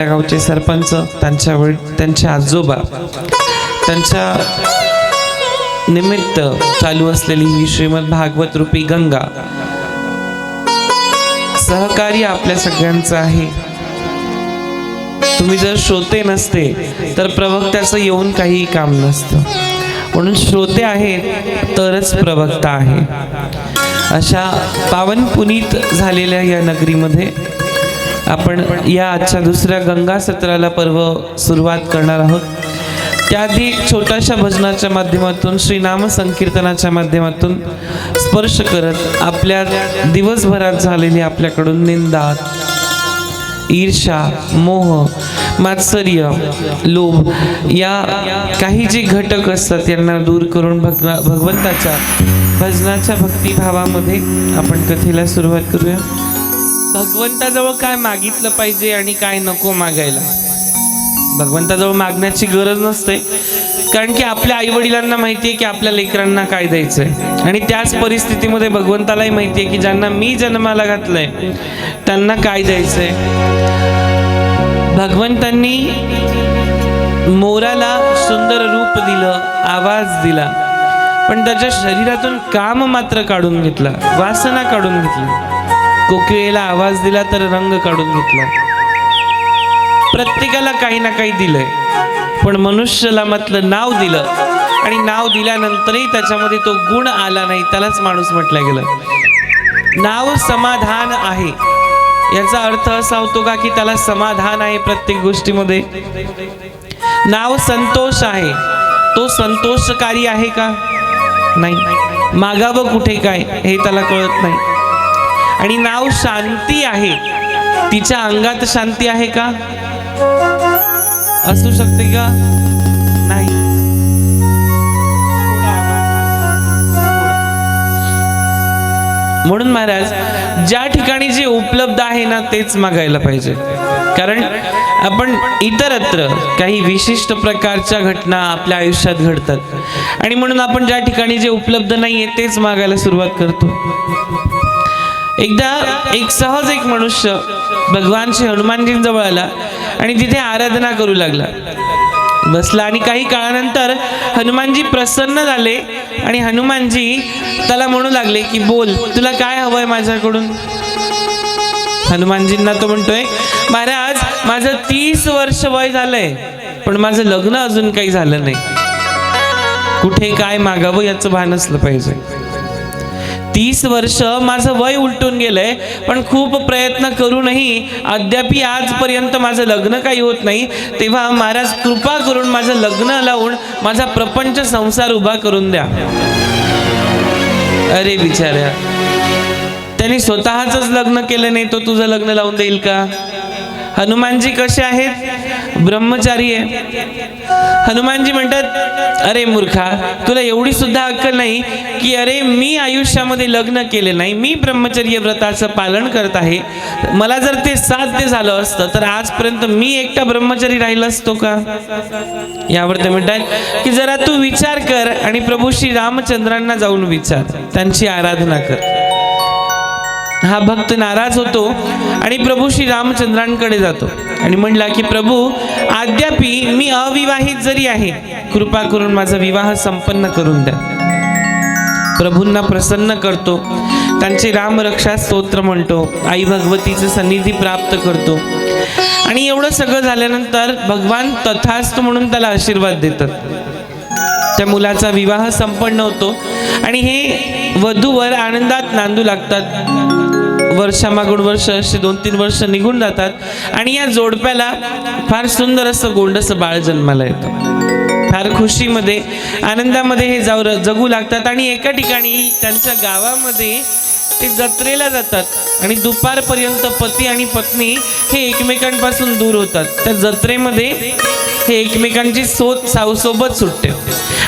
गावचे सरपंच, त्यांचे आजोबा, त्यांच्या निमित्त चालू असलेली ही श्रीमद भागवत रूपी गंगा सहकार्य आपल्या सगळ्यांचं आहे. तुम्ही जर श्रोते नसते तर प्रवक्त्याचं येऊन काही काम नसतं. म्हणून श्रोते आहेत तरच प्रवक्ता आहे. अशा पावन पुनीत झालेल्या या नगरीमध्ये आपण या आजच्या दुसऱ्या गंगा सत्राला पर्व सुरुवात करणार आहोत. त्याआधी एक छोट्याशा भजनाच्या माध्यमातून, श्रीनाम संकीर्तनाच्या माध्यमातून स्पर्श करत आपल्या दिवसभरात झालेली आपल्याकडून निंदा, ईर्ष्या, मोह, मात्सर्य, लोभ या काही जे घटक असतात यांना दूर करून भगवंताच्या भजनाच्या भक्तिभावामध्ये आपण कथेला सुरुवात करूया. भगवंताजवळ काय मागितलं पाहिजे आणि काय नको मागायला. भगवंताजवळ मागण्याची गरज नसते, कारण की आपल्या आईवडिलांना माहिती आहे की आपल्या लेकरांना काय द्यायचंय. आणि त्याच परिस्थितीमध्ये भगवंतालाही माहिती आहे की ज्यांना मी जन्माला घातलंय त्यांना काय द्यायचंय. भगवंतांनी मोराला सुंदर रूप दिलं, आवाज दिला, पण त्याच्या शरीरातून काम मात्र काढून घेतला, वासना काढून घेतली. कोकिळेला आवाज दिला तर रंग काढून घेतला. प्रत्येकाला काही ना काही दिलंय, पण मनुष्याला म्हटलं नाव दिलं, आणि नाव दिल्यानंतरही त्याच्यामध्ये तो गुण आला नाही, त्यालाच माणूस म्हटलं गेलं. नाव समाधान आहे याचा अर्थ असा होतो का की त्याला समाधान आहे प्रत्येक गोष्टीमध्ये. नाव संतोष आहे, तो संतोषकारी आहे का? नाही. मागावं कुठे काय हे त्याला कळत नाही. आणि नाव शांती आहे, तिच्या अंगात शांती आहे का? असू शकते का? नाही. म्हणून महाराज, ज्या ठिकाणी जे उपलब्ध आहे ना तेच मागायला पाहिजे. कारण आपण इतरत्र काही विशिष्ट प्रकारच्या घटना आपल्या आयुष्यात घडतात, आणि म्हणून आपण ज्या ठिकाणी जे उपलब्ध नाहीये तेच मागायला सुरुवात करतो. एकदा एक मनुष्य भगवान श्री हनुमानजींजवळ आला आणि तिथे आराधना करू लागला, बसला. आणि काही काळानंतर हनुमानजी प्रसन्न झाले आणि हनुमानजी त्याला म्हणू लागले की बोल, तुला काय हवंय माझ्याकडून? हनुमानजींना तो म्हणतोय, महाराज माझं 30 वर्ष वय झालंय, पण माझं लग्न अजून काही झालं नाही. कुठे काय मागावं याचं भान असलं पाहिजे. 30 वर्ष माझं वय उलटून गेलंय, पण खूप प्रयत्न करूनही अद्यापि आजपर्यंत माझं लग्न काही होत नाही. तेव्हा महाराज कृपा करून माझं लग्न लावून माझा प्रपंच संसार उभा करून द्या. अरे बिचाऱ्या, त्यांनी स्वतःच लग्न केलं नाही, तो तुझं लग्न लावून देईल का? हनुमानजी कसे आहेत? ब्रह्मचारी आहे. हनुमानजी म्हणतात, अरे मूर्खा, तुला एवढी सुद्धा अक्कल नाही की अरे मी आयुष्यामध्ये लग्न केले नाही, मी ब्रह्मचर्य व्रताचं पालन करत आहे. मला जर ते साध्य झालं असतं तर आजपर्यंत मी एकटा ब्रह्मचारी राहिला असतो का? यावर ते म्हणतात की जरा तू विचार कर आणि प्रभू श्री रामचंद्रांना जाऊन विचार, त्यांची आराधना कर. हा भक्त नाराज होतो आणि प्रभू श्री रामचंद्रांकडे जातो आणि म्हणला की प्रभू, अद्यापि मी अविवाहित जरी आहे, कृपा करून माझा विवाह संपन्न करून द्या. प्रभूंना प्रसन्न करतो, त्यांचे रामरक्षा स्तोत्र म्हणतो, आई भगवतीचं सन्निधी प्राप्त करतो. आणि एवढं सगळं झाल्यानंतर भगवान तथास्तु म्हणून त्याला आशीर्वाद देतात. त्या मुलाचा विवाह संपन्न होतो आणि हे वधूवर आनंदात नांदू लागतात. वर्षामागून वर्ष असे 2-3 वर्ष निघून जातात आणि या जोडप्याला फार सुंदर असं गोंडसं बाळ जन्माला येतं. फार खुशीमध्ये आनंदामध्ये हे जगू लागतात. आणि एका ठिकाणी त्यांच्या गावामध्ये ते जत्रेला जातात आणि दुपारपर्यंत पती आणि पत्नी हे एकमेकांपासून दूर होतात. त्या जत्रेमध्ये हे एकमेकांची सोबत सुटते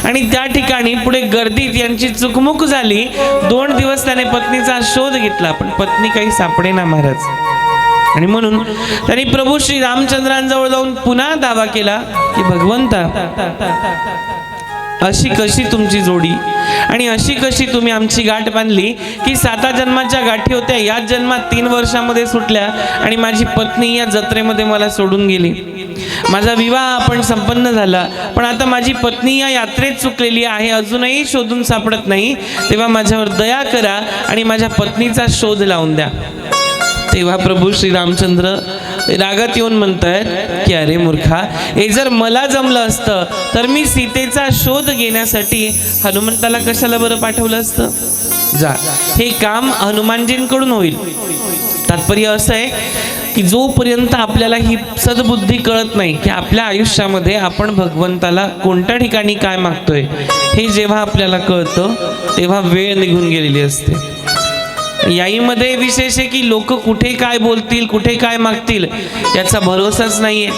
आणि त्या ठिकाणी पुढे गर्दीत यांची चुकमुक झाली. 2 दिवस त्याने पत्नीचा शोध घेतला, पण पत्नी काही सापडेना महाराज. आणि म्हणून त्यांनी प्रभू श्री रामचंद्रांजवळ जाऊन पुन्हा दावा केला की भगवंता, अशी कशी तुमची जोडी आणि अशी कशी तुम्ही आमची गाठ बांधली की 7 जन्माच्या गाठी होत्या, याच जन्मात 3 वर्षामध्ये सुटल्या आणि माझी पत्नी या जत्रेमध्ये मला सोडून गेली. माझा विवाह आपण संपन्न झाला, पण आता माझी पत्नी या यात्रेत चुकलेली आहे, अजूनही शोधून सापडत नाही. तेव्हा माझ्यावर दया करा आणि माझ्या पत्नीचा शोध लावून द्या. तेव्हा प्रभू श्री रामचंद्र रागात येऊन म्हणतायत की अरे मूर्खा, हे जर मला जमलं असतं तर मी सीतेचा शोध घेण्यासाठी हनुमंताला कशाला बरं पाठवलं असतं. जा, हे काम हनुमानजींकडून होईल. तात्पर्य असं आहे की जोपर्यंत आपल्याला ही सद्बुद्धी कळत नाही की आपल्या आयुष्यामध्ये आपण भगवंताला कोणत्या ठिकाणी काय मागतोय, हे जेव्हा आपल्याला कळतं तेव्हा वेळ निघून गेलेली असते. याईमध्ये विशेष आहे की लोक कुठे काय बोलतील, कुठे काय मागतील याचा भरोसाच नाहीये.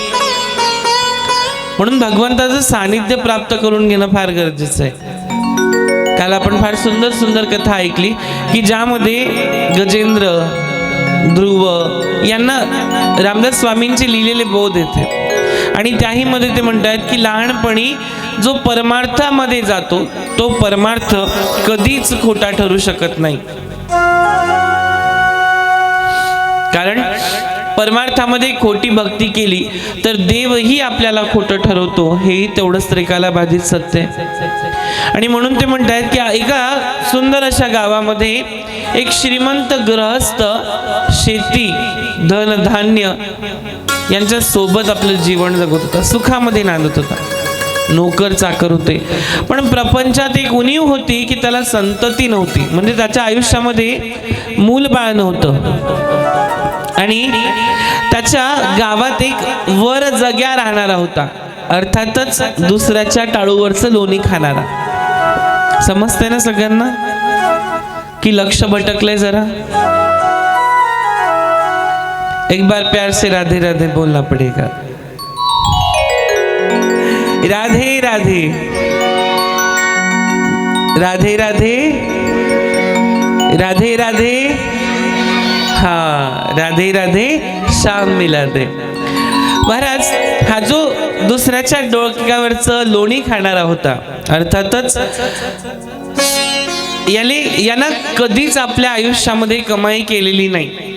म्हणून भगवंताचं सानिध्य प्राप्त करून घेणं फार गरजेचं आहे. काल आपण फार सुंदर सुंदर कथा ऐकली की ज्यामध्ये गजेंद्र, ध्रुव यांना रामदास स्वामींचे लिहिलेले बोध येते आणि त्याही मध्ये ते म्हणतात की लहानपणी जो परमार्थामध्ये जातो तो परमार्थ कधीच खोटा ठरू शकत नाही. कारण परमार्थामध्ये खोटी भक्ती केली तर देवही आपल्याला खोटं ठरवतो, हेही तेवढंच त्रिकाला बाधित सत्य आहे. आणि म्हणून ते म्हणतात की एका सुंदर अशा गावामध्ये एक श्रीमंत गृहस्थ शेती, धन, धान्य यांच्या सोबत आपलं जीवन जगत होता, सुखामध्ये नांदत होता. नोकर चाकर होते, पण प्रपंचात एक उणीव होती की त्याला संतती नव्हती. म्हणजे त्याच्या आयुष्यामध्ये मूलबाळ नव्हतं आणि त्याच्या गावात एक वर जग्या राहणारा होता, अर्थातच दुसऱ्याच्या टाळूवरचं लोणी खाणारा. समजते ना सगळ्यांना की लक्ष भटकलंय जरा. एक बार प्यार से राधे राधे बोलना पड़ेगा. राधे राधे राधे राधे राधे राधे, हा राधे राधे श्याम मिला दे. महाराज, हा जो दुसऱ्याच्या डोक्यावरचं लोणी खाणारा होता, अर्थातच यानं कधीच आपल्या आयुष्यामध्ये कमाई केलेली नाही.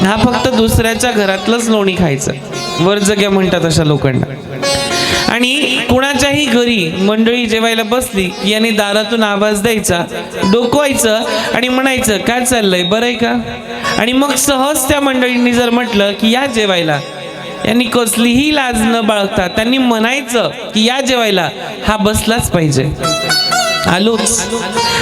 हा फक्त दुसऱ्याच्या घरातलंच लोणी खायचं, वर जग्या म्हणतात अशा लोकांना. आणि कुणाच्याही घरी मंडळी जेवायला बसली याने दारातून आवाज द्यायचा, डोकवायचं आणि म्हणायचं काय चाललंय, बरं आहे का. आणि मग सहज त्या मंडळींनी जर म्हटलं की या जेवायला, यांनी कसलीही लाज न बाळगता त्यांनी म्हणायचं की या जेवायला, हा बसलाच पाहिजे, आलोच.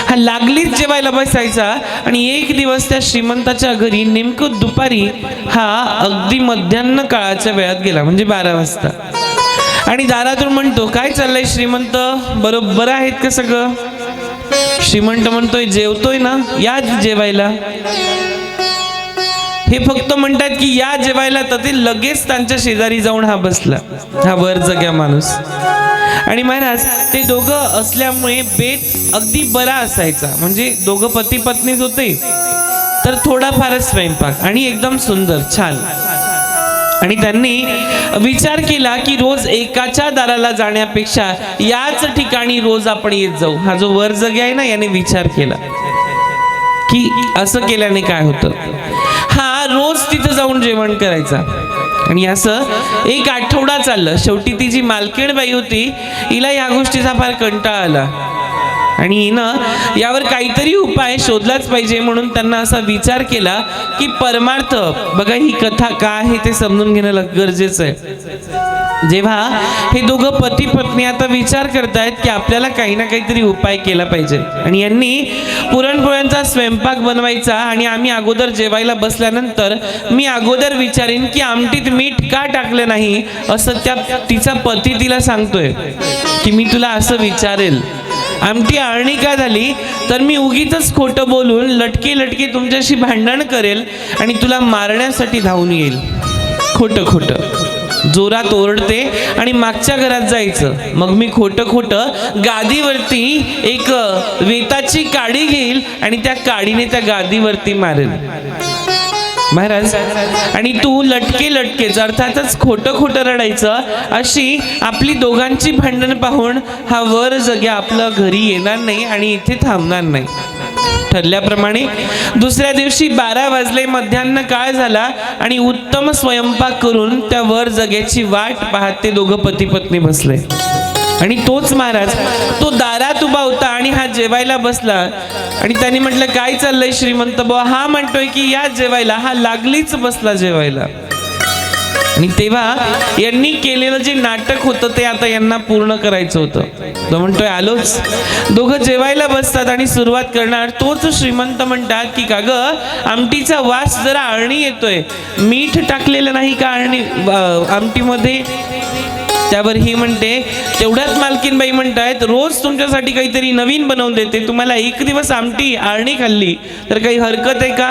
हा लागलीच जेवायला बसायचा. आणि एक दिवस त्या श्रीमंताच्या घरी नेमकं दुपारी हा अगदी मध्यान्ह काळाच्या वेळात गेला, म्हणजे 12 वाजता. आणि दारातून म्हणतो काय चाललंय श्रीमंत, बरोबर आहेत का सगळं. श्रीमंत म्हणतोय जेवतोय ना, या जेवायला. हे फक्त म्हणतात की या जेवायला, तर ते लगेच त्यांच्या शेजारी जाऊन हा बसला, हा वर जग्या माणूस. आणि महाराज, ते दोघं असल्यामुळे बेत अगदी बरा असायचा. म्हणजे दोघं पती पत्नीच होते, तर थोडाफारच स्वयंपाक आणि एकदम सुंदर छान. आणि त्यांनी विचार केला की रोज एकाच्या दाराला जाण्यापेक्षा याच ठिकाणी रोज आपण येत जाऊ. हा जो वर जग्या आहे ना, याने विचार केला की असं केल्याने काय होतं. हा रोज तिथं जाऊन जेवण करायचा. आणि असं एक आठवडा चाललं. शेवटी ती जी मालकीण बाई होती, हिला या गोष्टीचा फार कंटाळा आला आणि हिनं यावर काहीतरी उपाय शोधलाच पाहिजे. म्हणून त्यांना असा विचार केला की परमार्थ, बघा ही कथा काय आहे ते समजून घेणं गरजेचं आहे. जेव्हा हे दोघं पती पत्नी आता विचार करतायत की आपल्याला काही ना काहीतरी उपाय केला पाहिजे, आणि यांनी पुरणपोळ्यांचा स्वयंपाक बनवायचा. आणि आम्ही अगोदर जेवायला बसल्यानंतर मी अगोदर विचारीन की आमटीत मीठ का टाकलं नाही, असं तिचा पती तिला सांगतोय की मी तुला असं विचारेल. आमटी आळणी का झाली, तर मी उगीच खोटं बोलून लटके लटके तुमच्याशी भांडण करेल आणि तुला मारण्यासाठी धावून येईल. खोटं खोटं जोरात ओरडते आणि मागच्या घरात जायचं. मग मी खोटं खोटं गादीवरती एक वेताची काडी घेईल आणि त्या काडीने त्या गादीवरती मारेल. महाराज, आणि तू लटके लटकेच अर्थातच खोटं खोटं रडायचं, अशी आपली दोघांची भांडण पाहून हा वर जग्या आपलं घरी येणार नाही आणि इथे थांबणार नाही. ठरल्याप्रमाणे दुसऱ्या दिवशी 12 वाजले, मध्यान्ह काळ झाला आणि उत्तम स्वयंपाक करून त्या वर जग्याची वाट पाहत ते दोघं पती पत्नी बसले. आणि तोच महाराज तो दारात उभा होता आणि हा जेवायला बसला. आणि त्यांनी म्हटलं, काय चाललंय श्रीमंत बुवा? हा म्हणतोय की या जेवायला. हा लागलीच बसला जेवायला. आणि तेव्हा यांनी केलेलं जे नाटक होतं ते आता यांना पूर्ण करायचं होतं. तो म्हणतोय आलोच. दोघं जेवायला बसतात आणि सुरुवात करणार. तोच श्रीमंत म्हणतात की का ग, आमटीचा वास जरा अळणी येतोय, मीठ टाकलेलं नाही का आमटीमध्ये? त्यावर ही म्हणते, तेवढ्यात मालकीनबाई म्हणतायत, रोज तुमच्यासाठी काहीतरी नवीन बनवून देते, तुम्हाला एक दिवस आमटी अळणी खाल्ली तर काही हरकत आहे का?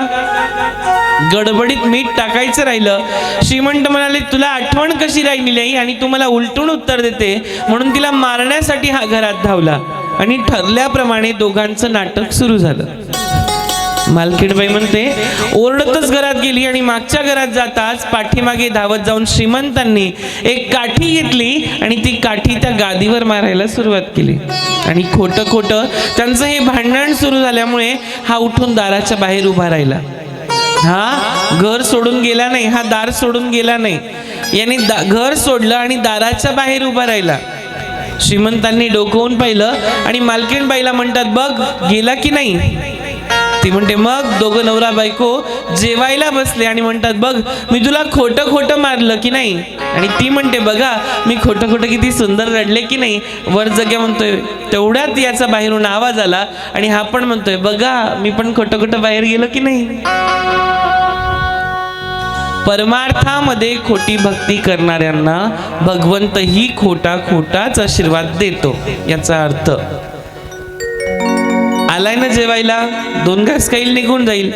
गडबडीत मीठ टाकायचं राहिलं. श्रीमंत म्हणाले, तुला आठवण कशी राहिली नाही आणि तू मला उलटून उत्तर देते, म्हणून तिला मारण्यासाठी हा घरात धावला. आणि ठरल्याप्रमाणे दोघांचं नाटक सुरू झालं. मालकीणबाई म्हणते, ओरडतच घरात गेली आणि मागच्या घरात जाताच पाठीमागे धावत जाऊन श्रीमंतांनी एक काठी घेतली आणि ती काठी त्या गादीवर मारायला सुरुवात केली. आणि खोटं खोटं त्यांचं हे भांडण सुरू झाल्यामुळे हा उठून दाराच्या बाहेर उभा राहिला. हा घर सोडून गेला नाही, हा दार सोडून गेला नाही. याने घर सोडलं आणि दाराच्या बाहेर उभा राहिला. श्रीमंतांनी डोकवून पाहिलं आणि मालकीणबाईला म्हणतात, बघ गेला की नाही? ती म्हणते, मग दोघं नवरा बायको जेवायला बसले आणि म्हणतात, बघ मी तुला खोटं खोटं मारलं की नाही? आणि ती म्हणते, बघा मी खोटं खोटं किती सुंदर रडले की नाही? वर जग्या म्हणतोय. तेवढ्यात याचा बाहेरून आवाज आला आणि हा पण म्हणतोय, बघा मी पण खोटं खोटं बाहेर गेलो की नाही? परमार्थामध्ये खोटी भक्ती करणाऱ्यांना भगवंतही खोटा खोटाच आशीर्वाद देतो. याचा अर्थ आलाय ना जेवायला, 2 घास खाईल निघून जाईल.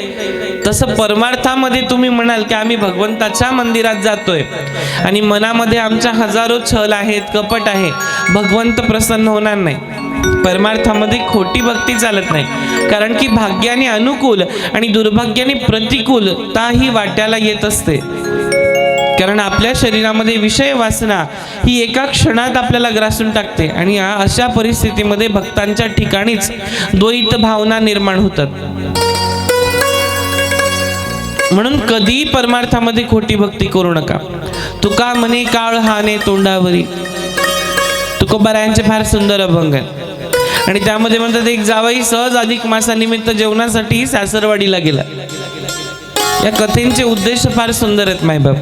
तसं परमार्थामध्ये तुम्ही म्हणाल की आम्ही भगवंताच्या मंदिरात जातोय आणि मनामध्ये आमच्या हजारो छल आहेत, कपट आहे, भगवंत प्रसन्न होणार नाही. परमार्थामध्ये खोटी भक्ती चालत नाही, कारण की भाग्याने अनुकूल आणि दुर्भाग्याने प्रतिकूलता ही वाट्याला येत असते. कारण आपल्या शरीरामध्ये विषय वासना ही एका क्षणात आपल्याला ग्रासून टाकते आणि अशा परिस्थितीमध्ये भक्तांच्या ठिकाणीच द्वैत भावना निर्माण होतात. म्हणून कधी परमार्थामध्ये खोटी भक्ती करू नका. तुका म्हणे काळ हाने तोंडावरी. तुकोबारायांचे फार सुंदर अभंग आहेत आणि त्यामध्ये म्हणतात, एक जावई सहज अधिक मासानिमित्त जेवणासाठी सासरवाडीला गेला. या कथेचे उद्देश फार सुंदर आहेत मायबाप.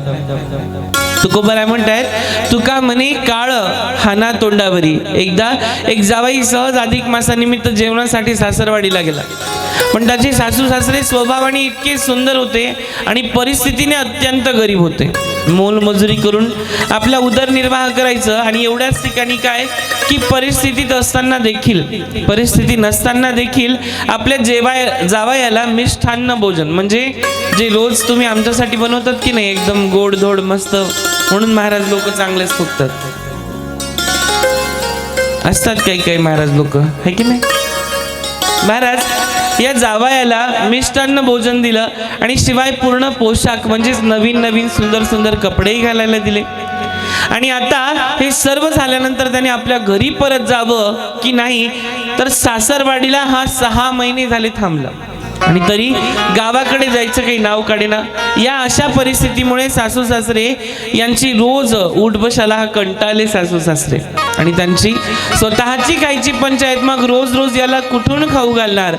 तुकोबाराय म्हणतायत, तुका म्हणे काळ हाना तोंडावरी. एकदा एक जावई सहज अधिक मासानिमित्त जेवणासाठी सासरवाडीला गेला. पण त्याचे सासू सासरे स्वभावाने इतके सुंदर होते आणि परिस्थितीने अत्यंत गरीब होते. मोलमजुरी करून आपला उदरनिर्वाह करायचं आणि एवढ्याच ठिकाणी काय की परिस्थिती नसताना देखील आपल्या जावयाला मिष्ठान्न भोजन, म्हणजे जे रोज तुम्ही आमच्यासाठी बनवतात की नाही, एकदम गोडधोड मस्त, म्हणून महाराज लोक चांगलेच फुगतात. असतात काही महाराज लोक, है की नाही? महाराज या जावयाला मिष्टान्न भोजन दिलं आणि शिवाय पूर्ण पोशाख म्हणजेच नवीन सुंदर सुंदर कपडेही घालायला दिले. आणि आता हे सर्व झाल्यानंतर त्याने आपल्या घरी परत जावं की नाही, तर सासरवाडीला हा 6 महिने झाले थांबला आणि तरी गावाकडे जायचं काही नाव काढेना. या अशा परिस्थितीमुळे सासू सासरे यांची रोज उठबशाला हा कंटाळले सासू सासरे आणि त्यांची स्वतःची खायची पंचायत. मग रोज याला कुठून खाऊ घालणार?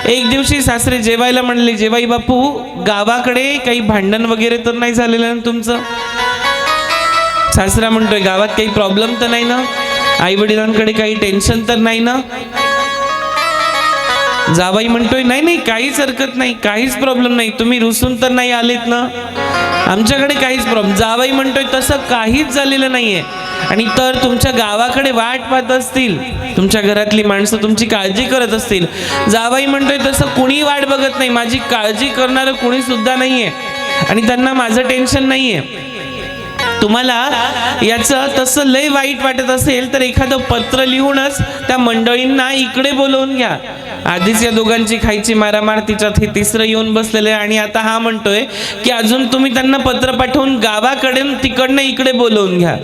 एक दिवशी सासरे जेवायला म्हणले, जेवाई बापू गावाकडे काही भांडण वगैरे तर नाही झालेलं ना तुमचं? सासरा म्हणतोय, गावात काही प्रॉब्लेम तर नाही ना? आई वडिलांकडे काही टेन्शन तर नाही ना? जावाई म्हणतोय, नाही काहीच हरकत नाही, काहीच प्रॉब्लेम नाही, तुम्ही रुसून तर नाही आलेत ना, आमच्याकडे काहीच प्रॉब्लेम. जावाई म्हणतोय, तसं काहीच झालेलं नाहीये आणि तर तुमच्या गावाकडे वाट पाहत असतील, तुमच्या घरातली माणसं तुमची काळजी करत असतील. जावाई म्हणतोय, तसं कुणी वाट बघत नाही, माझी काळजी करणारं कुणी सुद्धा नाहीये आणि त्यांना माझं टेन्शन नाहीये. तुम्हाला याचं तसं लय वाईट वाटत असेल तर एखादं पत्र लिहूनच त्या मंडळींना इकडे बोलवून घ्या. आधीच या दोघांची खायची मारामार, तिच्यात हे तिसरं येऊन बसलेलं आहे आणि आता हा म्हणतोय की अजून तुम्ही त्यांना पत्र पाठवून गावाकडे तिकडनं इकडे बोलवून घ्या.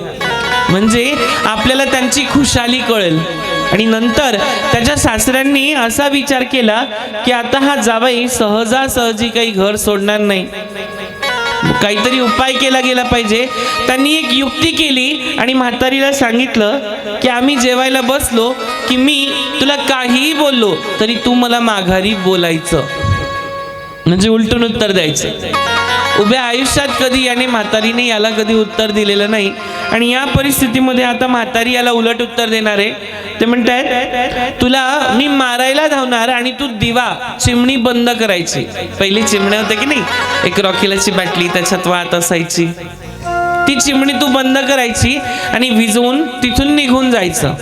म्हणजे आपल्याला त्यांची खुशाली कळेल. आणि नंतर त्याच्या सासऱ्यांनी असा विचार केला की आता हा जावई सहजासहजी काही घर सोडणार नाही, काहीतरी उपाय केला गेला पाहिजे. त्यांनी एक युक्ती केली आणि म्हातारीला सांगितलं की आम्ही जेवायला बसलो की मी तुला काहीही बोललो तरी तू मला माघारी बोलायचं, म्हणजे उलटून उत्तर द्यायचं. उभ्या आयुष्यात कधी याने म्हातारीने याला कधी उत्तर दिलेलं नाही आणि या परिस्थितीमध्ये आता म्हातारी याला उलट उत्तर देणार आहे. ते म्हणतायत तुला मी मारायला धावणार आणि तू दिवा चिमणी बंद करायची. पहिली चिमण्या होत्या की नाही, एक रॉकेलाची बाटली त्याच्यात वाहत असायची, ती चिमणी तू बंद करायची आणि विझवून तिथून निघून जायचं.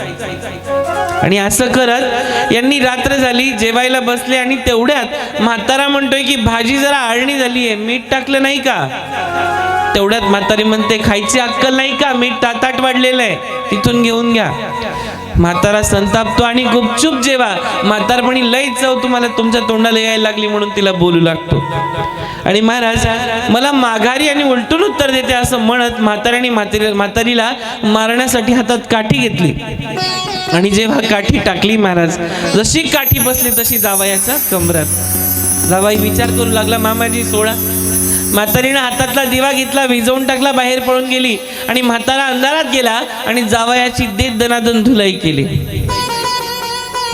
आणि असं करत यांनी रात्र झाली, जेवायला बसले आणि तेवढ्यात म्हातारा म्हणतोय की भाजी जरा आळणी झालीये, मीठ टाकलं नाही का? तेवढ्यात म्हातारी म्हणते खायची अक्कल नाही का, मीठ ताटात वाढलेलं आहे, तिथून घेऊन घ्या. म्हातारा संतापतो आणि गुपचूप जेवा. म्हातारपणी लय चव तुम्हाला तुमच्या तोंडाला यायला लागली म्हणून तिला बोलू लागतो. आणि महाराज मला माघारी आणि उलटून उत्तर देते असं म्हणत म्हाताऱ्याने म्हातारीला मारण्यासाठी हातात काठी घेतली. आणि जेव्हा काठी टाकली महाराज, जशी काठी बसली तशी जावयाच्या कमरात. जावाई विचार करू लागला मामाजी सोळा. म्हातारीनं हातातला दिवा घेतला, विझवून टाकला, बाहेर पळून गेली आणि म्हातारा अंधारात गेला आणि जावयाची देत दनादन धुलाई केली.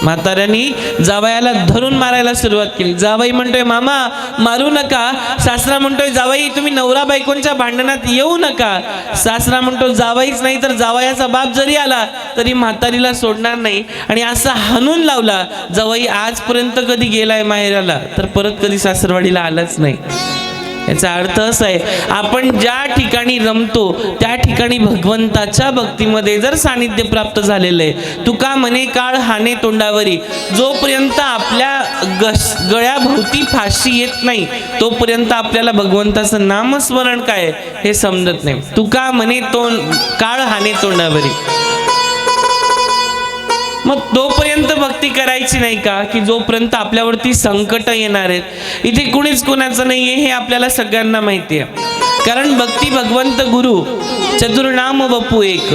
म्हाताऱ्यांनी जावयाला धरून मारायला सुरुवात केली. जावई म्हणतोय मामा मारू नका. सासरा म्हणतोय जावई तुम्ही नवरा बायकोंच्या भांडणात येऊ नका. सासरा म्हणतो जावईच नाही तर जावयाचा बाप जरी आला तरी म्हातारीला सोडणार नाही. आणि असा हाणून लावला. जावई आजपर्यंत कधी गेलाय माहेराला तर परत कधी सासरवाडीला आलाच नाही. याचा अर्थ असा आहे, आपण ज्या ठिकाणी रमतो त्या ठिकाणी भगवंताच्या भक्तीमध्ये जर सानिध्य प्राप्त झालेलं आहे. तुका म्हणे काळ हाने तोंडावरी, जोपर्यंत आपल्या गळ्याभोवती फाशी येत नाही तोपर्यंत आपल्याला भगवंताचं नामस्मरण काय हे समजत नाही. तुका म्हणे काळ हाने तोंडावरी, मग तोपर्यंत भक्ती करायची नाही का की जोपर्यंत आपल्यावरती संकट येणार आहेत. इथे कुणीच कुणाचं नाहीये हे आपल्याला सगळ्यांना माहिती आहे. कारण भक्ती भगवंत गुरु चतुर्नाम वपू एक,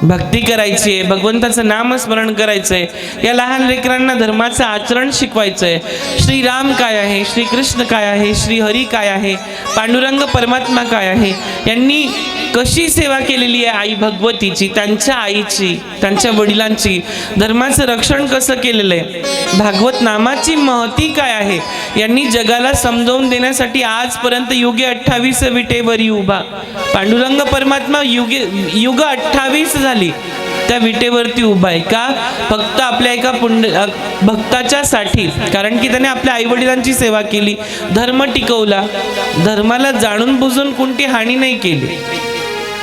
भक्ती करायची आहे, भगवंताचं नामस्मरण करायचंय. या लहान लेकरांना धर्माचं आचरण शिकवायचंय. श्रीराम काय आहे, श्रीकृष्ण काय आहे, श्रीहरी काय आहे, पांडुरंग परमात्मा काय आहे, यांनी कशी सेवा केलेली आहे आई भगवतीची, त्यांच्या आईची, त्यांच्या वडिलांची, धर्माचं रक्षण कसं केलेलं आहे, भागवत नामाची महती काय आहे, यांनी जगाला समजावून देण्यासाठी आजपर्यंत युगे 28 विटेवरी उभा. पांडुरंग परमात्मा युग 28 झाली त्या विटेवरती उभा आहे. का? फक्त आपल्या एका भक्ताच्या साठी. कारण की त्याने आपल्या आई वडिलांची सेवा केली, धर्म टिकवला, धर्माला जाणून बुजून कोणती हानी नाही केली.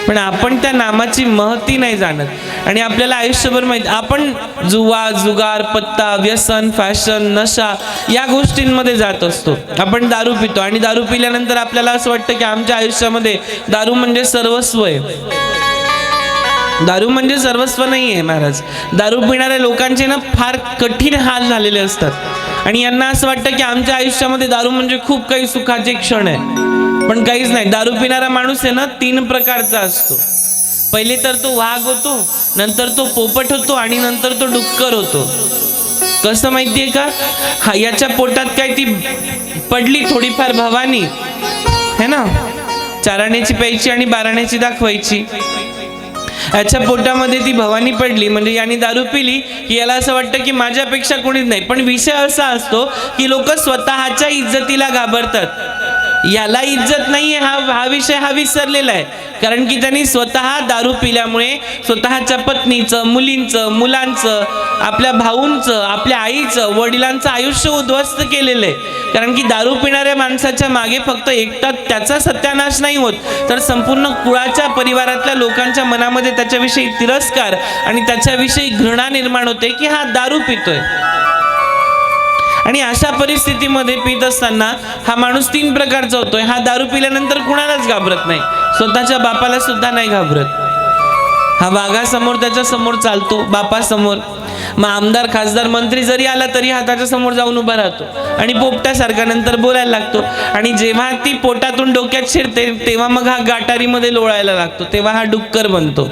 पण आपण त्या नामाची महती नाही जाणत आणि आपल्याला आयुष्यभर माहिती, आपण जुवा, जुगार, पत्ता, व्यसन, फॅशन, नशा या गोष्टींमध्ये जात असतो. आपण दारू पितो आणि दारू पिल्यानंतर आपल्याला असं वाटतं की आमच्या आयुष्यामध्ये दारू म्हणजे सर्वस्व आहे. दारू म्हणजे सर्वस्व नाही आहे महाराज. दारू पिणाऱ्या लोकांचे ना फार कठीण हाल झालेले असतात आणि यांना असं वाटतं की आमच्या आयुष्यामध्ये दारू म्हणजे खूप काही सुखाचे क्षण आहे. पण काहीच नाही. दारू पिणारा माणूस आहे ना 3 प्रकारचा असतो. पहिले तर तो वाघ होतो, नंतर तो पोपट होतो आणि नंतर तो डुक्कर होतो. कसं माहितीये का? हा, याच्या पोटात काय ती पडली थोडीफार भवानी है ना, चाराण्याची प्यायची आणि बाराण्याची दाखवायची. याच्या पोटामध्ये ती भवानी पडली म्हणजे याने दारू पिली की याला असं वाटतं की माझ्यापेक्षा कोणीच नाही. पण विषय असा असतो की लोक स्वतःच्या इज्जतीला घाबरतात. याला इज्जत नाहीये हा विषय विसरलेला आहे. कारण की त्यांनी स्वतः दारू पिल्यामुळे स्वतःच्या पत्नीचं, मुलींचं, मुलांचं, आपल्या भाऊंचं, आपल्या आईचं, वडिलांचं आयुष्य उद्ध्वस्त केलेलं आहे. कारण की दारू पिणाऱ्या माणसाच्या मागे फक्त एकटा त्याचा सत्यानाश नाही होत तर संपूर्ण कुळाच्या, परिवारातल्या लोकांच्या मनामध्ये त्याच्याविषयी तिरस्कार आणि त्याच्याविषयी घृणा निर्माण होते की हा दारू पितोय. आणि अशा परिस्थितीमध्ये पित असताना हा माणूस 3 प्रकारचा होतोय. हा दारू पिल्यानंतर कुणालाच घाबरत नाही, स्वतःच्या बापाला सुद्धा नाही घाबरत. हा वाघासमोर त्याच्या समोर चालतो, बापासमोर. मग आमदार खासदार मंत्री जरी आला तरी हा त्याच्या समोर जाऊन उभा राहतो आणि पोपट्यासारखा नंतर बोलायला लागतो. आणि जेव्हा ती पोटातून डोक्यात शिरते तेव्हा मग हा गाटारीमध्ये लोळायला लागतो, तेव्हा हा डुक्कर बनतो.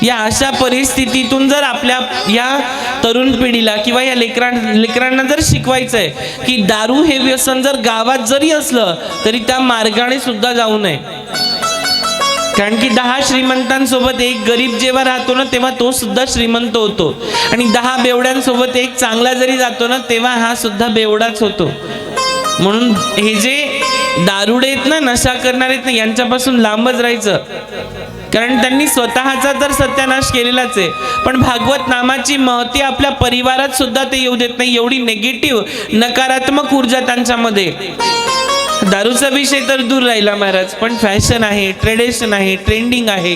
या अशा परिस्थितीतून जर आपल्या या तरुण पिढीला किंवा या लेकरांना जर शिकवायचं आहे की दारू हे व्यसन जर गावात जरी असलं तरी त्या मार्गाने सुद्धा जाऊ नये. कारण की 10 श्रीमंतांसोबत एक गरीब जेव्हा राहतो ना तेव्हा तो सुद्धा श्रीमंत होतो, आणि 10 बेवड्यांसोबत एक चांगला जरी जातो ना तेव्हा हा सुद्धा बेवडाच होतो. म्हणून हे जे दारुडे आहेत ना, नशा करणारे आहेत ना, यांच्यापासून लांबच राहायचं. कारण त्यांनी स्वतःचा तर सत्यानाश केलेलाच आहे, पण भागवत नामाची महती आपल्या परिवारात सुद्धा ते येऊ देत नाही. एवढी नेगेटिव्ह नकारात्मक ऊर्जा त्यांच्यामध्ये. दारूचा विषय तर दूर राहिला महाराज, पण फॅशन आहे, ट्रेडिशन आहे, ट्रेंडिंग आहे,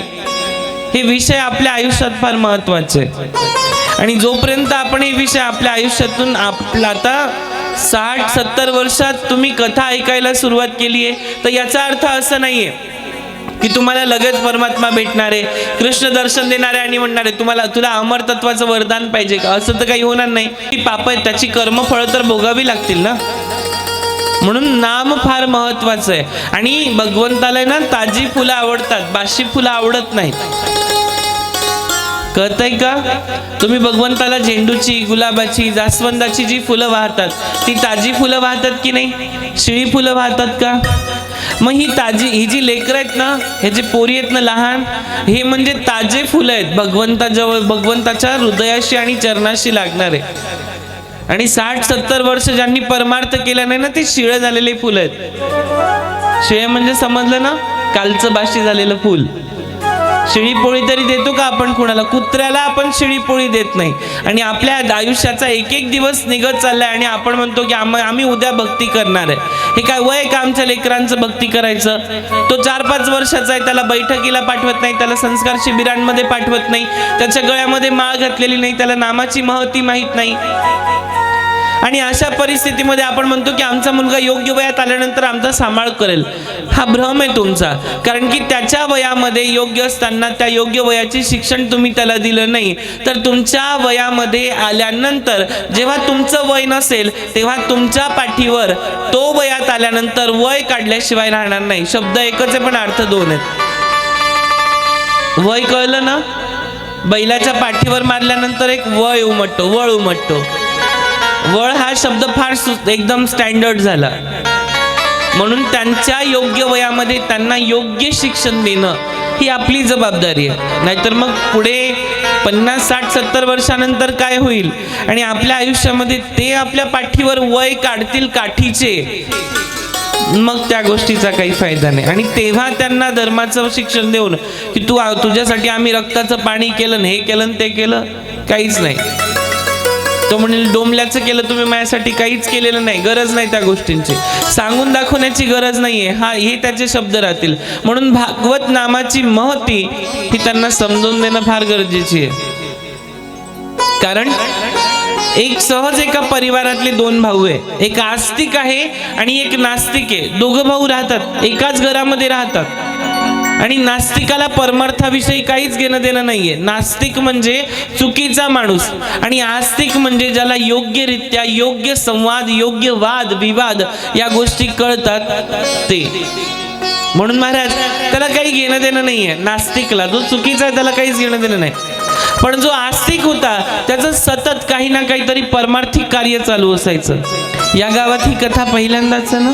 हे विषय आपल्या आयुष्यात फार महत्त्वाचे. आणि जोपर्यंत आपण हे विषय आपल्या आयुष्यातून आपला आता 60-70 वर्षात तुम्ही कथा ऐकायला सुरुवात केली आहे, तर याचा अर्थ असं नाहीये की तुम्हाला लगेच परमात्मा भेटणार आहे, कृष्ण दर्शन देणारे आणि म्हणणारे तुला अमरतत्वाचं वरदान पाहिजे का, असं तर काही होणार नाही. ती पाप आहेत, त्याची कर्मफळं तर भोगावी लागतील ना. म्हणून नाम फार महत्वाचं आहे. आणि भगवंताला ना ताजी फुलं आवडतात, बाशी फुलं आवडत नाहीत. कळतंय का? तुम्ही भगवंताला झेंडूची, गुलाबाची, जास्वंदाची जी फुलं वाहतात ती ताजी फुलं वाहतात की नाही? शिळी फुलं वाहतात का? मग ही जी लेकरं आहेत ना, हे जे पोरी आहेत ना लहान, हे म्हणजे ताजे फुलं आहेत भगवंताजवळ, भगवंताच्या हृदयाशी आणि चरणाशी लागणारे. आणि 60-70 वर्ष ज्यांनी परमार्थ केला नाही ना, ते शिळे झालेले फुलं आहेत. शिळे म्हणजे समजलं ना, कालचं बाशी झालेलं फुल. शिळी पोळी तरी देतो का आपण कुणाला? कुत्र्याला आपण शिळी पोळी देत नाही. आणि आपल्या आयुष्याचा एक दिवस निघत चाललाय आणि आपण म्हणतो की आम्ही उद्या भक्ती करणार आहे. हे काय वय का आमच्या लेकरांचं भक्ती करायचं? तो 4-5 वर्षाचा आहे, त्याला बैठकीला पाठवत नाही, त्याला संस्कार शिबिरांमध्ये पाठवत नाही, त्याच्या गळ्यामध्ये माळ घातलेली नाही, त्याला नामाची महती माहीत नाही. आणि अशा परिस्थितीमध्ये आपण म्हणतो की आमचा मुलगा योग्य वयात आल्यानंतर आमचा सांभाळ करेल. हा भ्रम आहे तुमचा. कारण की त्याच्या वयामध्ये योग्य असताना त्या योग्य वयाचे शिक्षण तुम्ही त्याला दिलं नाही, तर तुमच्या वयामध्ये आल्यानंतर जेव्हा तुमचं वय नसेल तेव्हा तुमच्या पाठीवर तो वयात आल्यानंतर वय काढल्याशिवाय राहणार नाही. शब्द एकच आहे पण अर्थ 2 आहेत. वय कळलं ना? बैलाच्या पाठीवर मारल्यानंतर एक वळ उमटतो. वळ हा शब्द फार एकदम स्टँडर्ड झाला. म्हणून त्यांच्या योग्य वयामध्ये त्यांना योग्य शिक्षण देणं ही आपली जबाबदारी आहे. नाहीतर मग पुढे 50, 60, 70 वर्षानंतर काय होईल? आणि आपल्या आयुष्यामध्ये ते आपल्या पाठीवर वय काढतील काठीचे, मग त्या गोष्टीचा काही फायदा नाही. आणि तेव्हा त्यांना धर्माचं शिक्षण देऊन की तुझ्यासाठी आम्ही रक्ताचं पाणी केलं, हे केलं, ते केलं, काहीच नाही. तो म्हणेल डोंबल्याचं केलं तुम्ही, माझ्यासाठी काहीच केलेलं नाही, गरज नाही त्या गोष्टींची, सांगून दाखवण्याची गरज नाहीये. हे त्याचे शब्द राहतील. म्हणून भागवत नामाची महती ही त्यांना समजून देणं फार गरजेची आहे. कारण सहज एका परिवारातले 2 भाऊ आहे, एक आस्तिक आहे आणि एक नास्तिक आहे. दोघं भाऊ राहतात, एकाच घरामध्ये राहतात. आणि नास्तिकाला परमार्थाविषयी काहीच घेणं देणं नाहीये. नास्तिक म्हणजे चुकीचा माणूस, आणि आस्तिक म्हणजे ज्याला योग्यरित्या योग्य संवाद, योग्य वाद विवाद या गोष्टी कळतात ते. म्हणून महाराज त्याला काही घेणं देणं नाहीये. नास्तिकला, जो चुकीचा आहे त्याला काहीच घेणं देणं नाही. पण जो आस्तिक होता त्याचं सतत काही ना काहीतरी परमार्थिक कार्य चालू असायचं. या गावात ही कथा पहिल्यांदाच ना,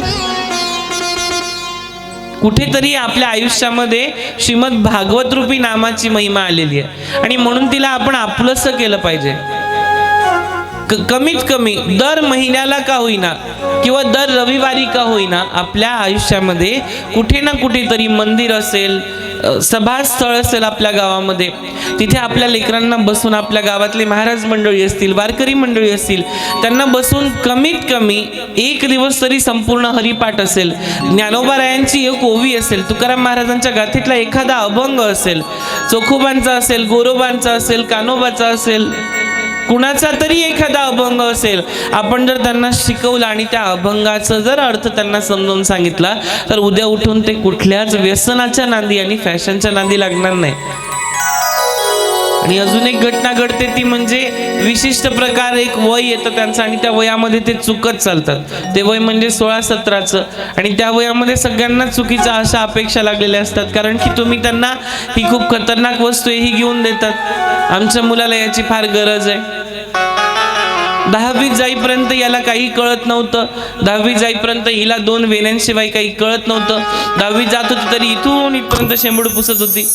कुठेतरी आपल्या आयुष्यामध्ये श्रीमद भागवत रूपी नामाची महिमा आलेली आहे. आणि म्हणून तिला आपण आपलंसं केलं पाहिजे. कमीत कमी दर महिन्याला का होईना किंवा दर रविवारी का होईना आपल्या आयुष्यामध्ये कुठे ना कुठेतरी मंदिर असेल, सभास्थळ असेल आपल्या गावामध्ये, तिथे आपल्या लेकरांना बसून, आपल्या गावातले महाराज मंडळी असतील, वारकरी मंडळी असतील, त्यांना बसून कमीत कमी 1 दिवस तरी संपूर्ण हरिपाठ असेल, ज्ञानोबारायांची एक ओवी असेल, तुकाराम महाराजांच्या गाथेतला एखादा अभंग असेल, चोखोबांचा असेल, गोरोबांचा असेल, कानोबाचा असेल, कुणाचा तरी एखादा अभंग असेल, आपण जर त्यांना शिकवला आणि त्या अभंगाचा जर अर्थ त्यांना समजावून सांगितला, तर उद्या उठून ते कुठल्याच व्यसनाच्या नांदी आणि फॅशनच्या नांदी लागणार नाही. आणि अजून एक घटना घडते ती म्हणजे विशिष्ट प्रकार एक वय येतं त्यांचं आणि त्या वयामध्ये ते चुकत चालतात. ते वय म्हणजे 16-17चं. आणि त्या वयामध्ये सगळ्यांना चुकीच्या अशा अपेक्षा लागलेल्या असतात, कारण की तुम्ही त्यांना ही खूप खतरनाक वस्तू आहे ही घेऊन देतात. आमच्या मुलाला याची फार गरज आहे. 10वीत जाईपर्यंत याला काही कळत नव्हतं. 10वीत जाईपर्यंत हिला 2 वेण्यांशिवाय काही कळत नव्हतं. 10वीत जात होती तरी इथून इथपर्यंत शेंबूड पुसत होती.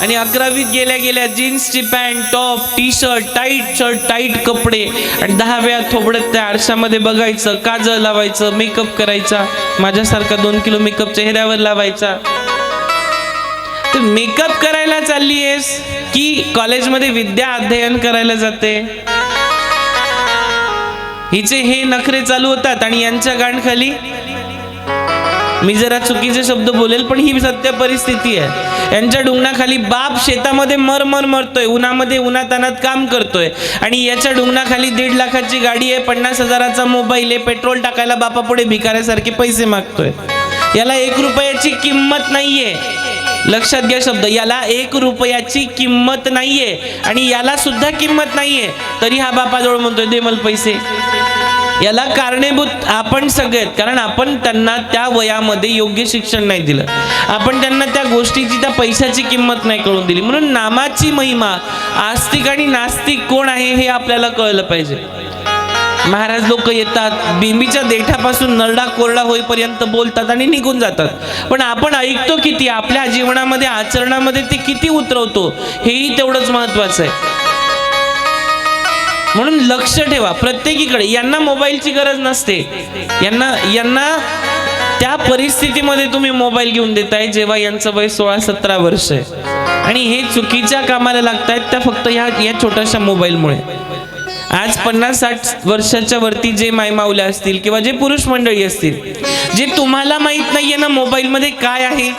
आणि 11वीत गेल्या गेल्या जीन्सची pant, top, T shirt, tight कपडे. आणि 10व्या थोबडत त्या आरशामध्ये बघायचं, काजळ लावायचं, मेकअप करायचा. माझ्यासारखा 2 किलो मेकअप चेहऱ्यावर लावायचा. तर मेकअप करायला चालली आहेस की कॉलेजमध्ये विद्या अध्ययन करायला जाते? हिचे हे नखरे चालू होतात. आणि यांच्या गांडखाली मी जरा चुकीचे शब्द बोलेल, पण ही सत्य परिस्थिती आहे. यांच्या डुंगणाखाली बाप शेतामध्ये मरतोय, उन्हामध्ये उन्हातानात काम करतोय. आणि याच्या डुंगणाखाली 1.5 लाखाची गाडी आहे, 50,000चा मोबाईल आहे, पेट्रोल टाकायला बापापुढे भिकाऱ्यासारखे पैसे मागतोय. याला 1 रुपयाची किंमत नाहीये. लक्षात घ्या शब्द, याला 1 रुपयाची किंमत नाहीये. आणि याला सुद्धा किंमत नाहीये, तरी हा बापाजवळ म्हणतोय दे मला पैसे. याला कारणीभूत आपण सगळेत, कारण आपण त्यांना त्या वयामध्ये योग्य शिक्षण नाही दिलं. आपण त्यांना त्या गोष्टीची, त्या पैशाची किंमत नाही कळून दिली. म्हणून नामाची महिमा, आस्तिक आणि नास्तिक कोण आहे हे आपल्याला कळलं पाहिजे. महाराज लोक येतात, बिंबीच्या देठापासून नरडा कोरडा होईपर्यंत बोलतात आणि निघून जातात. पण आपण ऐकतो किती, आपल्या जीवनामध्ये, आचरणामध्ये ते किती उतरवतो, हेही तेवढंच महत्वाचं आहे. म्हणून लक्ष ठेवा प्रत्येकीकडे. यांना मोबाईलची गरज नसते. यांना त्या परिस्थितीमध्ये तुम्ही मोबाईल घेऊन देताय जेव्हा यांचं वय 16-17 वर्ष आहे. आणि हे चुकीच्या कामाला लागतायत त्या फक्त या छोट्याशा मोबाईलमुळे. आज 50-60 वर्षाच्या वरती जे मायमावल्या असतील किंवा जे पुरुष मंडळी असतील, जे तुम्हाला माहित नाहीये ना मोबाईलमध्ये काय आहे,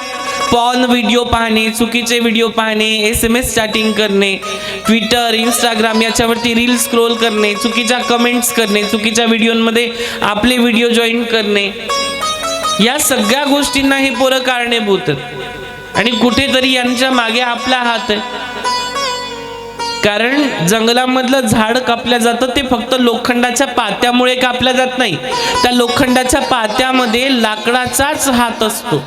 पॉर्न व्हिडिओ पाहणे, चुकीचे व्हिडिओ पाहणे, SMS चॅटिंग करणे, ट्विटर, इंस्टाग्राम याच्यावरती रील स्क्रोल करणे, चुकीच्या कमेंट्स करणे, चुकीच्या व्हिडिओमध्ये आपले व्हिडिओ जॉईन करणे, या सगळ्या गोष्टींना हे पोरं कारणीभूत आहेत. आणि कुठेतरी यांच्या मागे आपला हात आहे. कारण जंगलामधलं झाड कापलं जातं ते फक्त लोखंडाच्या पात्यामुळे कापलं जात नाही. त्या लोखंडाच्या पात्यामध्ये लाकडाचाच हात असतो,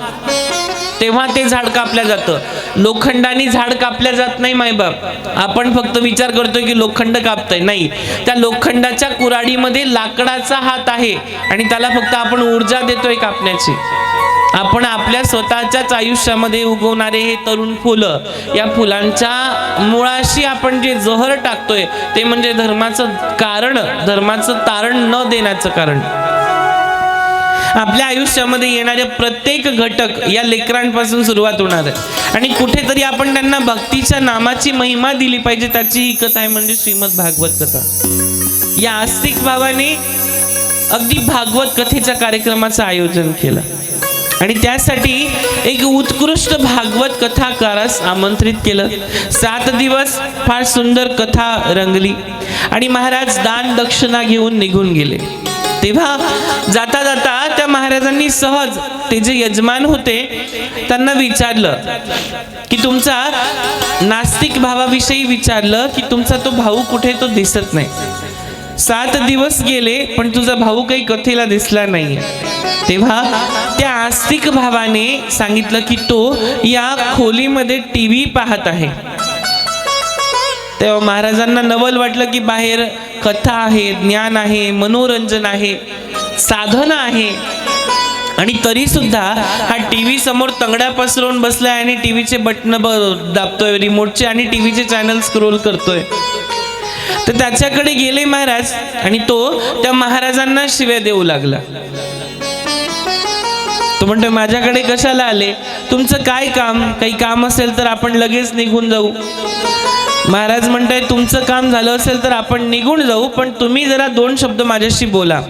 तेव्हा ते झाड कापलं जातं. लोखंडाने झाड कापलं जात नाही मायबाप. आपण फक्त विचार करतोय की लोखंड कापतंय, नाही, त्या लोखंडाच्या कुऱ्हाडीमध्ये लाकडाचा हात आहे आणि त्याला फक्त आपण ऊर्जा देतोय कापण्याची. आपण आपल्या स्वतःच्याच आयुष्यामध्ये उगवणारे हे तरुण फुलं, या फुलांच्या मुळाशी आपण जे जहर टाकतोय ते म्हणजे धर्माचं तारण न देण्याचं कारण. आपल्या आयुष्यामध्ये येणारे प्रत्येक घटक या लेकरांपासून सुरुवात होणार आहे. आणि कुठेतरी आपण त्यांना भक्तीच्या नामाची महिमा दिली पाहिजे. त्याची ही कथा आहे म्हणजे श्रीमद भागवत कथा. या आस्तिक भावाने अगदी भागवत कथेच्या कार्यक्रमाचं आयोजन केलं आणि त्यासाठी एक उत्कृष्ट भागवत कथाकारास आमंत्रित केलं. 7 दिवस फार सुंदर कथा रंगली आणि महाराज दान दक्षिणा घेऊन निघून गेले. तेव्हा जाता जाता त्या महाराजांनी सहज ते जे यजमान होते त्यांना विचारलं की तुमचा नास्तिक भावाविषयी विचारलं की तुमचा तो भाऊ कुठे, तो दिसत नाही. 7 दिवस गेले पण तुझा भाऊ काही कथेला दिसला नाही. तेव्हा त्या आस्तिक भावाने सांगितलं की तो या खोलीमध्ये TV पाहत आहे. तेव्हा महाराजांना नवल वाटलं की बाहेर कथा आहे, ज्ञान आहे, मनोरंजन आहे, साधना आहे आणि तरी सुद्धा हा TV समोर तंगड्या पसरवून बसलाय आणि टीव्हीचे बटन दाबतोय, रिमोटचे, आणि टीव्हीचे चॅनल स्क्रोल करतोय. तर त्याच्याकडे गेले महाराज आणि तो त्या महाराजांना शिव्या देऊ लागला. तो म्हणतोय माझ्याकडे कशाला आले, तुमचं काय काम, काही काम असेल तर आपण लगेच निघून जाऊ. महाराज म्हणताय तुमचं काम झालं असेल तर आपण निघून जाऊ, पण तुम्ही जरा 2 शब्द माझ्याशी बोला.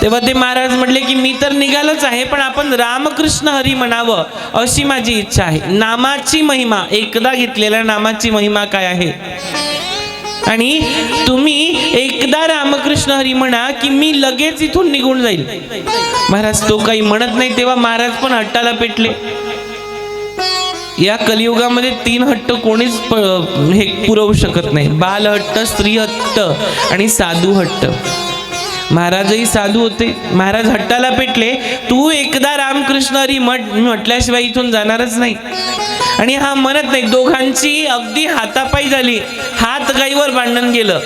तेव्हा ते महाराज म्हटले की मी तर निघालोच आहे, पण आपण रामकृष्ण हरी म्हणावं अशी माझी इच्छा आहे. नामाची महिमा, एकदा घेतलेल्या नामाची महिमा काय आहे आणि तुम्ही एकदा रामकृष्ण हरी म्हणा की मी लगेच इथून निघून जाईल. महाराज तो काही म्हणत नाही तेव्हा महाराज पण हट्टाला पेटले. या कलियुगामध्ये 3 हट्ट कोणीच हे पुरवू शकत नाही. बाल हट्ट, स्त्री हट्ट आणि साधू हट्ट. महाराजही साधू होते. महाराज हट्टाला पेटले, तू एकदा रामकृष्ण हरी म्हटल्याशिवाय इथून जाणारच नाही. आणि हा म्हणत नाही. दोघांची अगदी हातापाई झाली, हात गाईवर भांडण गेलं.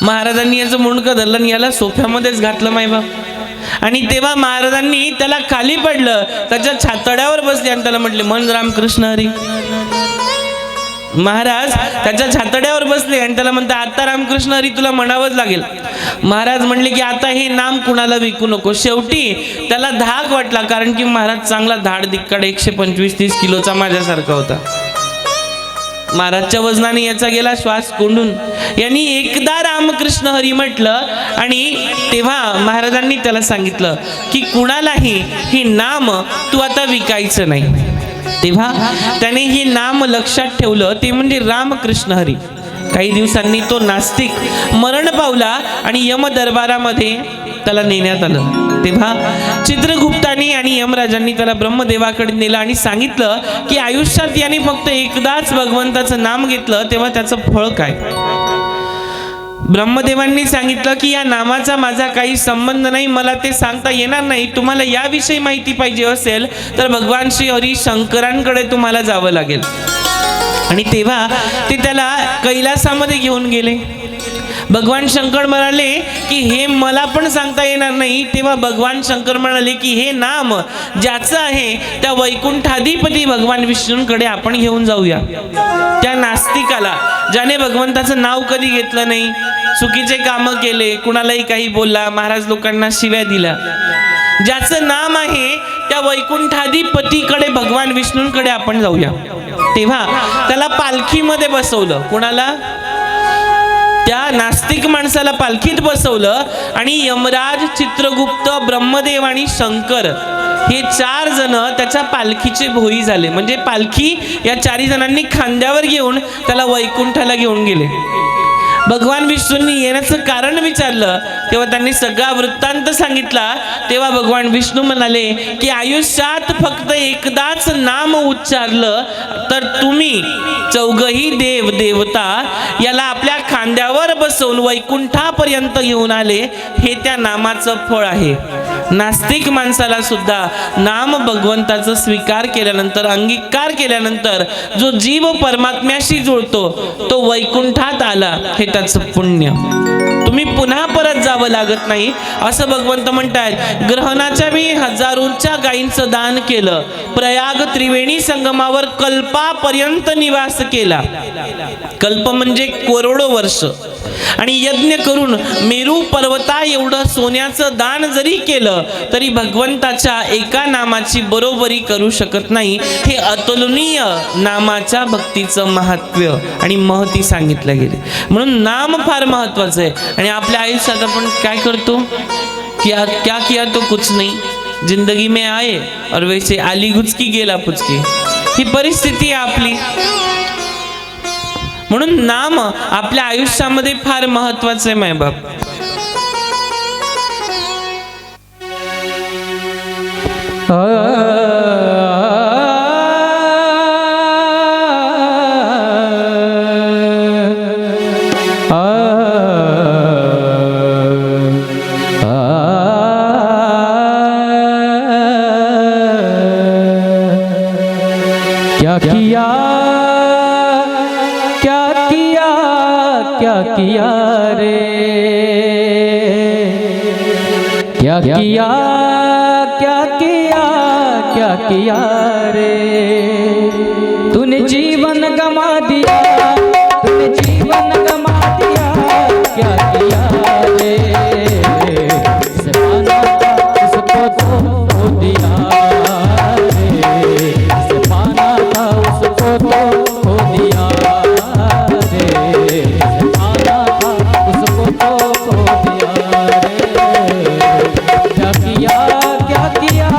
महाराजांनी याचं मुंडकं धरलं आणि याला सोफ्यामध्येच घातलं मायबाप. आणि तेव्हा महाराजांनी त्याला खाली पडलं, त्याच्या छातड्यावर बसले आणि त्याला म्हटले मन रामकृष्ण हरी. महाराज त्याच्या छातड्यावर बसले आणि त्याला म्हणता आता रामकृष्ण हरी तुला म्हणावंच लागेल. महाराज म्हणले की आता हे नाम कुणाला विकू नको. शेवटी त्याला धाक वाटला, कारण की महाराज चांगला धाड दिक्कड 125-30 किलोचा माझ्यासारखा होता. महाराजच्या वजनाने याचा गेला श्वास कोंडून. यांनी एकदा रामकृष्ण हरी म्हटलं आणि तेव्हा महाराजांनी त्याला सांगितलं की कुणालाही ही नाम तू आता विकायचं नाही. तेव्हा त्याने हे नाम लक्षात ठेवलं, ते म्हणजे रामकृष्ण हरी. काही दिवसांनी तो नास्तिक मरण पावला आणि यम दरबारामध्ये त्याला नेण्यात आलं. तेव्हा चित्रगुप्तानी आणि यमराजांनी त्याला ब्रह्मदेवाकडे नेलं आणि सांगितलं की आयुष्यात याने फक्त एकदाच भगवंताचं नाम घेतलं तेव्हा त्याचं फळ काय. ब्रह्मदेवांनी सांगितलं की या नामाचा माझा काही संबंध नाही, मला ते सांगता येणार नाही. तुम्हाला याविषयी माहिती पाहिजे असेल तर भगवान श्री हरी शंकरांकडे तुम्हाला जावं लागेल. आणि तेव्हा ते त्याला कैलासामध्ये घेऊन गेले. भगवान शंकर म्हणाले की हे मला पण सांगता येणार नाही. तेव्हा भगवान शंकर म्हणाले की हे नाम ज्याचं आहे त्या वैकुंठाधिपती भगवान विष्णूंकडे आपण घेऊन जाऊया. त्या नास्तिकाला, ज्याने भगवंताचं नाव कधी घेतलं नाही, चुकीचे कामं केले, कुणालाही काही बोलला, महाराज लोकांना शिव्या दिल्या, ज्याचं नाम आहे त्या वैकुंठाधिपतीकडे भगवान विष्णूंकडे आपण जाऊया. तेव्हा त्याला पालखीमध्ये बसवलं. कुणाला? त्या नास्तिक माणसाला पालखीत बसवलं आणि यमराज, चित्रगुप्त, ब्रह्मदेव आणि शंकर हे 4 जण त्याच्या पालखीचे भोई झाले. म्हणजे पालखी या 4 जणांनी खांद्यावर घेऊन त्याला वैकुंठाला घेऊन गेले. भगवान विष्णूंनी येण्याचं कारण विचारलं तेव्हा त्यांनी सगळा वृत्तांत सांगितला. तेव्हा भगवान विष्णू म्हणाले की आयुष्यात फक्त एकदाच नाम उच्चारलं तर तुम्ही चौघही देव देवता याला आपल्या खांद्यावर बसवून वैकुंठापर्यंत घेऊन आले. हे त्या नामाचं फळ आहे. नास्तिक माणसाला सुद्धा नाम भगवंताचं स्वीकार केल्यानंतर, अंगीकार केल्यानंतर जो जीव परमात्म्याशी जुळतो तो वैकुंठात आला, हे त्याचं पुण्य. तुम्ही पुन्हा परत जावं लागत नाही असं भगवंत म्हणतायत. ग्रहणाच्या वेळी हजारोंच्या गायींचं दान केलं. प्रयाग त्रिवेणी संगमावर कल्पापर्यंत निवास केला. कल्प म्हणजे करोडो वर्ष. आणि यज्ञ करून मेरू पर्वता एवढं सोन्याचं दान जरी केलं तरी भगवंताच्या एका नामाची बरोबरी करू शकत नाही. हे अतुलनीय नामाच्या भक्तीचं महात्म्य आणि महती सांगितलं गेले. म्हणून नाम फार महत्वाचं आहे. आणि आपल्या आयुष्यात आपण काय करतो? क्या किया तो कुछ नहीं, जिंदगी में आए और वैसे आली गुचकी गेला पुचकी. ही परिस्थिती आहे आपली. म्हणून नाम आपल्या आयुष्यामध्ये फार महत्वाचं आहे मायबाप. क्या किया रे, क्या किया रे, तूने जीवन गमा दिया, तूने जीवन गमा दिया. क्या किया रे, सपना उसको तो दिया रे, सपना था उसको तो दिया रे, सपना था उसको तो दिया रे. क्या किया रे, क्या किया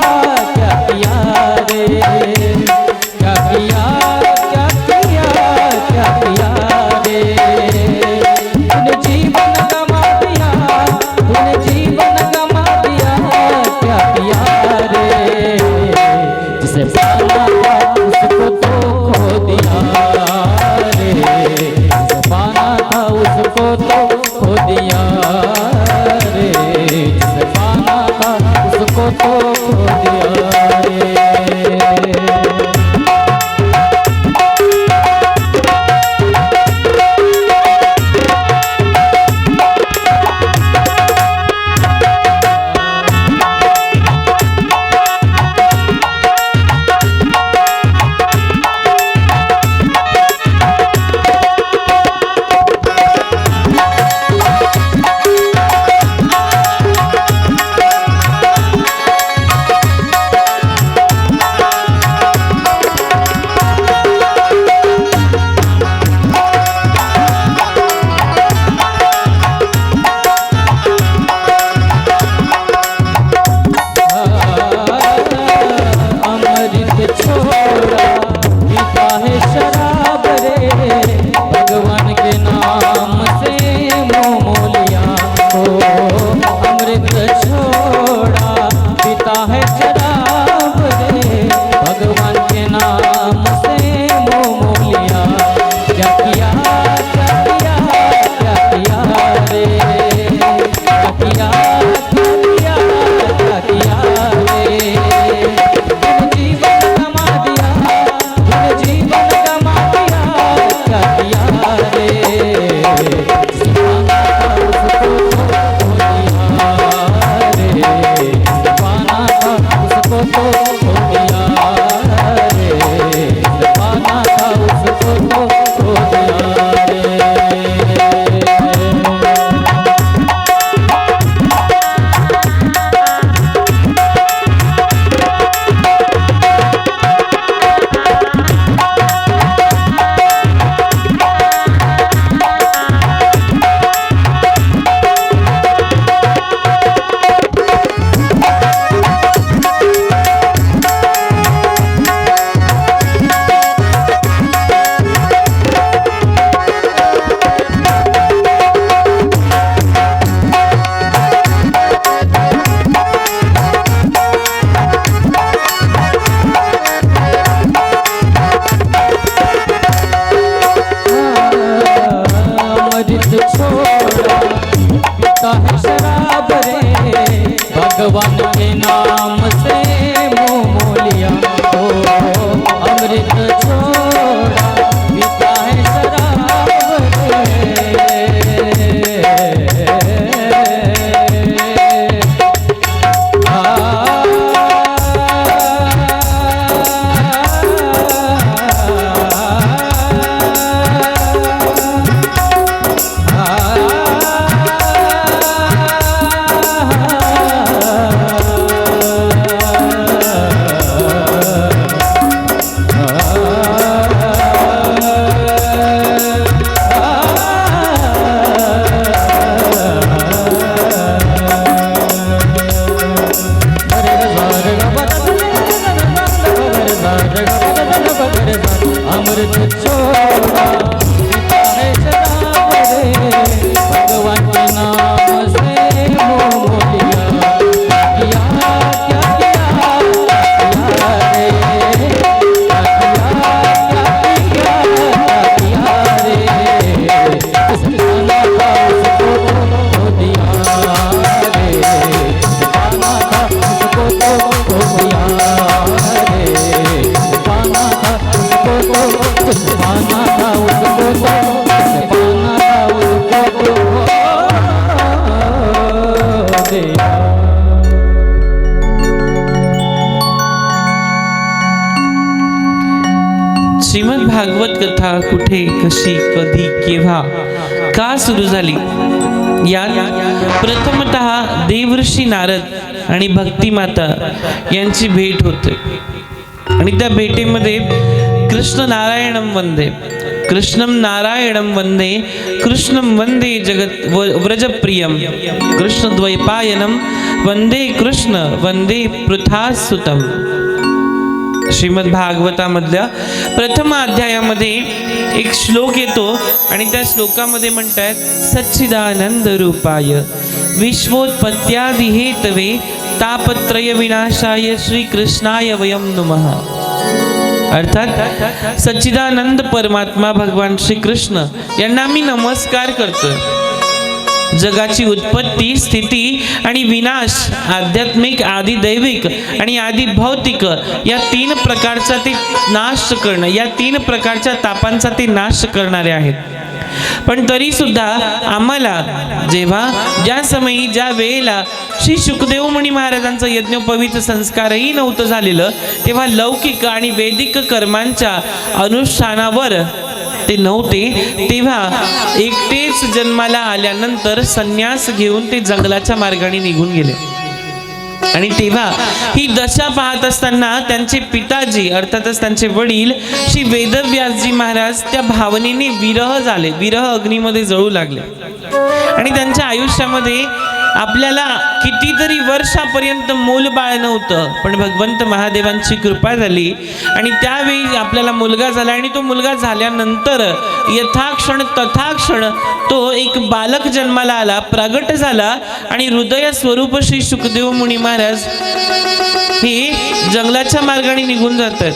भगवान के नाम से मोह लिया, ओ अमृत छोड़ा पीता है शराब अमृत छोड़ा पीता है शराब रे, भगवान के नाम से मोह लिया, किया क्या किया रे, क्या रे, पाना था उसको खो दिया रे, पाना था उसको खो दिया रे, पाना था पाना था उसको पाना था उसको दिया। श्रीमद भागवत कथा कुठे, कशी, कधी, केव्हा, का सुरू झाली यात प्रथमतः देवर्षी नारद आणि भक्तिमाता यांची भेट होते आणि त्या भेटीमध्ये कृष्ण नारायणम वंदे, कृष्णम नारायणम वंदे, कृष्णम वंदे जगत व्रजप्रियम, कृष्ण द्वैपायनम वंदे, कृष्ण वंदे पृथासुतम. श्रीमद भागवतामधल्या प्रथम अध्यायामध्ये एक श्लोक येतो आणि त्या श्लोकामध्ये म्हणतात, सच्चिदानंद रूपाय विश्वोत्पत्त्यादि हेतवे तापत्रय विनाशाय श्री कृष्णाय वयम नमः. अर्थात सच्चिदानंद परमात्मा भगवान श्री कृष्ण यांना मी नमस्कार करतो. जगाची उत्पत्ती, स्थिती आणि विनाश, आध्यात्मिक, आदि दैविक आणि आदि भौतिक या तीन प्रकारचा ते नाश करणं, या तीन प्रकारच्या तापांचा ते नाश करणारे आहेत. पण तरी सुद्धा आम्हाला जेव्हा ज्या समयी ज्या वेळेला श्री शुकदेव मुनी महाराजांचं यज्ञोपवीत संस्कारही नव्हतं झालेलं, तेव्हा लौकिक आणि वैदिक कर्मांच्या अनुष्ठानावर ते नव्हते, तेव्हा एकटेच जन्माला आल्यानंतर संन्यास घेऊन ते जंगलाच्या मार्गाने निघून गेले. आणि तेव्हा ही दशा पाहत असताना त्यांचे पिताजी अर्थातच त्यांचे वडील श्री वेदव्यासजी महाराज त्या भावनेने विरह झाले, विरह अग्नीमध्ये जळू लागले. आणि त्यांच्या आयुष्यामध्ये आपल्याला कितीतरी वर्षापर्यंत मूलबाळ नव्हतं, पण भगवंत महादेवांची कृपा झाली आणि त्यावेळी आपल्याला मुलगा झाला. आणि तो मुलगा झाल्यानंतर यथाक्षण तथाक्षण तो एक बालक जन्माला आला, प्रगट झाला आणि हृदय स्वरूप श्री शुकदेव मुनी महाराज हे जंगलाच्या मार्गाने निघून जातात.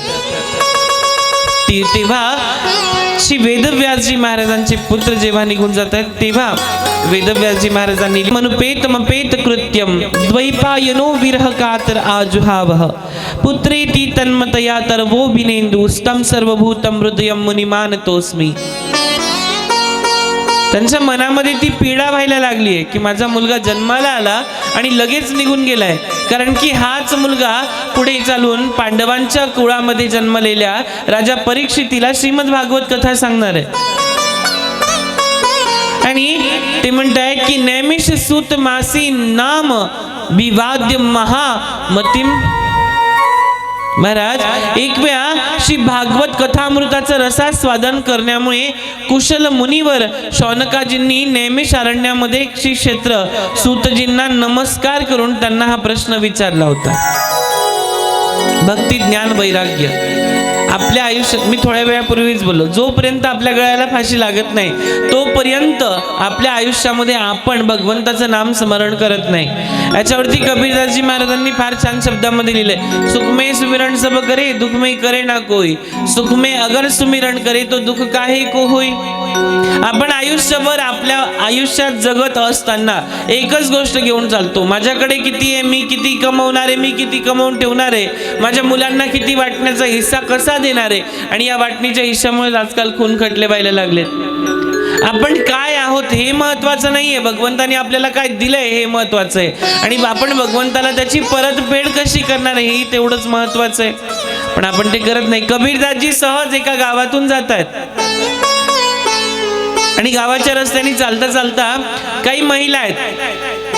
तेव्हा श्री वेदव्यासजी महाराजांचे पुत्र जेव्हा निघून जातात, तेव्हा वेदव्यासजी महाराजांनी मनुपेत मपेत कृत्यम द्वैपायनो विरह कातर आजुहावह पुत्रेति तन्मतया तरवो बिनेंदु स्तम सर्वभूतम हृदयम मुनिमानतोस्मी. त्यांच्या मनामध्ये ती पीडा व्हायला लागली आहे की माझा मुलगा जन्माला आला आणि लगेच निघून गेलाय, कारण की हाच मुलगा पुढे चालून पांडवांच्या कुळामध्ये जन्मलेल्या राजा परीक्षितीला श्रीमद भागवत कथा सांगणार आहे. आणि ते म्हणताय की नैमिष सूत मासी नाम विवाद्य महामतिम. महाराज एक वेळा श्री भागवत कथामृताचं रसास्वादन करण्यामुळे कुशल मुनीवर शौनकाजींनी नैमिषारण्यामध्ये श्री क्षेत्र सूतजींना नमस्कार करून त्यांना हा प्रश्न विचारला होता. भक्ती, ज्ञान, वैराग्य आपल्या आयुष्यात, मी थोड्या वेळापूर्वीच बोललो, जोपर्यंत आपल्या गळ्याला फाशी लागत नाही तोपर्यंत आपल्या आयुष्यामध्ये आपण भगवंताचं नाम स्मरण करत नाही. याच्यावरती कबीरदासजी महाराजांनी फार छान शब्दामध्ये लिहिले, सुखमे सुमिरण सब करे दुख में करे ना कोई, सुख में अगर सुमिरण करे तो दुख काहे को होई. आपण आयुष्यभर आपल्या आयुष्यात जगत असताना एकच गोष्ट घेऊन चालतो, माझ्याकडे किती आहे, मी किती कमवणार आहे, मी किती कमवून ठेवणार आहे, माझ्या मुलांना किती वाटण्याचा हिस्सा कसा देणार आहे. आणि या वाटणीच्या हिश्श्यामुळे आजकाल खून खटले व्हायला लागलेत. आपण काय आहोत हे महत्वाचं नाहीये, भगवंताने आपल्याला काय दिलंय हे महत्वाचं आहे. आणि आपण भगवंताला त्याची परतफेड कशी करणार आहे हे तेवढंच महत्वाचं आहे. पण आपण ते करत नाही. कबीरदासजी सहज एका गावातून जात आहेत आणि गावाच्या रस्त्याने चालता चालता काही महिला आहेत,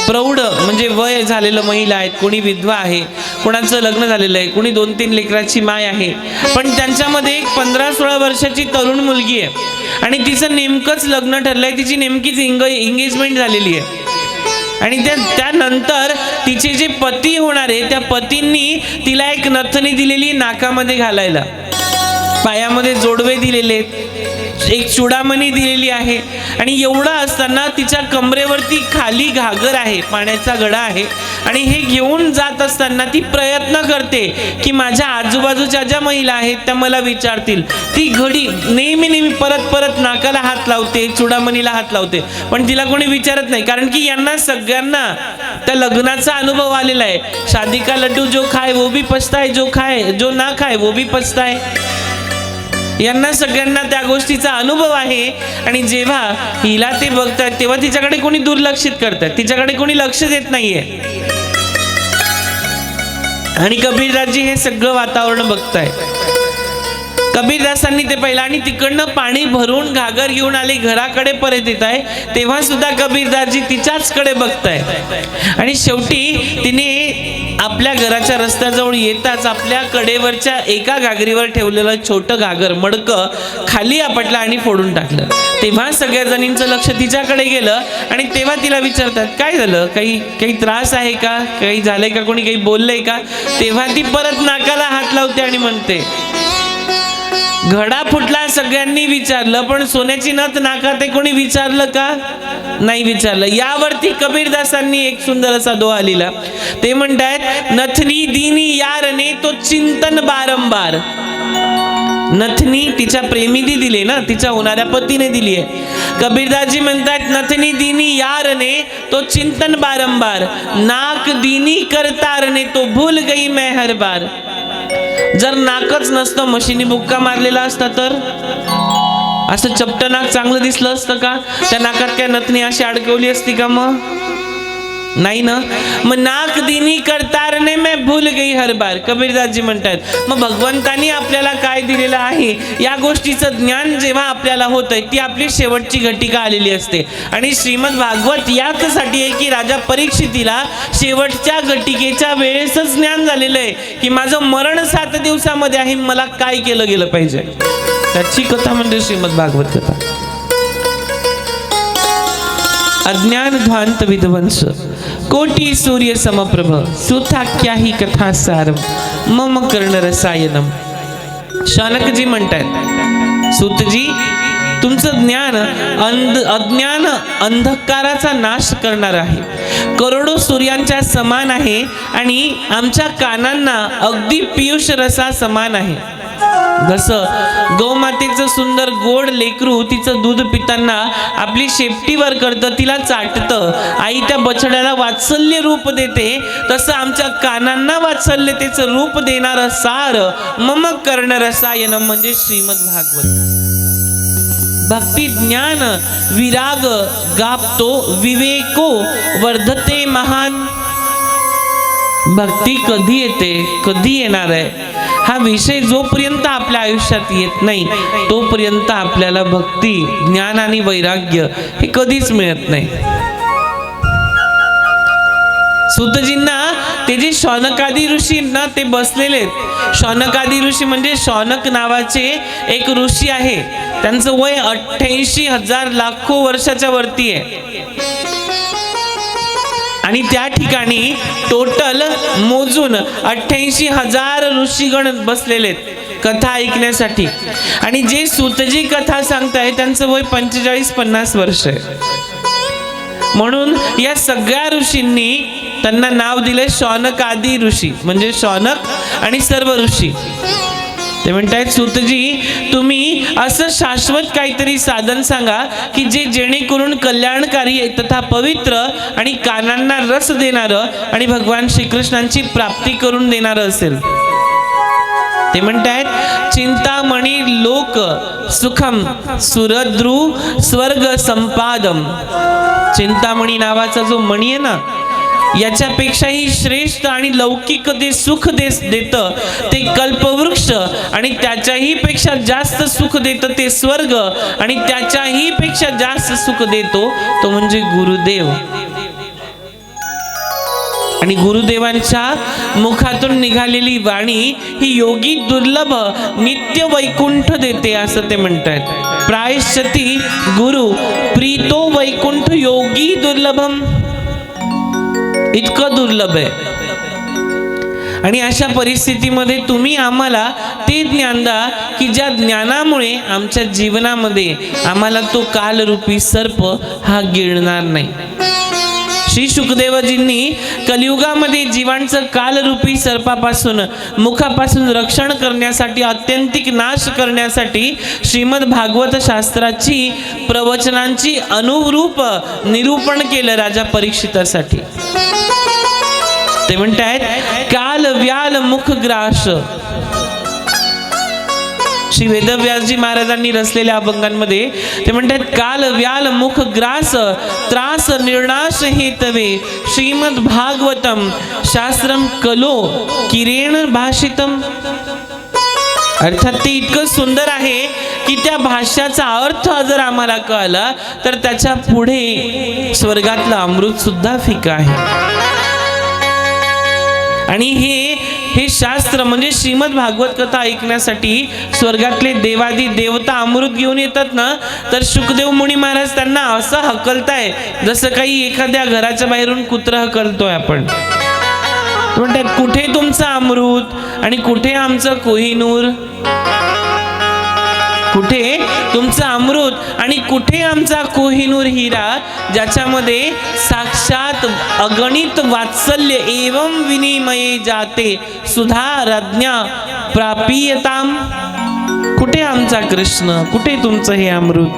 प्रौढ म्हणजे वय झालेलं महिला आहेत, कोणी विधवा आहे, कोणाचं लग्न झालेलं आहे, कोणी 2-3 लेकराची माय आहे. पण त्यांच्यामध्ये एक 15-16 वर्षाची तरुण मुलगी आहे आणि तिचं नेमकंच लग्न ठरलंय, तिची नेमकीच एंगेजमेंट झालेली आहे. आणि त्यानंतर तिचे जे पती होणार आहे त्या पतींनी तिला एक नथनी दिलेली नाकामध्ये घालायला, पायामध्ये जोडवे दिलेले, एक चुडामणी दिलेली आहे. आणि एवढं असताना तिच्या कमरेवरती खाली घागर आहे, पाण्याचा गडा आहे. आणि हे घेऊन जात असताना ती प्रयत्न करते की माझ्या आजूबाजूच्या ज्या महिला आहेत त्या मला विचारतील. ती घडी नेहमी परत परत नाकाला हात लावते, चुडामणीला हात लावते, पण तिला कोणी विचारत नाही. कारण की यांना सगळ्यांना त्या लग्नाचा अनुभव आलेला आहे. शादी का लड्डू जो खाए वो भी पछताए, जो ना खाए वो भी पछताए. यांना सगळ्यांना त्या गोष्टीचा अनुभव आहे. आणि जेव्हा हिला ते बघतात तेव्हा तिच्याकडे कोणी दुर्लक्षित करतात, तिच्याकडे कोणी लक्ष देत नाहीये. आणि कबीरदासजी हे सगळं वातावरण बघताय. कबीरदासांनी ते पाहिलं आणि तिकडनं पाणी भरून घागर घेऊन आली, घराकडे परत येत आहे. तेव्हा सुद्धा कबीरदासजी तिच्याचकडे बघताय. आणि शेवटी तिने आपल्या घराच्या रस्त्याजवळ येताच आपल्या कडेवरच्या एका घागरीवर ठेवलेलं छोटं घागर मडकं खाली आपटलं आणि फोडून टाकलं. तेव्हा सगळ्या जणींचं लक्ष तिच्याकडे गेलं आणि तेव्हा तिला विचारतात काय झालं, काही त्रास आहे का, काही झालंय का, कोणी काही बोललंय का. तेव्हा ती परत नाकाला हात लावते आणि म्हणते घडा फुटला सगळ्यांनी विचारलं, पण सोन्याची नथ नाकात आहे कोणी विचारलं का, नाही विचारलं. यावरती कबीरदासांनी एक सुंदर असा दोहा लिहिला. ते म्हणतात नथनी दीनी यारने तो चिंतन बारंबार. नथनी तिच्या प्रेमीने दिली ना, तिच्या होणाऱ्या पतीने दिली आहे. कबीरदासजी म्हणतात नथनी दीनी यारने तो चिंतन बारंबार, नाक दीनी करतारने तो भूल गई मैं हर बार. जर नाकच नसतं, मशीनी बुक्का मारलेला असता तर असं चपट नाक चांगलं दिसलं असतं का, त्या नाकात काय नथनी अशी अडकवली असती का, मग नाही ना. मग नाक दिनी करतारने मैं भूल गई हर बार. कबीरदासजी म्हणतात मग भगवंतानी आपल्याला काय दिलेलं आहे या गोष्टीचं ज्ञान जेव्हा आपल्याला होतंय ती आपली शेवटची घटिका आलेली असते. आणि श्रीमद भागवत यासाठी आहे की राजा परीक्षितीला शेवटच्या घटिकेच्या वेळेसच ज्ञान झालेलं आहे की माझं मरण 7 दिवसामध्ये आहे, मला काय केलं गेलं पाहिजे. त्याची कथा म्हणजे श्रीमद भागवत कथा. अज्ञान ध्वांत विध्वंस कोटी सूर्य समप्रभ सुताख्या ही कथा सारम मम कर्ण रसायनम. शौनकजी म्हणतात सूतजी तुमचं ज्ञान अज्ञान अंधकाराचा नाश करणार आहे, करोडो सूर्यांच्या समान आहे आणि आमच्या कानांना अगदी पियुष रसा समान आहे. जसं गौमातेचं सुंदर गोड लेकरू तिचं दूध पिताना आपली शेपटीवर करतं, तिला चाटतं, आई त्या बछड्याला वात्सल्य रूप देते, तसं आमच्या कानांना वात्सल्यतेचं रूप देणारं सार मम कर्ण रसायनम म्हणजे श्रीमद भागवत. भक्ती ज्ञान विराग गापतो विवेको वर्धते महान. भक्ती कधी येते कधी येणार आहे हा विषय जोपर्यंत आपल्या आयुष्यात येत नाही तोपर्यंत आपल्याला भक्ती ज्ञान आणि वैराग्य हे कधीच मिळत नाही. सूतजींना ते जे शौनकादी ऋषी ना ते बसलेले आहेत. शौनकादी ऋषी म्हणजे शौनक नावाचे एक ऋषी आहे, त्यांचं वय 88,000 लाखो वर्षाच्या वरती आहे. आणि त्या ठिकाणी टोटल मोजून 88,000 ऋषीगण बसलेले आहेत कथा ऐकण्यासाठी. आणि जे सूतजी कथा सांगताय त्यांचं वय 45-50 वर्ष आहे. म्हणून या सगळ्या ऋषींनी त्यांना नाव दिले शौनकादी ऋषी म्हणजे शौनक आणि सर्व ऋषी. ते म्हणतायत, सूतजी तुम्ही असं शाश्वत काहीतरी साधन सांगा की जे जेणेकरून कल्याणकारी तथा पवित्र आणि कानांना रस देणारं आणि भगवान श्रीकृष्णांची प्राप्ती करून देणारं असेल. ते म्हणतायत, चिंतामणी लोक सुखम सुरद्रू स्वर्ग संपादम. चिंतामणी नावाचा जो मणी आहे ना, याच्यापेक्षाही श्रेष्ठ आणि लौकिक ते सुख देतं ते कल्पवृक्ष, आणि त्याच्याही पेक्षा जास्त सुख देतं ते स्वर्ग, आणि त्याच्याही पेक्षा जास्त सुख देतो तो म्हणजे गुरुदेव. आणि गुरुदेवांच्या मुखातून निघालेली वाणी ही योगी दुर्लभ नित्य वैकुंठ देते असं ते म्हणतात. प्रायश्चती गुरु प्रीतो वैकुंठ योगी दुर्लभम. इतकं दुर्लभ आहे. आणि अशा परिस्थितीमध्ये तुम्ही आम्हाला ते ज्ञान द्या की ज्या ज्ञानामुळे आमच्या जीवनामध्ये आम्हाला तो कालरूपी सर्प हा गिळणार नाही. श्री शुकदेवजींनी कलियुगामध्ये जीवांचं कालरूपी सर्पापासून मुखापासून रक्षण करण्यासाठी, आत्यंतिक नाश करण्यासाठी श्रीमद भागवत शास्त्राची प्रवचनांची अनुरूप निरूपण केलं राजा परीक्षितासाठी. ते म्हणतायत, काल व्याल मुख ग्रास. श्री वेदव्यासजी महाराजांनी रचलेल्या अभंगांमध्ये ते म्हणतात, काल व्याल मुख ग्रास त्रास निर्णाश हेतवे श्रीमद भागवतम शास्त्रम कलो किरेण भाषितम. अर्थात ते इतकं सुंदर आहे की त्या भाष्याचा अर्थ जर आम्हाला कळला तर त्याच्या पुढे स्वर्गातलं अमृत सुद्धा फिका आहे. आणि हे शास्त्र म्हणजे श्रीमद भागवत कथा ऐकण्यासाठी स्वर्गातले देवादी देवता अमृत घेऊन येतात ना, तर शुकदेव मुनी महाराज त्यांना असं हकलताय जसं काही एखाद्या घराच्या बाहेरून कुत्रा हकलतोय आपण. म्हणतात, कुठे तुमचं अमृत आणि कुठे आमचं कोहिनूर. कुठे तुमचं अमृत आणि कुठे आमचा कोहिनूर हिरा, ज्याच्यामध्ये साक्षात अगणित वात्सल्य एवं विनिमये जाते सुधा रज्ञा प्रापीयताम. कुठे आमचा कृष्ण, कुठे तुमचं हे अमृत.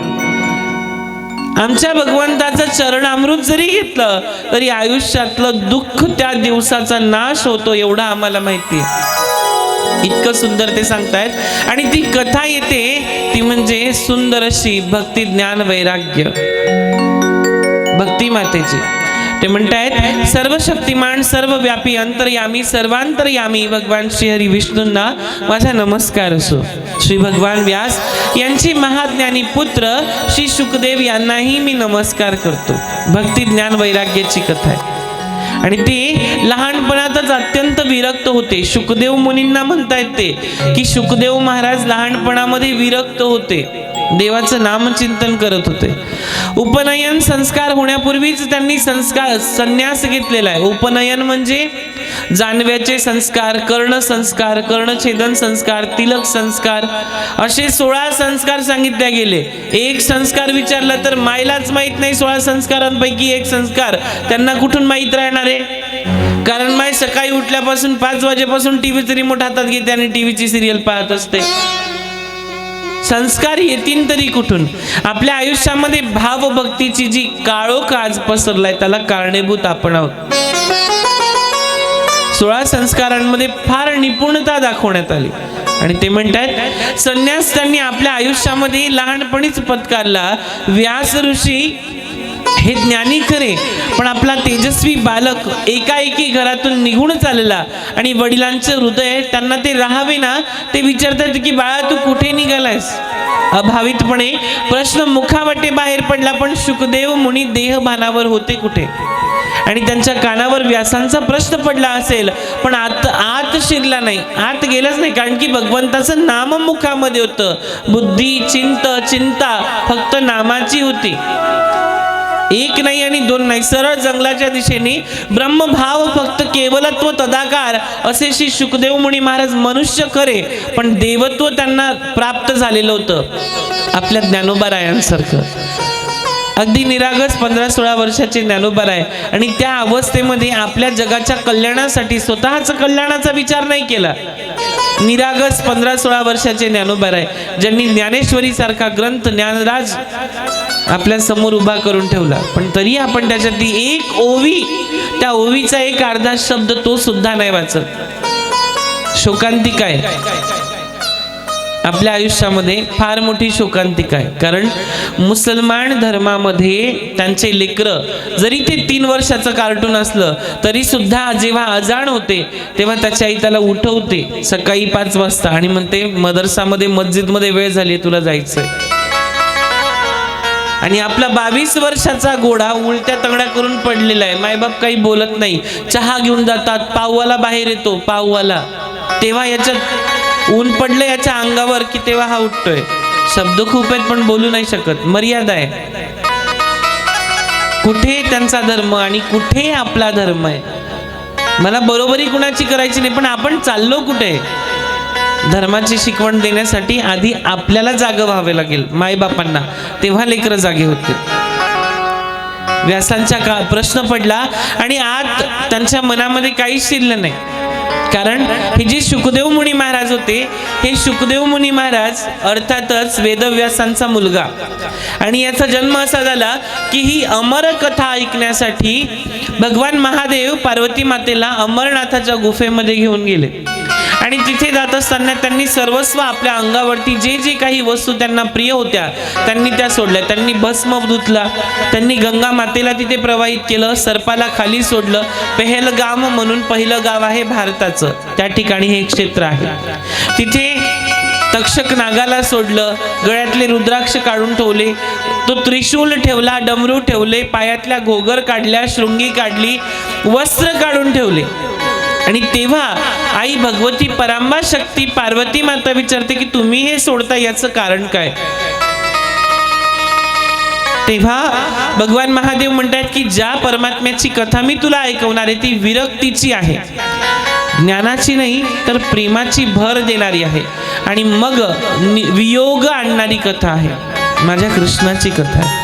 आमच्या भगवंताचं चरणामृत जरी घेतलं तरी आयुष्यातलं दुःख त्या दिवसाचा नाश होतो, एवढं आम्हाला माहिती आहे. इतकं सुंदर ते सांगतायत. आणि ती कथा येते ती म्हणजे सुंदर अशी भक्ती ज्ञान वैराग्य भक्ती मातेची. ते म्हणतायत, सर्व शक्तिमान सर्व व्यापी अंतर्यामी सर्वांतर्यामी भगवान श्री हरी विष्णूंना माझा नमस्कार असो. श्री भगवान व्यास यांची महाज्ञानी पुत्र श्री शुकदेव यांनाही मी नमस्कार करतो. भक्ती ज्ञान वैराग्याची कथा आहे. आणि ते लहानपणातच अत्यंत विरक्त होते. शुकदेव मुनींना म्हणतायत ते की शुकदेव महाराज लहानपणामध्ये विरक्त होते, देवाचं नामचिंतन करत होते. उपनयन संस्कार होण्यापूर्वीच त्यांनी संन्यास घेतलेला आहे. उपनयन म्हणजे जानव्याचे संस्कार, कर्ण संस्कार, कर्णछेदन संस्कार, तिलक संस्कार, असे 16 संस्कार सांगितले गेले. एक संस्कार विचारला तर मायलाच माहित नाही 16 संस्कारांपैकी एक संस्कार त्यांना कुठून माहित राहणार आहे. कारण माय सकाळी उठल्यापासून 5 वाजेपासून टीव्हीचं रिमोट हातात घेते आणि टीव्हीची सिरियल पाहत असते. संस्कार येतील तरी कुठून. आपल्या आयुष्यामध्ये भावभक्तीची जी काळोख आज पसरलाय त्याला कारणीभूत आपण आहोत. 16 संस्कारांमध्ये फार निपुणता दाखवण्यात आली. आणि ते म्हणतात, संन्यास त्यांनी आपल्या आयुष्यामध्ये लहानपणीच पत्कारला. व्यास ऋषी हे ज्ञानी खरे, पण आपला तेजस्वी बालक एकाएकी घरातून निघून चालला आणि वडिलांचं हृदय त्यांना ते राहावे ना, ते विचारतात की बाळा तू कुठे निघालायस. अभावितपणे प्रश्न मुखावाटे बाहेर पडला, पण शुकदेव मुनी देहभानावर होते कुठे. आणि त्यांच्या कानावर व्यासांचा प्रश्न पडला असेल, पण आत शिरला नाही, आत गेलाच नाही, कारण की भगवंताचं नाम मुखामध्ये होतं. बुद्धी चिंता फक्त नामाची होती. एक नाही आणि दोन नाही, सरळ जंगलाच्या दिशेने ब्रह्मभाव फक्त केवलत्व तदाकार असे श्री शुकदेव मुनी महाराज मनुष्य खरे, पण देवत्व त्यांना प्राप्त झालेलं होतं आपल्या ज्ञानोबारायांसारखं. अगदी निरागस 15-16 वर्षाचे ज्ञानोबाराय, आणि त्या अवस्थेमध्ये आपल्या जगाच्या कल्याणासाठी स्वतःच कल्याणाचा विचार नाही केला, निरागस 15-16 वर्षाचे ज्ञानोबा आहे, ज्यांनी ज्ञानेश्वरी सारखा ग्रंथ ज्ञानराज आपल्या समोर उभा करून ठेवला, पण तरी आपण त्याच्यातली एक ओवी, त्या ओवीचा एक अर्धा शब्द तो सुद्धा नाही वाचत. शोकांतिका आहे आपल्या आयुष्यामध्ये, फार मोठी शोकांतिका आहे. कारण मुसलमान धर्मामध्ये त्यांचे लेकरं जरी ते 3 वर्षाचं कार्टून असलं तरी सुद्धा जेव्हा अजाण होते तेव्हा त्याची आई त्याला उठवते सकाळी 5 वाजता आणि म्हणते मदरसामध्ये मस्जिदमध्ये वेळ झाली, तुला जायचंय. आणि आपला 22 वर्षाचा घोडा उलट्या तंगड्या करून पडलेला आहे, मायबाप काही बोलत नाही, चहा घेऊन जातात, पाववाला बाहेर येतो, पाववाला, तेव्हा याच्यात ऊन पडलं याच्या अंगावर की तेव्हा हा उठतोय. शब्द खूप आहेत पण बोलू नाही शकत, मर्यादा आहे. कुठे त्यांचा धर्म आणि कुठे आपला धर्म आहे. मला बरोबरी कुणाची करायची नाही, पण आपण चाललो कुठे? धर्माची शिकवण देण्यासाठी आधी आपल्याला जागं व्हावे लागेल मायबापांना, तेव्हा लेकरं जागे होते. व्यासांच्या प्रश्न पडला आणि आत त्यांच्या मनामध्ये काहीच शिरलं नाही. कारण हे जे शुकदेव मुनी महाराज होते, हे शुकदेव मुनी महाराज अर्थातच वेदव्यासांचा मुलगा, आणि याचा जन्म असा झाला की ही अमर कथा ऐकण्यासाठी भगवान महादेव पार्वती मातेला अमरनाथाच्या गुफेमध्ये घेऊन गेले. आणि तिथे जात असताना त्यांनी सर्वस्व आपल्या अंगावरती जे जे काही वस्तू त्यांना प्रिय होत्या त्यांनी त्या सोडल्या. त्यांनी भस्म धुतला, त्यांनी गंगा मातेला तिथे प्रवाहित केलं, सर्पाला खाली सोडलं. पहलगाम म्हणून पहिलं गाव आहे भारताचं, त्या ठिकाणी हे क्षेत्र आहे. तिथे तक्षक नागाला सोडलं, गळ्यातले रुद्राक्ष काढून ठेवले, तो त्रिशूल ठेवला, डमरू ठेवले, पायातल्या घोगर काढल्या, शृंगी काढली, वस्त्र काढून ठेवले. आणि तेव्हा आई भगवती परांबा शक्ती पार्वती माता विचारते की तुम्ही हे सोडता याचं कारण काय? तेव्हा भगवान महादेव म्हणतात की ज्या परमात्म्याची कथा मी तुला ऐकवणार आहे ती विरक्तीची आहे, ज्ञानाची नाही तर प्रेमाची भर देणारी आहे, आणि मग वियोग आणणारी कथा आहे, माझ्या कृष्णाची कथा आहे.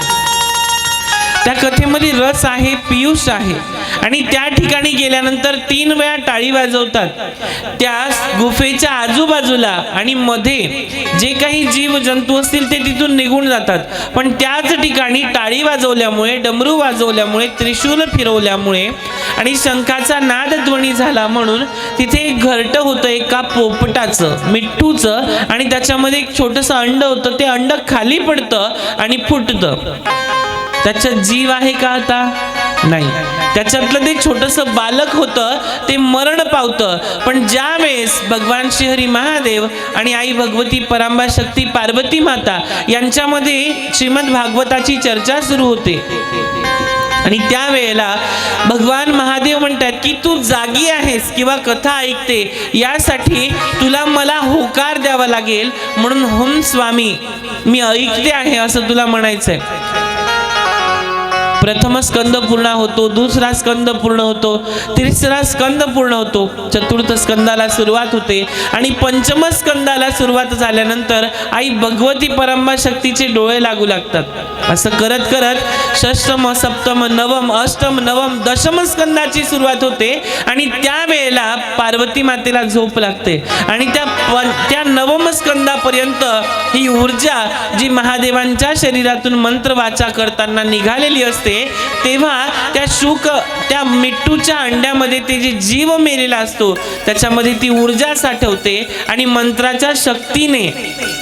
त्या कथेमध्ये रस आहे, पियुष आहे. आणि त्या ठिकाणी गेल्यानंतर 3 वेळा टाळी वाजवतात त्या गुफेच्या आजूबाजूला, आणि मध्ये जे काही जीव जंतू असतील ते तिथून निघून जातात. पण त्याच ठिकाणी टाळी वाजवल्यामुळे, डमरू वाजवल्यामुळे, त्रिशूल फिरवल्यामुळे आणि शंखाचा नाद ध्वनी झाला म्हणून तिथे एक घरटं होतं एका पोपटाचं, मिठ्ठूचं, आणि त्याच्यामध्ये एक छोटंसं अंड होतं. ते अंड खाली पडतं आणि फुटतं. त्याच्यात जीव आहे का? आता नाही. त्याच्यातलं ते छोटंसं बालक होतं ते मरण पावतं. पण ज्या वेळेस भगवान श्रीहरी महादेव आणि आई भगवती परांबा शक्ती पार्वती माता यांच्यामध्ये श्रीमद भागवताची चर्चा सुरू होते, आणि त्यावेळेला भगवान महादेव म्हणतात की तू जागी आहेस किंवा कथा ऐकते, यासाठी तुला मला होकार द्यावा लागेल. म्हणून हुम स्वामी, मी ऐकते आहे असं तुला म्हणायचंय. प्रथम स्कंद पूर्ण होतो, दुसरा स्कंद पूर्ण होतो, तिसरा स्कंद पूर्ण होतो, चतुर्थ स्कंदाला सुरुवात होते, आणि पंचम स्कंदाला सुरुवात झाल्यानंतर आई भगवती परांबा शक्तीचे डोळे लागू लागतात. असं करत करत षष्टम, सप्तम, नवम, अष्टम, नवम, दशम स्कंदाची सुरुवात होते, आणि त्यावेळेला पार्वती मातेला झोप लागते. आणि त्या नवम स्कंदापर्यंत ही ऊर्जा जी महादेवांच्या शरीरातून मंत्र वाचा करताना निघालेली असते, तेव्हा त्या मिठ्ठूच्या अंड्यामध्ये ते जे जीव मेलेला असतो त्याच्यामध्ये ती ऊर्जा साठवते, आणि मंत्राच्या शक्तीने,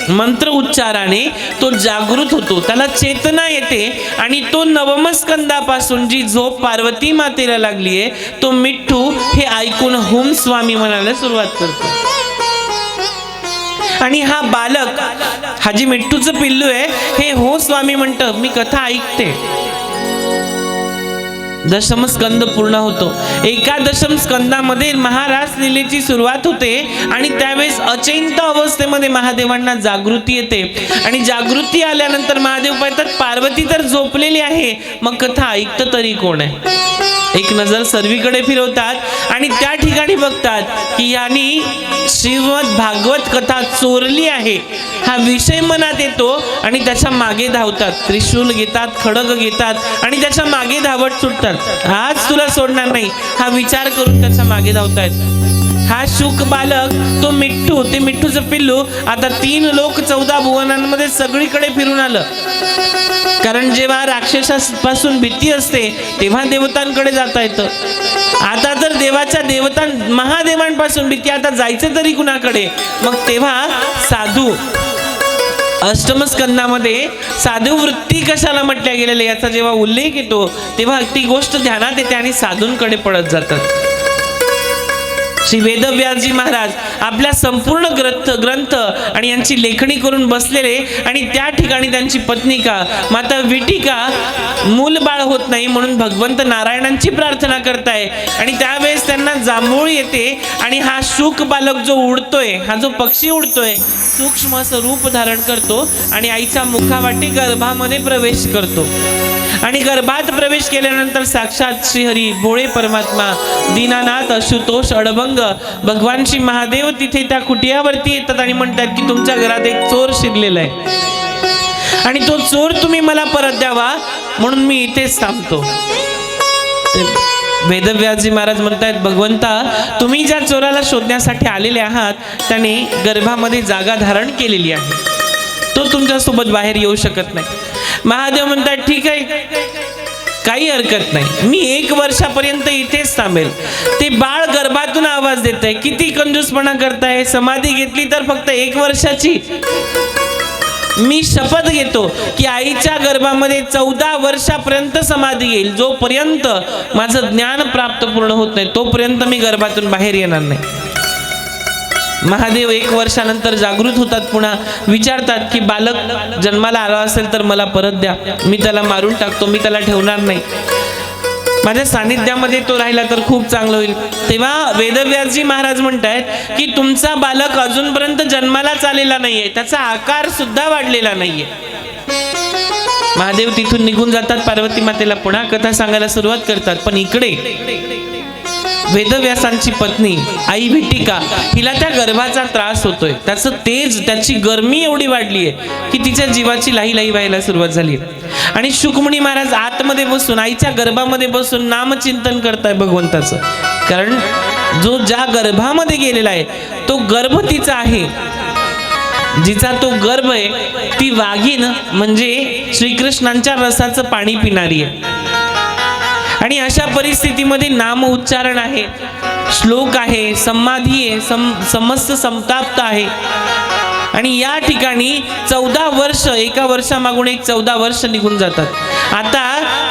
मंत्र उच्चाराने तो जागृत होतो, त्याला चेतना येते. आणि तो नवमस्कंदापासून जी झोप पार्वती मातेला लागलीये, तो मिठ्ठू हे ऐकून हुम स्वामी म्हणायला सुरुवात करतो. आणि हा बालक, हा जी मिठ्ठूचं पिल्लू आहे, हे हो स्वामी म्हणतं, मी कथा ऐकते. दशम स्कंद पूर्ण होतो. एका दशम स्कंदामध्ये महारास लीलेची सुरुवात होते, आणि त्यावेळेस अचिंत अवस्थेमध्ये महादेवांना जागृती येते. आणि जागृती आल्यानंतर महादेव पाहतात पार्वती तर झोपलेली आहे, मग कथा ऐकतं तरी कोण आहे? एक नजर सर्वीकडे फिरवतात आणि त्या ठिकाणी बघतात की यांनी श्रीमद भागवत कथा चोरली आहे हा विषय मनात येतो, आणि त्याच्या मागे धावतात. त्रिशूल घेतात, खडग घेतात आणि त्याच्या मागे धावत सुटतात. आज तुला सोडणार नाही हा विचार करून त्याच्या मागे धावतायत. हा शुक बालक तो मिठ्ठू, ते मिठ्ठूचं पिल्लू आता 3 लोक 14 भुवनांमध्ये सगळीकडे फिरून आलं. कारण जेव्हा राक्षसापासून भीती असते तेव्हा देवतांकडे जाता येतं. आता तर देवाच्या महादेवांपासून भीती, आता जायचं तरी कुणाकडे? मग तेव्हा साधू, अष्टमस्कंदामध्ये साधू वृत्ती कशाला म्हटल्या गेलेल्या याचा जेव्हा उल्लेख येतो तेव्हा ती गोष्ट ध्यानात येते आणि साधूंकडे पडत जातात. श्री वेदव्यासजी महाराज आपल्या संपूर्ण ग्रंथ आणि यांची लेखणी करून बसलेले, आणि त्या ठिकाणी त्यांची पत्निका माता विटिका मूलबाळ होत नाही म्हणून भगवंत नारायणांची प्रार्थना करताय. आणि त्यावेळेस त्यांना जांभूळ येते आणि हा शुक बालक जो उडतोय, हा जो पक्षी उडतोय, सूक्ष्म असं रूप धारण करतो आणि आईच्या मुखावाटे गर्भामध्ये प्रवेश करतो. आणि गर्भात प्रवेश केल्यानंतर साक्षात श्रीहरी भोळे परमात्मा दीनानाथ अशुतोष अडभंग भगवान श्री महादेव तिथे त्या कुटियावरती येतात आणि म्हणतात की तुमच्या घरात एक चोर शिरलेला आहे आणि तो चोर तुम्ही मला परत द्यावा म्हणून मी इथेच थांबतो. वेदव्यासजी महाराज म्हणतात, भगवंता तुम्ही ज्या चोराला शोधण्यासाठी आलेले आहात त्याने गर्भामध्ये जागा धारण केलेली आहे, तो तुमच्यासोबत बाहेर येऊ शकत नाही. महादेव म्हणतात ठीक आहे, काही हरकत नाही, मी 1 वर्षापर्यंत इथेच थांबेल. ते बाळ गर्भातून आवाज देत आहे, किती कंजूसपणा करताय, समाधी घेतली तर फक्त 1 वर्षाची. मी शपथ घेतो की आईच्या गर्भामध्ये 14 वर्षापर्यंत समाधी येईल. जोपर्यंत माझं ज्ञान प्राप्त पूर्ण होत नाही तोपर्यंत मी गर्भातून बाहेर येणार नाही. महादेव 1 वर्षानंतर जागृत होतात, पुन्हा विचारतात की बालक जन्माला आला असेल तर मला परत द्या, मी त्याला मारून टाकतो, मी त्याला ठेवणार नाही, माझ्या सानिध्यामध्ये तो राहिला तर खूप चांगलं होईल. तेव्हा वेदव्यासजी महाराज म्हणतायत की तुमचा बालक अजूनपर्यंत जन्मालाच आलेला नाहीये, त्याचा आकार सुद्धा वाढलेला नाहीये. महादेव तिथून निघून जातात, पार्वती मातेला पुन्हा कथा सांगायला सुरुवात करतात. पण इकडे वेदव्यासांची पत्नी आई विटिका, हिला त्या गर्भाचा त्रास होतोय, त्याचं तेज, त्याची गरमी एवढी वाढली आहे की तिच्या जीवाची लाही लाही व्हायला सुरुवात झाली. आणि शुकमुनी महाराज आतमध्ये बसून, आईच्या गर्भामध्ये बसून नामचिंतन करताय भगवंताचं. कारण जो ज्या गर्भामध्ये गेलेला आहे तो गर्भ तिचा आहे, जिचा तो गर्भ आहे ती वाघीण म्हणजे श्रीकृष्णांच्या रसाचं पाणी पिणारी आहे. आणि अशा परिस्थितीमध्ये नाम उच्चारण आहे, श्लोक आहे, समाधी आहे, समस्त समताप्त आहे. आणि या ठिकाणी 14 वर्ष, 1 वर्षामागून 14 वर्ष निघून जातात. आता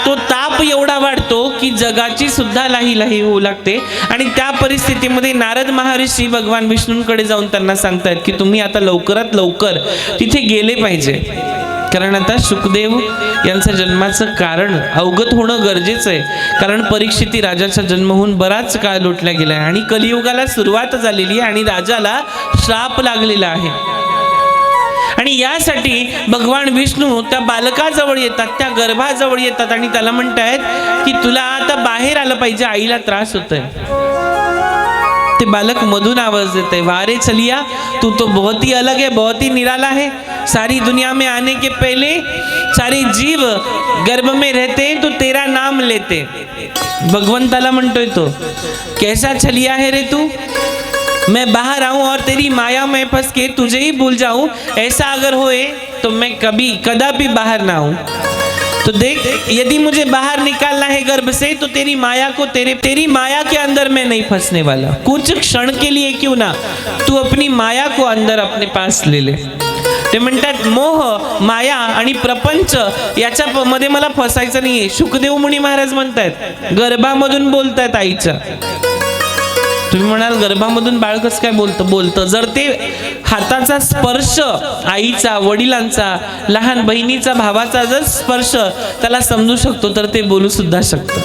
तो ताप एवढा वाढतो की जगाची सुद्धा लाही लाही होऊ लागते. आणि त्या परिस्थितीमध्ये नारद महर्षी भगवान विष्णूंकडे जाऊन त्यांना सांगतायत की तुम्ही आता लवकरात लवकर तिथे गेले पाहिजे, कारण आता शुकदेव यांचं जन्माचं कारण अवगत होणं गरजेचं आहे. कारण परीक्षिती राजाचा जन्म होऊन बराच काळ लोटला गेला आहे आणि कलियुगाला सुरुवात झालेली आहे आणि राजाला श्राप लागलेला आहे. आणि यासाठी भगवान विष्णू त्या बालकाजवळ येतात, त्या गर्भाजवळ येतात आणि त्याला म्हणतायत की तुला आता बाहेर आलं पाहिजे, आईला त्रास होतोय. ते बालक मधून आवाज देते, वारे चलिया तू तो बहुत ही अलग है, बहुत ही निराला है. सारी दुनिया में आने के पहले सारे जीव गर्भ में रहते तो तेरा नाम लेते. भगवंताला म्हणतोय तो, कैसा छलिया है रे तू, मैं बाहर आऊं और तेरी माया में फंस के तुझे ही भूल जाऊं, ऐसा अगर होए तो मैं कदापि बाहर ना आऊं. तो देख, यदि मुझे बाहर निकालना है गर्भ से तो तेरी माया के अंदर मैं नहीं फंसने वाला. कुछ क्षण के लिए क्यों ना तू अपनी माया को अंदर अपने पास ले ले. ते म्हणतात मोह, माया आणि प्रपंच याच्या मध्ये मला फसायचं नाहीये. शुकदेव मुनी महाराज म्हणतायत, गर्भामधून बोलतायत आईच्या. तुम्ही म्हणाल गर्भामधून बाळ कसं काय बोलतं? जर ते हाताचा स्पर्श आईचा, वडिलांचा, लहान बहिणीचा, भावाचा जर स्पर्श त्याला समजू शकतो तर ते बोलू सुद्धा शकतं.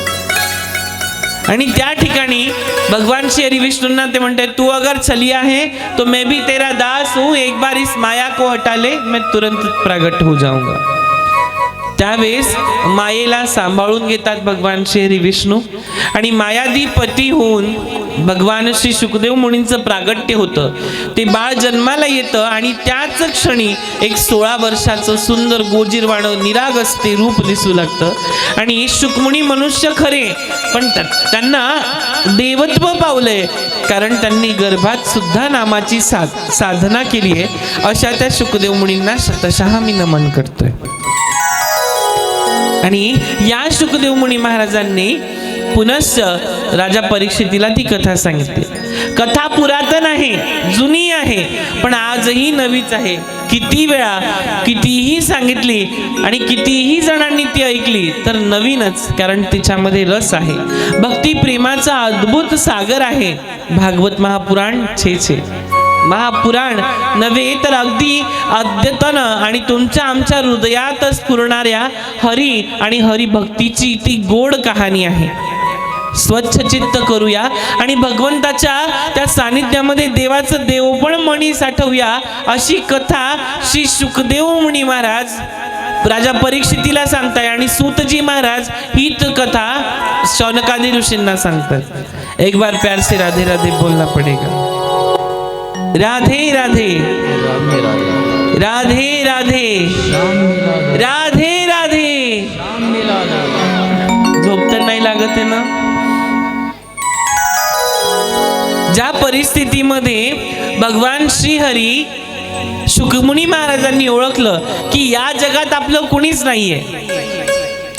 आणि त्या ठिकाणी भगवान श्री हरि विष्णुना ते म्हणते, तू अगर छलिया है तो मैं भी तेरा दास हूँ, एक बार इस माया को हटा ले, मैं तुरंत प्रगट हो जाऊंगा. त्यावेळेस मायेला सांभाळून घेतात भगवान श्री हरी विष्णू आणि मायाधिपती होऊन भगवान श्री शुकदेव मुनींचं प्रागट्य होतं. ते बाळ जन्माला येतं आणि त्याच क्षणी एक 16 वर्षाचं सुंदर गोजीरवाणं निरागसते रूप दिसू लागतं. आणि शुकमुनी मनुष्य खरे पण त्यांना देवत्व पावलंय, कारण त्यांनी गर्भात सुद्धा नामाची साधना केली आहे. अशा त्या शुकदेव मुनींना शतशः मी नमन करतोय. आणि या शुकदेव मुनी महाराजांनी पुनश्च राजा परीक्षितीला ती कथा सांगितली. कथा पुरातन आहे, जुनी आहे, पण आजही नवीच आहे. किती वेळा कितीही सांगितली आणि कितीही जणांनी ती ऐकली तर नवीनच, कारण तिच्यामध्ये रस आहे. भक्ती प्रेमाचा अद्भुत सागर आहे. भागवत महापुराण छे महापुराण नव्हे तर अगदी अद्यतन आणि तुमच्या आमच्या हृदयात स्फुरणाऱ्या हरी आणि हरिभक्तीची ती गोड कहाणी आहे. स्वच्छ चित्त करूया आणि भगवंताच्या त्या सानिध्यामध्ये देवाचं देवपण मणी साठवूया, अशी कथा श्री शुकदेव मुनी महाराज राजा परीक्षितीला सांगताय. आणि सूतजी महाराज ही कथा शौनकादी ऋषींना सांगतात. एक बार प्यार से राधे राधे बोलना पडेगा. राधे राधे राधे राधे राधे राधे. झोप तर नाही लागत आहे ना. ज्या परिस्थितीमध्ये भगवान श्रीहरी शुकमुनी महाराजांनी ओळखलं की या जगात आपलं कुणीच नाहीये,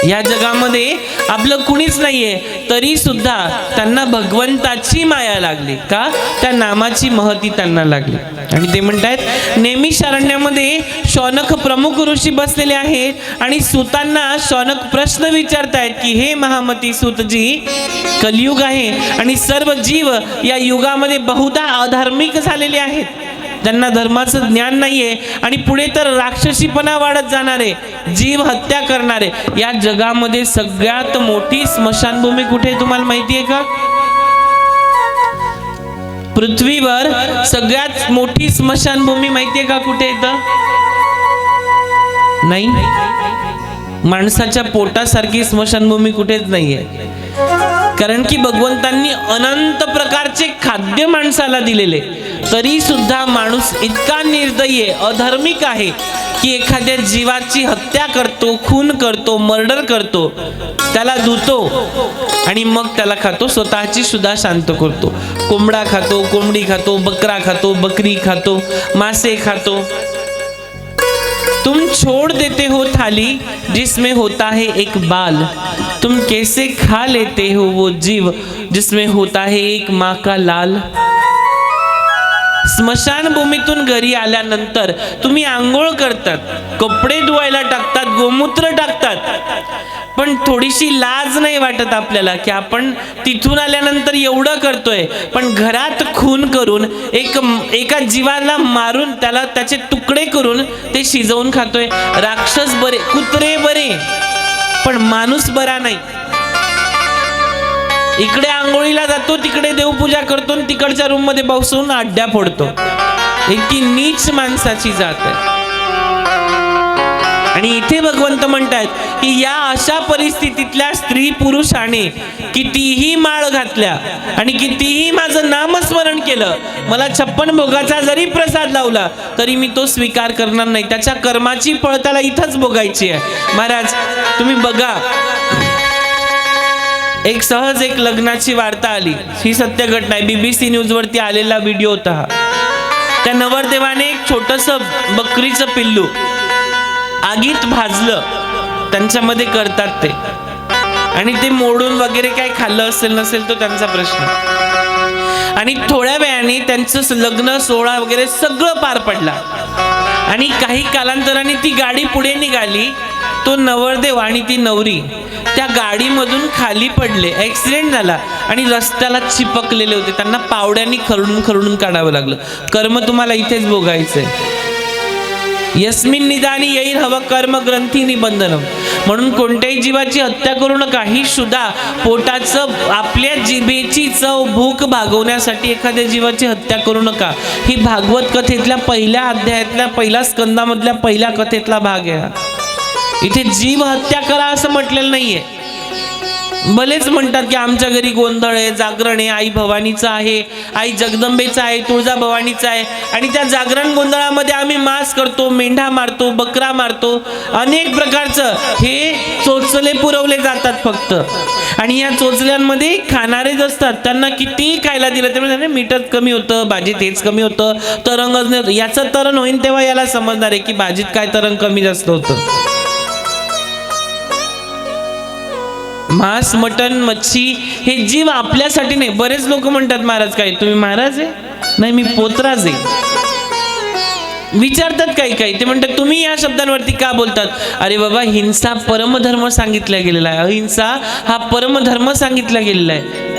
या जगामध्ये आपलं कुणीच नाहीये, तरी सुद्धा त्यांना भगवंताची माया लागली. का? त्या नामाची महती त्यांना लागली. आणि ते म्हणतायत नेहमी शरण्यामध्ये शौनक प्रमुख ऋषी बसलेले आहेत आणि सूतांना शौनक प्रश्न विचारतायत की हे महामती सूतजी, कलियुग आहे आणि सर्व जीव या युगामध्ये बहुधा अधार्मिक झालेले आहेत. त्यांना धर्माचं ज्ञान नाहीये आणि पुढे तर राक्षसीपणा वाढत जाणारे, जीव हत्या करणारे. या जगामध्ये सगळ्यात मोठी स्मशानभूमी कुठे आहे तुम्हाला माहिती आहे का? पृथ्वीवर सगळ्यात मोठी स्मशानभूमी माहिती आहे का कुठे येतं? नाही. माणसाच्या पोटासारखी स्मशानभूमी कुठेच नाहीये. कारण की भगवंतांनी अनंत प्रकारचे खाद्य माणसाला दिलेले, तरी सुद्धा माणूस इतका निर्दयी अधार्मिक आहे की एखाद्या जीवाची हत्या करतो, खून करतो, मर्डर करतो, त्याला धुतो आणि मग त्याला खातो, स्वतःची सुद्धा शांत करतो. कोंबडा खातो, कोंबडी खातो, बकरा खातो, बकरी खातो, मासे खातो. तुम छोड़ देते हो थाली जिसमें होता है एक बाल, तुम कैसे खा लेते हो वो जीव जिसमें होता है एक माँ का लाल. स्मशानभूमीतून घरी आल्यानंतर तुम्ही आंघोळ करतात, कपडे धुवायला टाकतात, गोमूत्र टाकतात, पण थोडीशी लाज नाही वाटत आपल्याला की आपण तिथून आल्यानंतर एवढं करतोय, पण घरात खून करून एका जीवाला मारून त्याला त्याचे तुकडे करून ते शिजवून खातोय. राक्षस बरे, कुत्रे बरे, पण माणूस बरा नाही. इकडे आंघोळीला जातो, तिकडे देवपूजा करतो आणि तिकडच्या रूम मध्ये बसून आड्या फोडतो. इतकी नीच माणसाची जात आहे. आणि इथे भगवंत म्हणतायत की या अशा परिस्थितीतल्या स्त्री पुरुषाने कितीही माळ घातल्या आणि कितीही माझं नामस्मरण केलं, मला 56 भोगाचा जरी प्रसाद लावला तरी मी तो स्वीकार करणार नाही. त्याच्या कर्माची फळ त्याला इथंच भोगायची आहे. महाराज तुम्ही बघा, एक सहज एक लग्नाची वार्ता आली. ही सत्य घटना आहे. BBC न्यूज वरती आलेला व्हिडिओ होता हा. त्या नवरदेवाने एक छोटंसं बकरीचं पिल्लू आगीत भाजलं, त्यांच्यामध्ये करतात ते, आणि ते मोडून वगैरे काय खाल्लं असेल नसेल तो त्यांचा प्रश्न. आणि थोड्या वेळाने त्यांचं लग्न सोहळा वगैरे सगळं पार पडला आणि काही कालांतराने ती गाडी पुढे निघाली. तो नवरदेव आणि ती नवरी त्या गाडीमधून खाली पडले, ऍक्सिडेंट झाला आणि रस्त्याला चिपकलेले होते. त्यांना पावड्यांनी खरडून खरडून काढावं लागलं. कर्म तुम्हाला इथेच भोगायचंय. यस्मिन निदानी येईल हवं कर्म ग्रंथी निबंधनम. म्हणून कोणत्याही जीवाची हत्या करू नका. ही सुद्धा पोटाचं, आपल्या जिभेची चव, भूक भागवण्यासाठी एखाद्या जीवाची हत्या करू नका. ही भागवत कथेतल्या पहिल्या अध्यायातल्या पहिल्या स्कंदामधल्या पहिल्या कथेतला भाग आहे. इथे जीव हत्या करा असं म्हटलेलं नाहीये. भलेच म्हणतात की आमच्या घरी गोंधळ आहे, जागरण आहे, आई भवानीचं आहे, आई जगदंबेचं आहे, तुळजा भवानीचं आहे, आणि त्या जागरण गोंधळामध्ये आम्ही मांस करतो, मेंढा मारतो, बकरा मारतो, अनेक प्रकारचं हे चोचले पुरवले जातात फक्त. आणि या चोचल्यांमध्ये खाणारेच असतात, त्यांना किती खायला दिलं त्यामुळे मीठच कमी होतं, भाजीत हेच कमी होतं, तरंगच नाही. याचं तरण होईल तेव्हा याला समजणार आहे की भाजीत काय तरंग कमी जास्त होतं. मांस, मटण, मच्छी हे जीव आपल्यासाठी नाही. बरेच लोक म्हणतात महाराज काय तुम्ही महाराज आहे? नाही, मी पोतराज आहे. विचारतात काही काही, ते म्हणतात तुम्ही या शब्दांवरती का बोलतात? अरे बाबा, हिंसा परमधर्म सांगितला गेलेला आहे. अहिंसा हा परमधर्म सांगितला गेलेला आहे.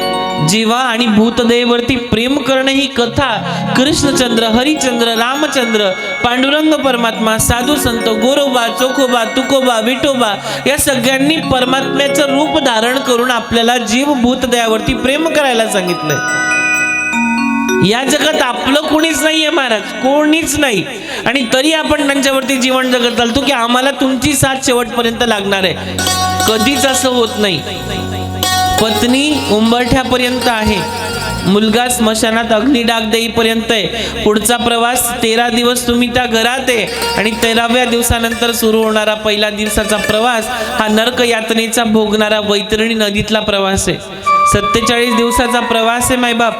जीवा आणि भूतदयेवरती प्रेम करणं ही कथा कृष्णचंद्र, हरिचंद्र, रामचंद्र, पांडुरंग परमात्मा, साधू संत, गोरोबा, चोखोबा, तुकोबा, विठोबा या सगळ्यांनी परमात्म्याचं रूप धारण करून आपल्याला जीव भूतदयावरती प्रेम करायला सांगितलंय. या जगात आपलं कोणीच नाहीये महाराज, कोणीच नाही. आणि तरी आपण त्यांच्यावरती जीवन जगत चालतो की आम्हाला तुमची साथ शेवटपर्यंत लागणार आहे. कधीच असं होत नाही. पत्नी उंबरठ्यापर्यंत आहे, मुलगा स्मशानात अग्निडाग देईपर्यंत आहे. पुढचा प्रवास 13 दिवस तुम्ही त्या घरात आहे, आणि 13व्या दिवसानंतर सुरू होणारा पहिला दिवसाचा प्रवास हा नरक यातनेचा भोगणारा वैतरणी नदीतला प्रवास आहे. 47 दिवसाचा प्रवास आहे मायबाप.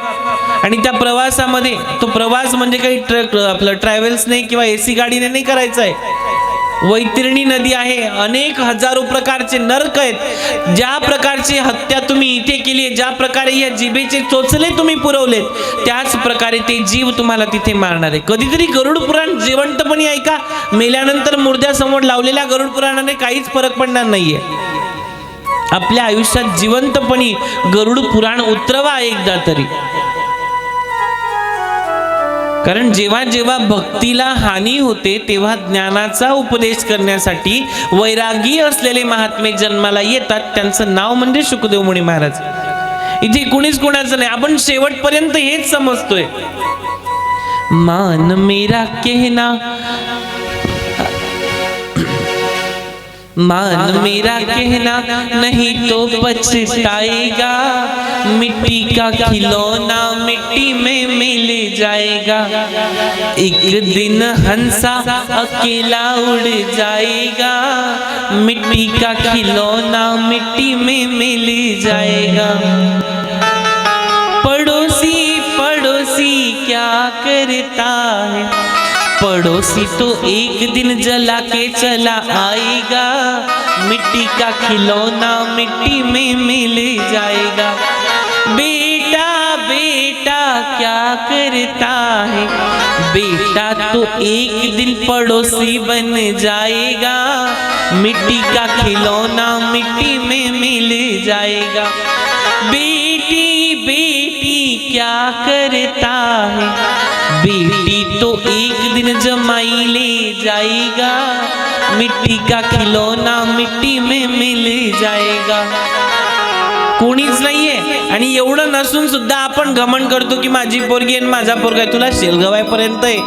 आणि त्या प्रवासामध्ये तो प्रवास म्हणजे काही आपलं ट्रॅव्हल्स नाही किंवा AC गाडीने नाही करायचा आहे. वैतरणी नदी आहे, अनेक हजारो प्रकारचे नरक आहेत. ज्या प्रकारची हत्या तुम्ही इथे केली, ज्या प्रकारे या जिभेचे चोचले तुम्ही पुरवलेत, त्याच प्रकारे ते जीव तुम्हाला तिथे मारणार आहे. कधीतरी गरुड पुराण जिवंतपणी ऐका. मेल्यानंतर मुर्द्यासमोर लावलेल्या गरुड पुराणाने काहीच फरक पडणार नाहीये. आपल्या आयुष्यात जिवंतपणी गरुड पुराण उतरवा एकदा तरी. कारण जेव्हा जेव्हा भक्तीला हानी होते तेव्हा ज्ञानाचा उपदेश करण्यासाठी वैरागी असलेले महात्मे जन्माला येतात. त्यांचं नाव म्हणजे शुकदेव मुनी महाराज. इथे कुणीच कुणाचं नाही. आपण शेवटपर्यंत हेच समजतोय. मान मेरा कहना, मान मेरा कहना नहीं तो पछताएगा, मिट्टी का खिलौना मिट्टी में मिल जाएगा, एक दिन हंसा अकेला उड़ जाएगा, मिट्टी का खिलौना मिट्टी में मिल जाएगा. पड़ोसी पड़ोसी क्या करता है, पड़ोसी तो एक दिन जला के चला आएगा, मिट्टी का खिलौना मिट्टी में मिल जाएगा. बेटा बेटा क्या करता है, बेटा तो एक दिन पड़ोसी बन जाएगा, मिट्टी का खिलौना मिट्टी में मिल जाएगा. बेटी बेटी क्या करता है, बेटी तो एक दिन जमाई ले जाएगा, मिट्टी का खिलौना मिट्टी में मिल जाएगा. कोणीच नाहीये. आणि एवढं नसून सुद्धा आपण घमंड करतो की माझी पोरगी आणि माझा पोरगा आहे. तुला शेलगवायपर्यंत आहे,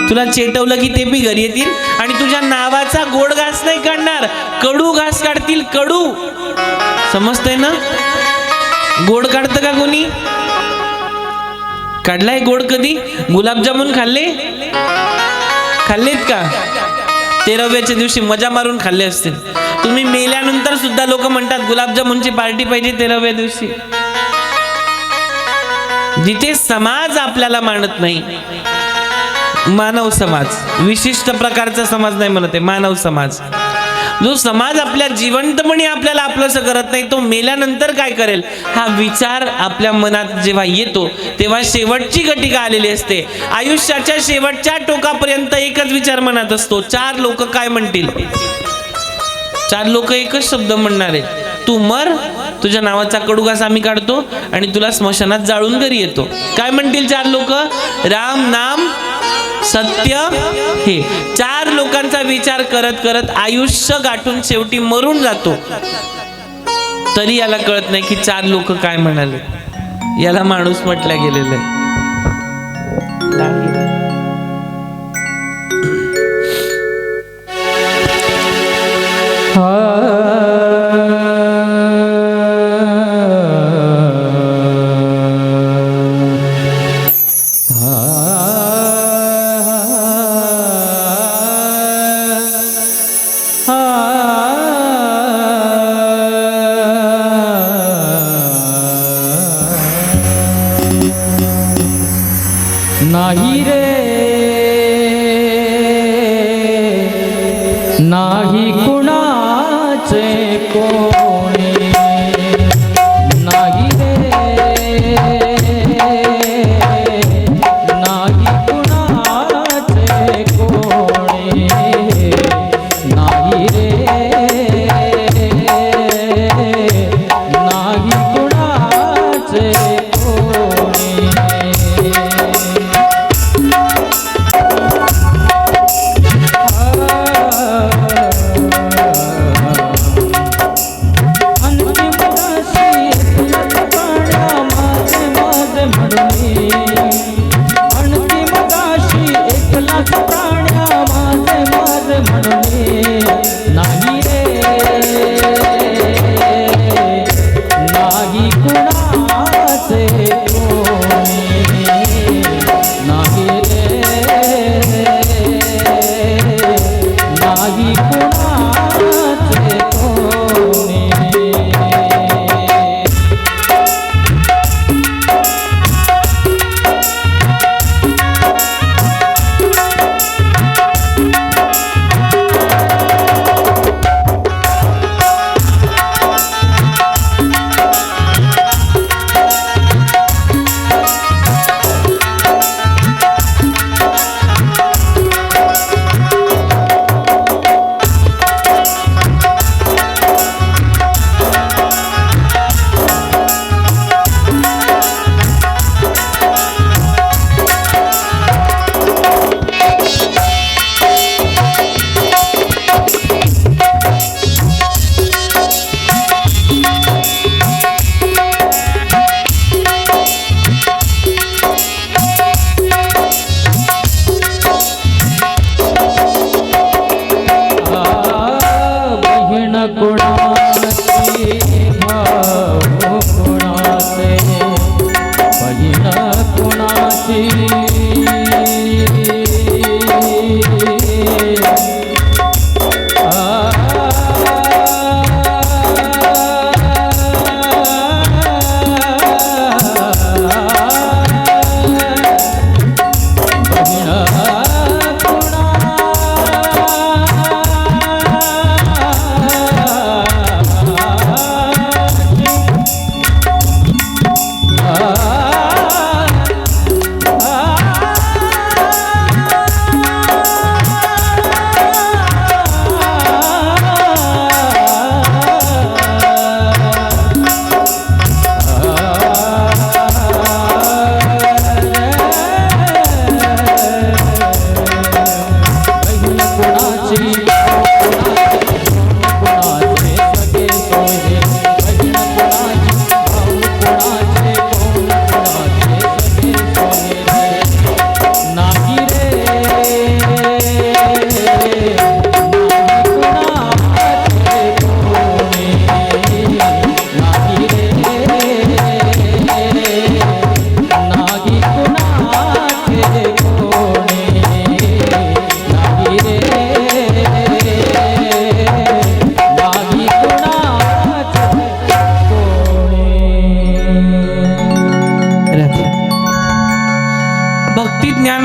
तुला चेटवलं की ते बी घरी येतील आणि तुझ्या नावाचा गोड घास नाही काढणार, कडू घास काढतील. कडू समजतंय ना? गोड काढतं का कोणी? काढलाय गोड कधी? गुलाबजामुन खाल्लेत का? 13व्याच्या दिवशी मजा मारून खाल्ले असतील तुम्ही. मेल्यानंतर सुद्धा लोक म्हणतात गुलाबजामुनची पार्टी पाहिजे 13व्या दिवशी. जिथे समाज आपल्याला मानत नाही, मानव समाज, विशिष्ट प्रकारचा समाज नाही म्हणत आहे, मानव समाज. जो समाज आपल्या जिवंतपणी आपल्याला आपलंसं करत नाही, तो मेल्यानंतर काय करेल हा विचार आपल्या मनात जेव्हा येतो तेव्हा शेवटची घटिका आलेली असते. आयुष्याच्या शेवटच्या टोकापर्यंत एकच विचार मनात असतो, 4 लोक काय म्हणतील. 4 लोक एकच शब्द म्हणणार आहे, तू मर, तुझ्या नावाचा कडूघास आम्ही काढतो आणि तुला स्मशानात जाळून घरी येतो. काय म्हणतील 4 लोक? राम नाम सत्य हे. 4 लोकांचा विचार करत करत आयुष्य गाठून शेवटी मरून जातो. तरी याला कळत नाही की 4 लोक काय म्हणाले. याला माणूस म्हटल्या गेलेलं आहे. नाही रे नाही कुणाचे कोणी नाही रे नाही कुणाचे कोणी नाही रे नाही कुणाचे कोणी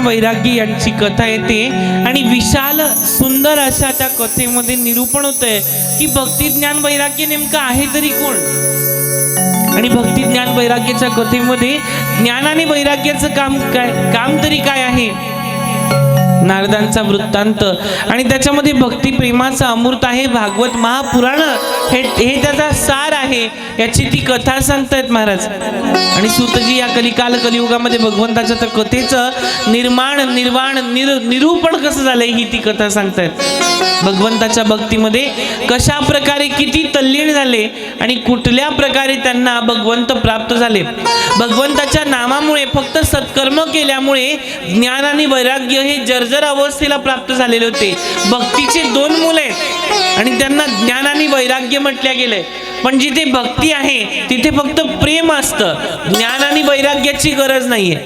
वैरागी यांची कथा येते आणि विशाल सुंदर अशा त्या कथेमध्ये निरूपण होतंय की भक्ती ज्ञान वैराग्य नेमकं आहे तरी कोण. आणि भक्ती ज्ञान वैराग्याच्या कथेमध्ये ज्ञान आणि वैराग्याचं काम तरी काय आहे. नारदांचा वृत्तांत आणि त्याच्यामध्ये भक्ती प्रेमाचं अमृत आहे. भागवत महापुराण हे त्याचा सार आहे. याची ती कथा सांगतायत महाराज. आणि सूतजी या कलियुगामध्ये भगवंताच्या त्या कथेचं निरूपण कसं झालंय ही ती कथा सांगतायत. भगवंताच्या भक्तीमध्ये कशा प्रकारे किती तल्लीन झाले आणि कुठल्या प्रकारे त्यांना भगवंत प्राप्त झाले. भगवंताच्या नामामुळे फक्त सत्कर्म केल्यामुळे ज्ञान आणि वैराग्य हे जर्जर अवस्थेला प्राप्त झालेले होते. भक्तीचे दोन मुले आणि त्यांना ज्ञान आणि वैराग्य म्हटले गेले. पण जिथे भक्ती आहे तिथे फक्त प्रेम असतं. ज्ञान आणि वैराग्याची गरज नाहीये.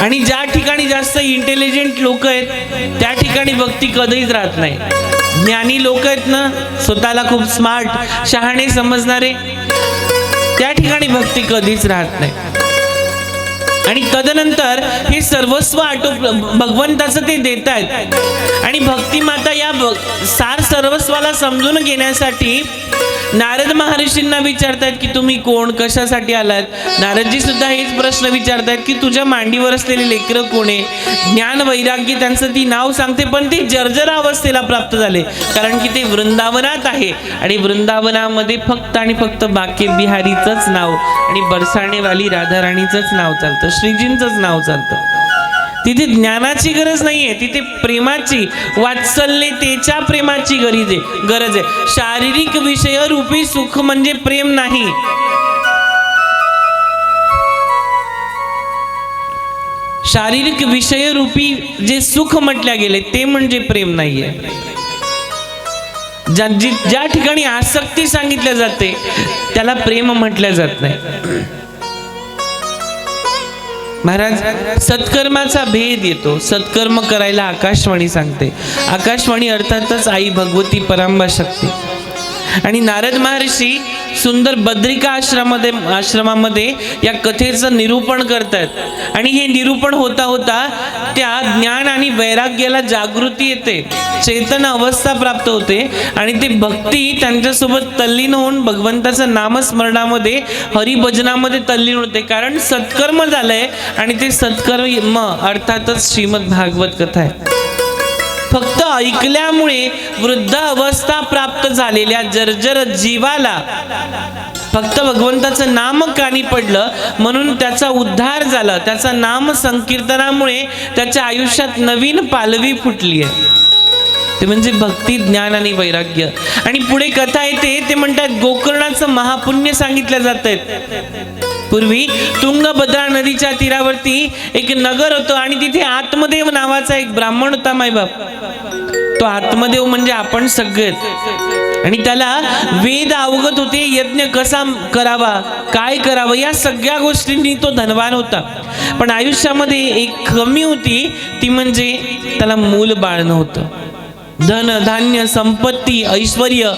आणि ज्या ठिकाणी जास्त इंटेलिजंट लोक आहेत त्या ठिकाणी भक्ती कधीच राहत नाही. ज्ञानी लोक आहेत ना, स्वतःला खूप स्मार्ट शहाणे समजणारे, त्या ठिकाणी भक्ती कधीच राहत नाही. आणि तदनंतर हे सर्वस्व भगवंताचं ते देत आहेत. आणि भक्ती माता या सार सर्वस्वाला समजून घेण्यासाठी नारद महर्षींना विचारतायत की तुम्ही कोण, कशासाठी आलात. नारदजी सुद्धा हेच प्रश्न विचारतायत की तुझ्या मांडीवर असलेले लेकरं कोण आहे. ज्ञान वैराग्य त्यांचं ती नाव सांगते, पण ते जर्जर अवस्थेला प्राप्त झाले, कारण की ते वृंदावनात आहे. आणि वृंदावनामध्ये फक्त आणि फक्त बाके बिहारीचंच नाव आणि बरसाणेवाली राधाराणीचंच नाव चालतं, श्रीजींचंच नाव चालतं. तिथे ज्ञानाची गरज नाहीये, तिथे प्रेमाची, वात्सल्यतेच्या प्रेमाची गरज आहे. शारीरिक विषय रूपी सुख म्हणजे प्रेम नाही. शारीरिक विषय रूपी जे सुख म्हटल्या गेले ते म्हणजे प्रेम नाहीये. ज्या ठिकाणी आसक्ती सांगितल्या जाते त्याला प्रेम म्हटल्या जात नाही. महाराज, सत्कर्माचा भेद येतो. सत्कर्म करायला आकाशवाणी सांगते. आकाशवाणी अर्थातच आई भगवती परांबा शक्ती. आणि नारद महर्षी सुंदर बद्रिका आश्रमामध्ये या कथेचं निरूपण करतात. आणि हे निरूपण होता होता त्या ज्ञान आणि वैराग्याला जागृती येते, चेतन अवस्था प्राप्त होते. आणि ते भक्ती त्यांच्यासोबत तल्लीन होऊन भगवंताचं नामस्मरणामध्ये, हरिभजनामध्ये तल्लीन होते. कारण सत्कर्म झालंय आणि ते सत्कर्म अर्थातच श्रीमद भागवत कथा आहे. फक्त ऐकल्यामुळे वृद्ध अवस्था प्राप्त झालेल्या जर्जर जीवाला फक्त भगवंताचं नाम कानी पडलं म्हणून त्याचा उद्धार झाला. त्याचा नाम संकीर्तनामुळे त्याच्या आयुष्यात नवीन पालवी फुटली आहे. ते म्हणजे भक्ती, ज्ञान आणि वैराग्य. आणि पुढे कथा येते, ते म्हणतात गोकर्णाचं महापुण्य सांगितलं जात आहे. पूर्वी तुंगभद्रा नदीच्या तीरावरती एक नगर होतं आणि तिथे आत्मदेव नावाचा एक ब्राह्मण होता. मायबाप, तो आत्मदेव म्हणजे आपण सगळेच. आणि त्याला वेद अवगत होते, यज्ञ कसा करावा, काय करावं, या सगळ्या गोष्टींनी तो धनवान होता. पण आयुष्यामध्ये एक कमी होती, ती म्हणजे त्याला मूल बाळ नव्हतं. धन धान्य संपत्ती ऐश्वर्य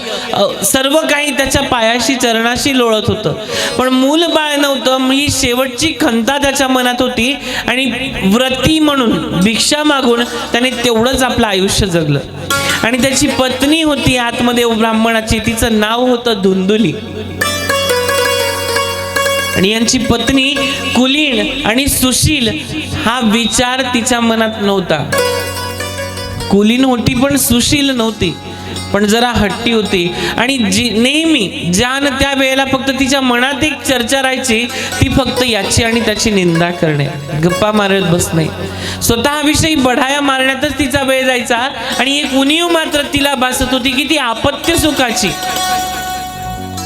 सर्व काही त्याच्या पायाशी चरणाशी लोळत होतं, पण मूल बाळ नव्हतं. ही शेवटची खंता त्याच्या मनात होती. आणि व्रती म्हणून भिक्षा मागून त्याने तेवढंच आपलं आयुष्य जगलं. आणि त्याची पत्नी होती आत्मदेव ब्राह्मणाची, तिचं नाव होतं धुंदुली. आणि यांची पत्नी कुलीन आणि सुशील हा विचार तिच्या मनात नव्हता. कुलीन होती पण सुशील नव्हती, पण जरा हट्टी होती. आणि नेहमी ज्यान त्या वेळेला फक्त तिच्या मनात एक चर्चा राहायची, ती फक्त याची आणि त्याची निंदा करणे, गप्पा मारत बसणे, स्वतःविषयी बढाया मारण्यातच तिचा वेळ जायचा. आणि एक उणीव मात्र तिला भासत होती की ती अपत्य सुखाची.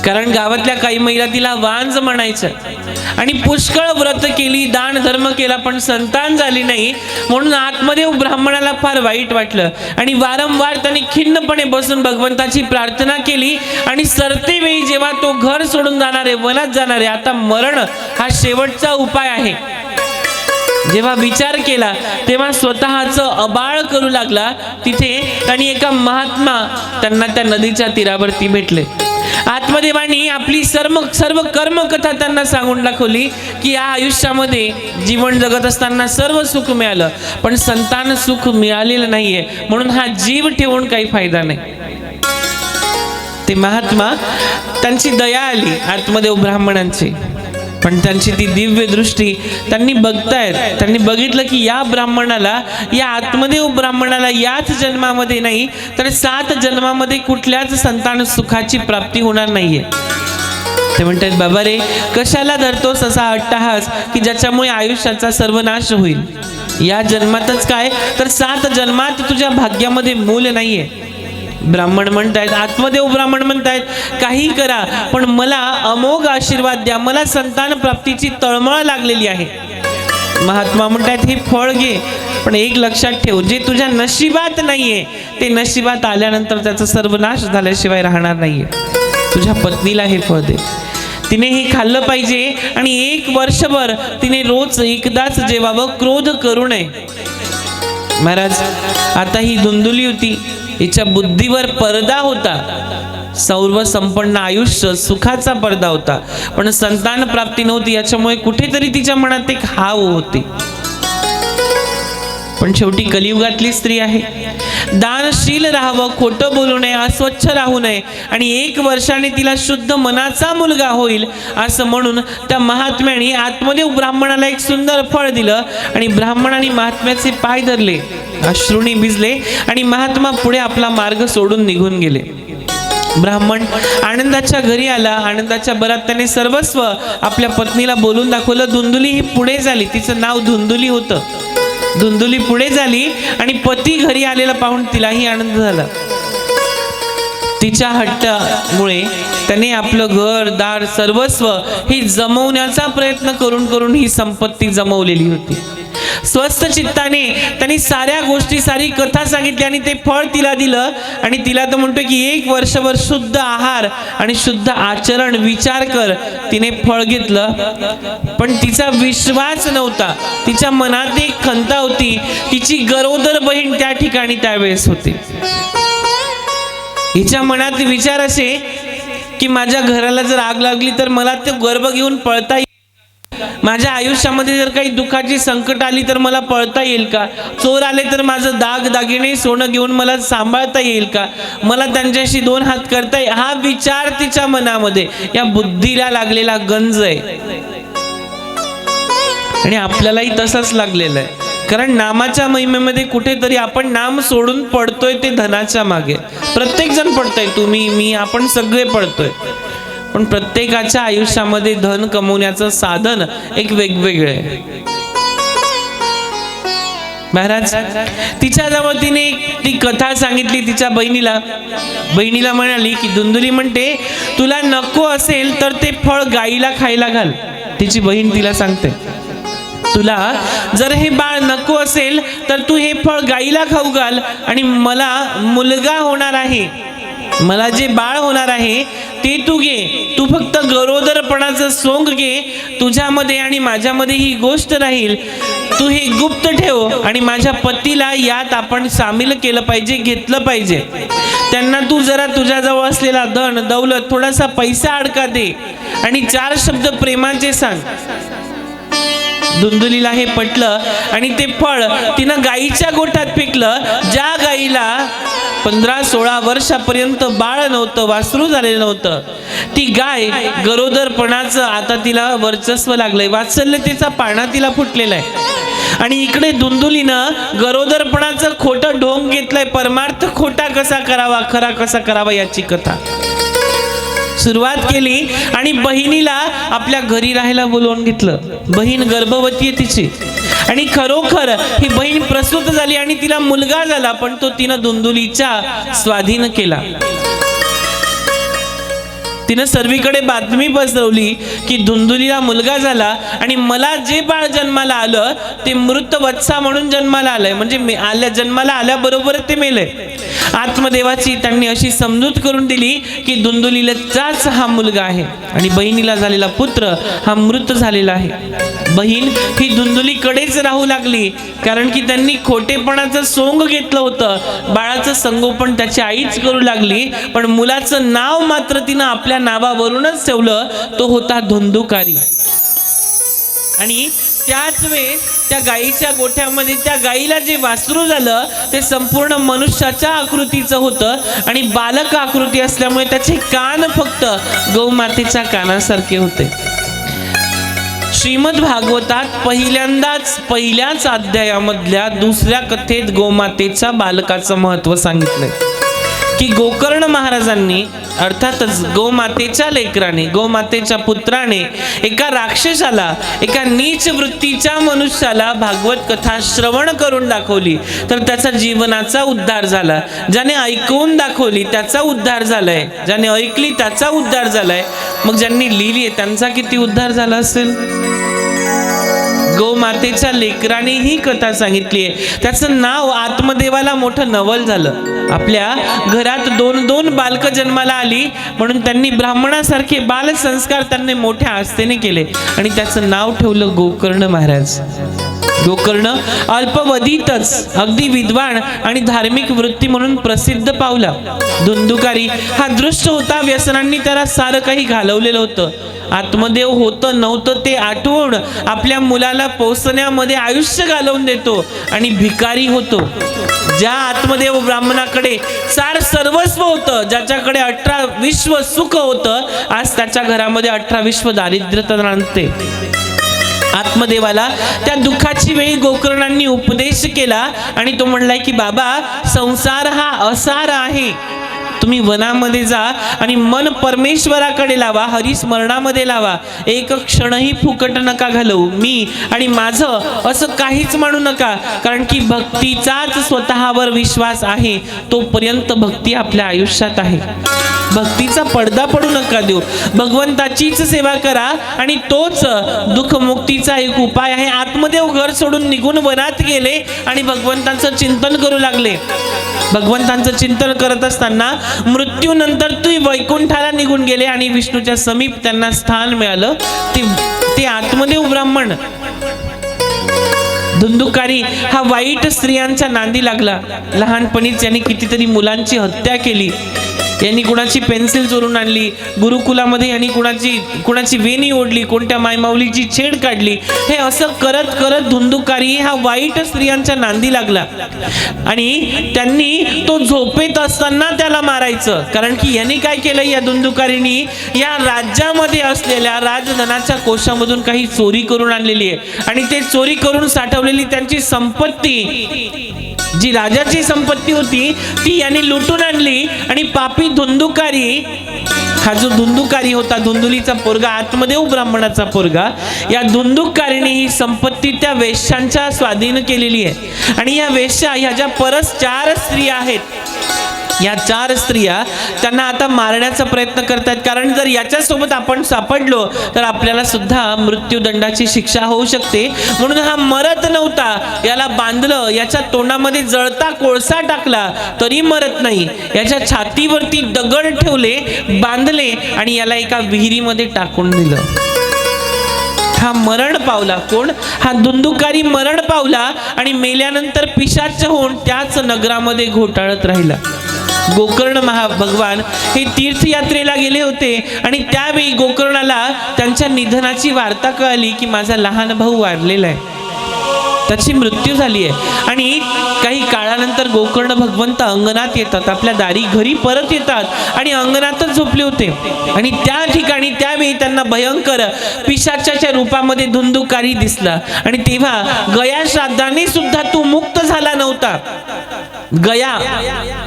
कारण गावातल्या काही महिला तिला वांज म्हणायचं. आणि पुष्कळ व्रत केली, दान धर्म केला, पण संतान झाली नाही. म्हणून आत्मदेव ब्राह्मणाला फार वाईट वाटलं आणि वारंवार त्याने खिन्नपणे बसून भगवंताची प्रार्थना केली. आणि सरते वेळी जेव्हा तो घर सोडून जाणार आहे, वनात जाणार आहे, आता मरण हा शेवटचा उपाय आहे, जेव्हा विचार केला तेव्हा स्वतःचं अबाळ करू लागला. तिथे त्यांनी एका महात्मा त्यांना त्या नदीच्या तीरावरती भेटले. आत्मदेवानी आपली सर्व कर्मकथा त्यांना सांगून दाखवली की या आयुष्यामध्ये जीवन जगत असताना सर्व सुख मिळालं, पण संतान सुख मिळालेलं नाहीये, म्हणून हा जीव ठेवून काही फायदा नाही. ते महात्मा, त्यांची दया आली आत्मदेव ब्राह्मणांची, पण त्यांची ती दिव्य दृष्टी त्यांनी बघतायत. त्यांनी बघितलं की या ब्राह्मणाला, या आत्मदेव ब्राह्मणाला याच जन्मामध्ये नाही तर 7 जन्मामध्ये कुठल्याच संतान सुखाची प्राप्ती होणार नाहीये. ते म्हणतात, बाबा रे, कशाला धरतोस असा अट्टहास की ज्याच्यामुळे आयुष्याचा सर्वनाश होईल. या जन्मातच काय तर 7 जन्मात तुझ्या भाग्यामध्ये मूल नाहीये. ब्राह्मण म्हणतायत, आत्मदेव ब्राह्मण म्हणतायत, काही करा पण मला अमोघ आशीर्वाद द्या, मला संतान प्राप्तीची तळमळ लागलेली आहे. महात्मा म्हणतायत, हे फळ घे, पण एक लक्षात ठेव, जे तुझ्या नशिबात नाहीये ते नशिबात आल्यानंतर त्याचा सर्वनाश झाल्याशिवाय राहणार नाहीये. तुझ्या पत्नीला हे फळ दे. तिने हे खाल्लं पाहिजे आणि 1 वर्षभर तिने रोज एकदाच जेवावं, क्रोध करू नये. महाराज, आता ही धुंदुली होती, हिच्या बुद्धीवर पडदा होता, सर्व संपन्न आयुष्य सुखाचा पडदा होता, पण संतान प्राप्ती नव्हती. याच्यामुळे कुठेतरी तिच्या मनात एक हाव होती. पण शेवटी कलियुगातली स्त्री आहे, दानशील राहावं, खोटं बोलू नये, अस्वच्छ राहू नये आणि 1 वर्षाने तिला शुद्ध मनाचा मुलगा होईल असं म्हणून त्या महात्म्याने आत्मदेव ब्राह्मणाला एक सुंदर फळ दिलं आणि ब्राह्मणाने महात्म्याचे पाय धरले, अश्रूने भिजले आणि महात्मा पुढे आपला मार्ग सोडून निघून गेले. ब्राह्मण आनंदाच्या घरी आला. आनंदाच्या भरात त्याने सर्वस्व आपल्या पत्नीला बोलून दाखवलं. धुंदुली ही पुढे झाली, तिचं नाव धुंदुली होतं. धुंदुली पुढे झाली आणि पती घरी आलेला पाहून तिलाही आनंद झाला. तिच्या हट्टामुळे त्याने आपलं घर दार सर्वस्व ही जमवण्याचा प्रयत्न करून करून ही संपत्ती जमवलेली होती. स्वस्थ चित्ताने त्यांनी साऱ्या गोष्टी, सारी कथा सांगितली आणि ते फळ तिला दिलं आणि तिला तर म्हणतोय की 1 वर्षभर शुद्ध आहार आणि शुद्ध आचरण विचार कर. तिने फळ घेतलं, पण तिचा विश्वास नव्हता. तिच्या मनात एक खंता होती. तिची गरोदर बहीण त्या ठिकाणी त्यावेळेस होती. हिच्या मनात विचार असे की माझ्या घराला जर आग लागली तर मला ते गर्भ घेऊन पळता येईल, माझ्या आयुष्यामध्ये जर काही दुःखाची संकट आली तर मला पळता येईल का, चोर आले तर माझं दाग दागिने सोनं घेऊन मला सांभाळता येईल का, मला त्यांच्याशी 2 हात करता येईल, हा विचार तिच्या मनामध्ये, या बुद्धीला लागलेला गंज आहे. आणि आपल्यालाही तसंच लागलेलं आहे. कारण नामाच्या महिमेमध्ये कुठेतरी आपण नाम सोडून पडतोय ते धनाच्या मागे. प्रत्येक जण पडतोय, तुम्ही मी आपण सगळे पडतोय. पण प्रत्येकाच्या आयुष्यामध्ये धन कमवण्याचं साधन एक वेगवेगळे आहे. महाराज, तिच्याजवळ तिने ती कथा सांगितली तिच्या बहिणीला. बहिणीला म्हणाली की धुंदुली म्हणते तुला नको असेल तर ते फळ गाईला खायला घाल. तिची बहीण तिला सांगते तुला जर हे बाळ नको असेल तर तू हे फळ गाईला खाऊ घाल आणि मला मुलगा होणार आहे, मला जे बाळ होणार आहे ते तू घे. तू फक्त गरोदरपणाचं सोंग घे, तुझ्यामध्ये आणि माझ्यामध्ये ही गोष्ट राहील. तू हे गुप्त ठेव आणि माझ्या पतीला यात आपण सामील केलं पाहिजे, घेतलं पाहिजे. त्यांना तू जरा तुझ्याजवळ असलेला धन दौलत थोडासा पैसा अडका दे आणि 4 शब्द प्रेमाचे सांग. धुंदुलीला हे पटलं आणि ते फळ तिनं गाईच्या गोठ्यात फेकलं. ज्या गाईला 15-16 वर्षापर्यंत बाळ नव्हतं, वासरू झालेलं नव्हतं, ती गाय गरोदरपणाचं आता तिला वर्चस्व लागलंय, वात्सल्यतेचा पाळणा तिला फुटलेला आहे. आणि इकडे धुंदुलीनं गरोदरपणाचं खोटं ढोंग घेतलंय. परमार्थ खोटा कसा करावा, खरा कसा करावा याची कथा सुरुवात केली आणि बहिणीला आपल्या घरी राहायला बोलवून घेतलं. बहीण गर्भवती आहे तिची आणि खरोखर ही बहीण प्रसूत झाली आणि तिला मुलगा झाला, पण तो तिनं धुंदुलीच्या स्वाधीन केला. तिनं सर्वीकडे बातमी पसरवली की धुंदुलीला मुलगा झाला आणि मला जे बाळ जन्माला आलं ते मृत वत्सा म्हणून जन्माला आलंय, म्हणजे जन्माला आल्याबरोबर ते मेलंय. आत्मदेवाची त्यांनी अशी समजूत करून दिली की धुंदुलीलाच हा मुलगा आहे आणि बहिणीला झालेला पुत्र हा मृत झालेला आहे. बहीण ही धुंदुलीकडेच राहू लागली, कारण की त्यांनी खोटेपणाचं सोंग घेतलं होतं. बाळाचं संगोपन त्याची आईच करू लागली, पण मुलाचं नाव मात्र तिनं आपल्या नावावरूनच ठेवलं, तो होता धुंदुकारी. आणि त्याच वेळेस त्या गाईच्या गोठ्यामध्ये त्या गाईला जे वासरू झालं ते संपूर्ण मनुष्याच्या आकृतीचं होतं आणि बालक आकृती असल्यामुळे त्याचे कान फक्त गौमातेच्या कानासारखे होते. श्रीमद भागवतात पहिल्याच अध्यायामधल्या 2ऱ्या कथेत गोमातेच्या बालकाचं महत्व सांगितलंय की गोकर्ण महाराजांनी, अर्थातच गोमातेच्या लेकराने, गोमातेच्या पुत्राने एका राक्षसाला, एका नीच वृत्तीच्या मनुष्याला भागवत कथा श्रवण करून दाखवली तर त्याचा जीवनाचा उद्धार झाला. ज्याने ऐकून दाखवली त्याचा उद्धार झालाय, ज्याने ऐकली त्याचा उद्धार झालाय. मग ज्यांनी लिहिली त्यांचा किती उद्धार झाला असेल. गोमातेच्या लेकराने ही कथा सांगितली आहे. त्याचं नाव आत्मदेवाला मोठं नवल झालं. आपल्या घरात 2-2 बालक जन्माला आली म्हणून त्यांनी ब्राह्मणासारखे बालसंस्कार त्यांनी मोठ्या आस्थेने केले आणि त्याचं नाव ठेवलं गोकर्ण महाराज. गोकर्ण अल्पवधीतच अगदी विद्वान आणि धार्मिक वृत्ती म्हणून प्रसिद्ध पावला. धुंदुकारी हा दृष्ट होता. व्यसनांनी त्याला सारं काही घालवलेलं होतं. आत्मदेव होतं नव्हतं ते आठवून आपल्या मुलाला पोसण्यामध्ये आयुष्य घालवून देतो आणि भिकारी होतो. ज्या आत्मदेव ब्राह्मणाकडे सार सर्वस्व होतं, ज्याच्याकडे 18 विश्व सुख होतं, आज त्याच्या घरामध्ये 18 विश्व दारिद्र्य आणते. आत्मदेवाला त्या दुःखाची वेळी गोकर्णांनी उपदेश केला आणि तो म्हणलाय की बाबा, संसार हा असार आहे. तुम्ही वनामध्ये जा आणि मन परमेश्वराकडे लावा, हरिस्मरणामध्ये लावा. एक क्षणही फुकट नका घालवू. मी आणि माझं असं काहीच म्हणू नका, कारण की भक्तीचाच स्वतःवर विश्वास आहे तोपर्यंत भक्ती आपल्या आयुष्यात आहे. भक्तीचा पडदा पडू नका देऊ. भगवंताचीच सेवा करा आणि तोच दुःखमुक्तीचा एक उपाय आहे. आत्मदेव घर सोडून निघून वनात गेले आणि भगवंतांचं चिंतन करू लागले. भगवंतांचं चिंतन करत असताना मृत्यूनंतर ते वैकुंठाला निघून गेले आणि विष्णूच्या समीप त्यांना स्थान मिळालं. ते आत्मदेव ब्राह्मण. धुंदुकारी हा वाईट स्त्रियांच्या नांदी लागला. लहानपणीच यांनी कितीतरी मुलांची हत्या केली. यांनी कुणाची पेन्सिल चोरून आणली, गुरुकुलामध्ये यांनी कुणाची वेणी ओढली, कोणत्या मायमाऊलीची छेड काढली. हे असं करत करत धुंदुकारी हा वाईट स्त्रियांच्या नांदी लागला आणि त्यांनी तो झोपेत असताना त्याला मारायचं. कारण की यांनी काय केलं, या धुंदुकारीनी या राज्यामध्ये असलेल्या राजधनाच्या कोशामधून काही चोरी करून आणलेली आहे आणि ते चोरी करून साठवलेली त्यांची संपत्ती, जी राजाची संपत्ती होती, ती यांनी लुटून आणली आणि पापी धुंदुकारी, हा जो धुंदुकारी होता, धुंदुलीचा पोरगा, आत्मदेव ब्राह्मणाचा पोरगा, या धुंदुकारीने ही संपत्ती त्या वेश्यांच्या स्वाधीन केलेली आहे. आणि या वेश्या, ह्या ज्या परस 4 स्त्रिया आहेत, या 4 स्त्रिया त्यांना आता मारण्याचा प्रयत्न करतात. कारण जर याच्यासोबत आपण सापडलो तर आपल्याला सुद्धा मृत्यूदंडाची शिक्षा होऊ शकते. म्हणून हा मरत नव्हता. याला बांधलं, याच्या तोंडामध्ये जळता कोळसा टाकला तरी मरत नाही. याच्या छातीवरती दगड ठेवले, बांधले आणि याला एका विहिरीमध्ये टाकून दिलं. हा मरण पावला. कोण? हा धुंदुकारी मरण पावला आणि मेल्यानंतर पिशाच होऊन त्याच नगरामध्ये घोटाळत राहिला. गोकर्ण भगवान हे तीर्थयात्रेला गेले होते आणि त्यावेळी गोकर्णाला त्यांच्या निधनाची वार्ता कळाली की माझा लहान भाऊ वारलेला आहे, त्याची मृत्यू झाली आहे. आणि काही काळानंतर गोकर्ण भगवंत अंगणात येतात, आपल्या दारी घरी परत येतात आणि अंगणातच झोपले होते. आणि त्या ठिकाणी त्यावेळी त्यांना भयंकर पिशाचाच्या रूपामध्ये धुंदुकारी दिसला. आणि तेव्हा गया श्राद्धाने सुद्धा तो मुक्त झाला नव्हता. गया,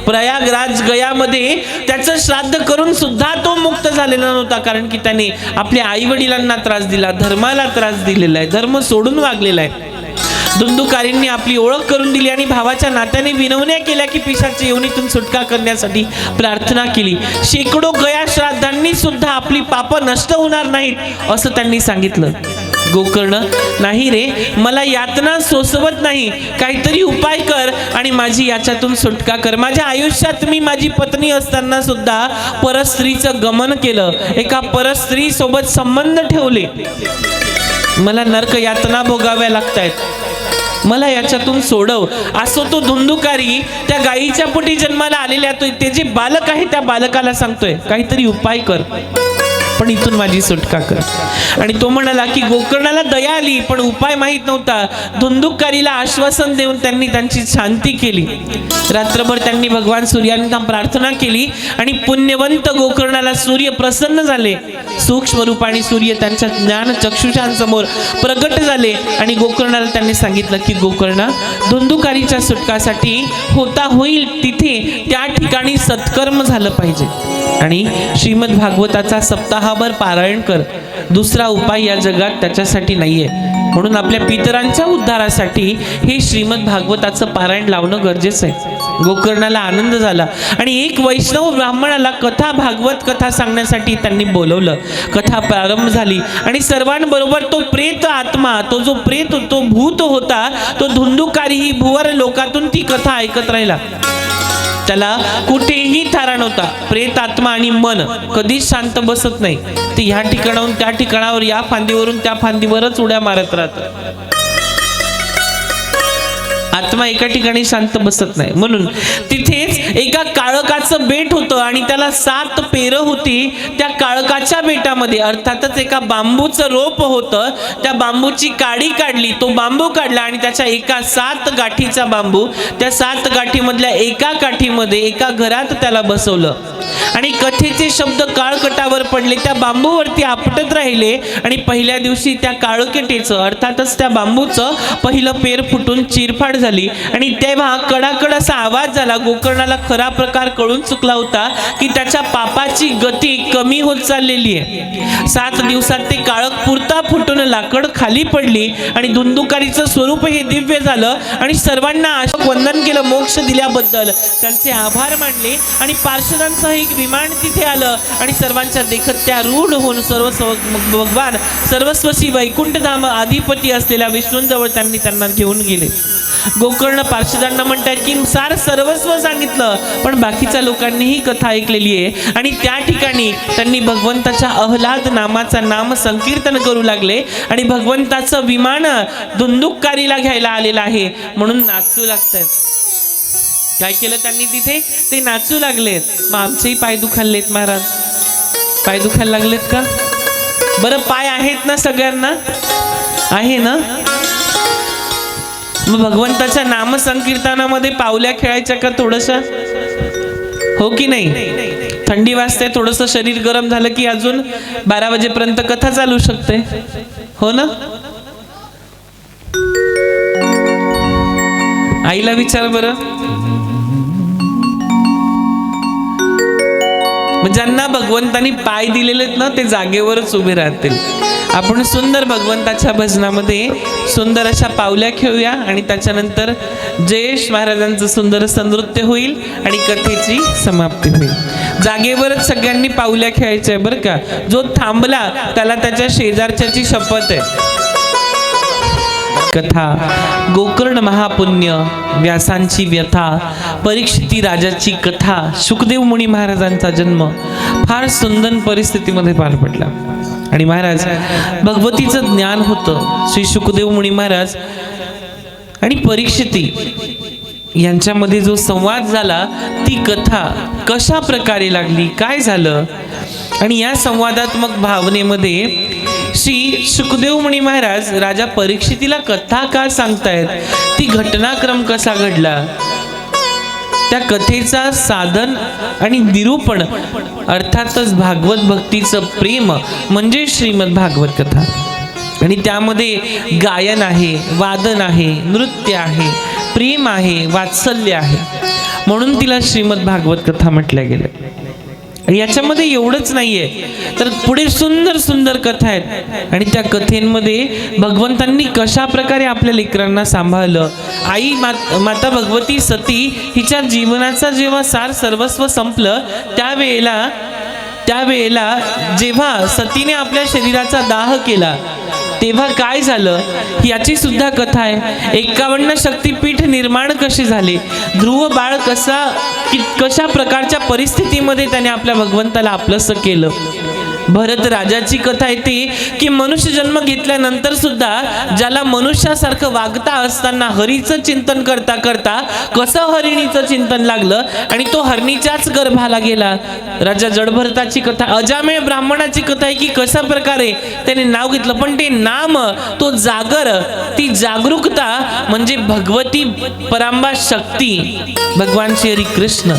प्रयागराज गयामध्ये त्याचं श्राद्ध करून सुद्धा तो मुक्त झालेला नव्हता. कारण की त्याने आपल्या आई वडिलांना त्रास दिला, धर्माला त्रास दिलेला आहे, धर्म सोडून वागलेला आहे. धुंदुकारींनी आपली ओळख करून दिली आणि भावाच्या नात्याने विनवण्या केल्या की पिशाच्या योनीतून सुटका करण्यासाठी प्रार्थना केली. शेकडो गया श्राद्धांनी सुद्धा आपली पाप नष्ट होणार नाहीत असं त्यांनी सांगितलं. गोकर्ण, नाही रे, मला यातना सोसवत नाही, काहीतरी उपाय कर आणि माझी याच्यातून सुटका कर. माझ्या आयुष्यात मी माझी पत्नी असताना सुद्धा परस्त्रीचं गमन केलं, एका परस्त्री सोबत संबंध ठेवले, मला नरक यातना भोगाव्या लागतायत, मला याच्यातून सोडव. असो तो धुंदुकारी त्या गायीच्या पोटी जन्माला आलेल्या ते जे बालक आहे त्या बालकाला सांगतोय काहीतरी उपाय कर, पण इथून माझी सुटका कर. आणि तो म्हणाला की गोकर्णाला दया आली पण उपाय माहित नव्हता. धुंदुकारीला आश्वासन देऊन त्यांनी त्यांची शांती केली. रात्रभर त्यांनी भगवान सूर्यांना प्रार्थना केली आणि पुण्यवंत गोकर्णाला सूर्य प्रसन्न झाले. सूक्ष्म रूपाने सूर्य त्यांच्या ज्ञान चक्षुषांसमोर प्रगट झाले आणि गोकर्णाला त्यांनी सांगितलं की गोकर्णा, धुंदुकारीच्या सुटकासाठी होता होईल तिथे त्या ठिकाणी सत्कर्म झालं पाहिजे आणि श्रीमद भागवताचा सप्ताहभर पारायण कर. दुसरा उपाय या जगात त्याच्यासाठी नाहीये. म्हणून आपल्या पितरांच्या उद्धारासाठी हे श्रीमद भागवताचं पारायण लावणं गरजेचं आहे. गोकर्णाला आनंद झाला आणि एक वैष्णव ब्राह्मणाला कथा भागवत कथा सांगण्यासाठी त्यांनी बोलवलं. कथा प्रारंभ झाली आणि सर्वांबरोबर तो प्रेत आत्मा, तो जो प्रेत तो भूत होता, तो धुंदुकारी ही भुवर लोकातून ती कथा ऐकत राहिला. त्याला कुठेही थारा नव्हता. प्रेत आत्मा आणि मन कधीच शांत बसत नाही. ते ह्या ठिकाणाहून त्या ठिकाणावर, या फांदीवरून त्या फांदीवरच उड्या मारत राहतं. आत्मा एका ठिकाणी शांत बसत नाही. म्हणून तिथेच एका काळकाचं बेट होतं आणि त्याला 7 पेरं होती. त्या काळकाच्या बेटामध्ये अर्थातच एका बांबूचं रोप होतं. त्या बांबूची काडी काढली, तो बांबू काढला आणि त्याच्या एका 7 गाठीचा बांबू, त्या 7 गाठीमधल्या एका काठीमध्ये एका घरात त्याला बसवलं आणि कथेचे शब्द काळकटावर पडले. त्या बांबूवरती आपटत राहिले आणि पहिल्या दिवशी त्या काळकेटेचं अर्थातच त्या बांबूचं पहिलं पेर फुटून चिरफाड झाली आणि तेव्हा कडाकड असा आवाज झाला. गोकर्णाला खरा प्रकार कळून चुकला होता की त्याच्या पापाची गती कमी होत चाललेली आहे. 7 दिवसात ते काळक पुरता फुटून लाकड खाली पडली आणि धुंदुकारीचं स्वरूप हे दिव्य झालं आणि सर्वांना अशोक वंदन केलं. मोक्ष दिल्याबद्दल त्यांचे आभार मानले आणि पार्षदांसह एक विमान तिथे आलं आणि सर्वांच्या देखत त्या रूढ होऊन भगवान सर्वस्वशी वैकुंठधाम अधिपती असलेल्या विष्णूंजवळ त्यांना घेऊन गेले. गोकर्ण पार्षदांना म्हणतात की सार सर्वस्व सांगितलं, पण बाकीच्या लोकांनीही कथा ऐकलेली आहे आणि त्या ठिकाणी त्यांनी भगवंताच्या अहलाद नामाचा नाम संकीर्तन करू लागले आणि भगवंताचं विमान धुंदुककारीला घ्यायला आलेलं आहे म्हणून नाचू लागतात. काय केलं त्यांनी तिथे? ते नाचू लागलेत. मग आमचेही पाय दुखायलेत महाराज. पाय दुखायला लागलेत का? बरं, पाय आहेत ना सगळ्यांना? आहे ना? मग भगवंताच्या नाम संकीर्तनामध्ये पावल्या खेळायच्या का थोडंसं? हो की नाही? थंडी वाजते, थोडंसं शरीर गरम झालं की अजून 12 वाजेपर्यंत कथा चालू शकते. हो ना? आईला विचार बरं. ज्यांना भगवंतानी पाय दिलेले ना ते जागेवरच उभे राहतील. आपण सुंदर भगवंताच्या भजनामध्ये सुंदर अशा पावल्या खेळूया आणि त्याच्यानंतर जयेश महाराजांचं सुंदर असं नृत्य होईल आणि कथेची समाप्ती होईल. जागेवरच सगळ्यांनी पावल्या खेळायच्या आहे बरं का. जो थांबला त्याला त्याच्या शेजारच्याची शपथ आहे. कथा गोकर्ण महापुण्य, व्यासांची व्यथा, परीक्षिती राजाची कथा, शुकदेव मुनी महाराजांचा जन्म फार सुंदर परिस्थितीमध्ये पार पडला आणि महाराज भगवतीचं ज्ञान होतं. श्री शुकदेव मुनी महाराज आणि परीक्षिती यांच्यामध्ये जो संवाद झाला, ती कथा कशा प्रकारे लागली, काय झालं आणि या संवादात्मक भावनेमध्ये श्री शुकदेव मुनी महाराज राजा परीक्षितीला कथा का सांगतायत, ती घटनाक्रम कसा घडला, त्या कथेचा साधन आणि निरूपण अर्थातच भागवत भक्तीचं प्रेम म्हणजे श्रीमद भागवत कथा. आणि त्यामध्ये गायन आहे, वादन आहे, नृत्य आहे, प्रेम आहे, वात्सल्य आहे, म्हणून तिला श्रीमद भागवत कथा म्हटल्या गेलं. याच्यामध्ये एवढंच नाहीये, तर पुढे सुंदर सुंदर कथा आहेत आणि त्या कथेंमध्ये भगवंतांनी कशा प्रकारे आपल्या लेकरांना सांभाळलं. आई माता भगवती सती हिच्या जीवनाचा जेव्हा सार सर्वस्व संपलं, त्यावेळेला जेव्हा सतीने आपल्या शरीराचा दाह केला तेव्हा काय झालं याची सुद्धा कथा आहे. 51 शक्तिपीठ निर्माण कसे झाले, ध्रुव बाळ कशा प्रकारच्या परिस्थितीमध्ये त्याने आपल्या भगवंताला आपलंसं केलं. भरत राजाची कथा येते की मनुष्य जन्म घेतल्यानंतर सुद्धा ज्याला मनुष्यासारखं वागता असताना हरीचं चिंतन करता करता कसं हरिणीचं चिंतन लागलं आणि तो हरणीच्याच गर्भाला गेला. राजा जडभरताची कथा, अजामेय ब्राह्मणाची कथा आहे की कशा प्रकारे त्याने नाव घेतलं, पण ते नाम, तो जागर, ती जागरूकता म्हणजे भगवती परांबा शक्ती, भगवान श्री हरी कृष्ण.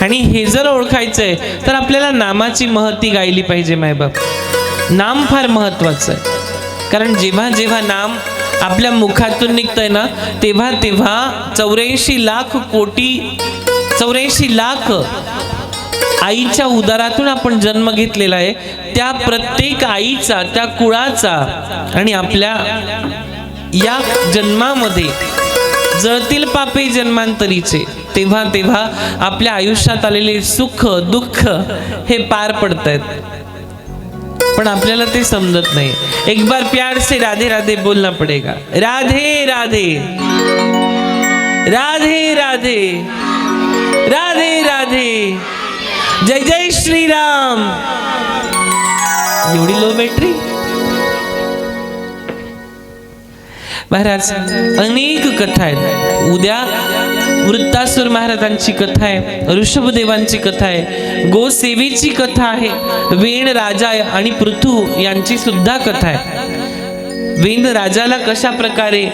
आणि हे जर ओळखायचंय तर आपल्याला नामाची महती गायली पाहिजे मायबाप. नाम फार महत्वाचं आहे, कारण जेव्हा जेव्हा नाम आपल्या मुखातून निघतंय ना तेव्हा 84 लाख कोटी 84 लाख आईच्या उदरातून आपण जन्म घेतलेला आहे. त्या प्रत्येक आईचा, त्या कुळाचा आणि आपल्या या जन्मामध्ये जळतील पापे जन्मांतरीचे, तेव्हा तेव्हा आपल्या आयुष्यात आलेले सुख दुःख हे पार पडतायत, पण आपल्याला ते समजत नाही. एक बार प्यार से राधे राधे बोलना पडेगा. राधे राधे राधे राधे राधे राधे, जय जय श्रीराम. एवढी लो बॅटरी. महाराज अनेक कथा आहेत. उद्या वृत्तासुर महाराजांची कथा आहे, ऋषभदेवांची कथा आहे, गोसेवेची कथा आहे, वेण राजा आणि पृथू यांची सुद्धा कथा आहे. वेण राजाला कशा प्रकारे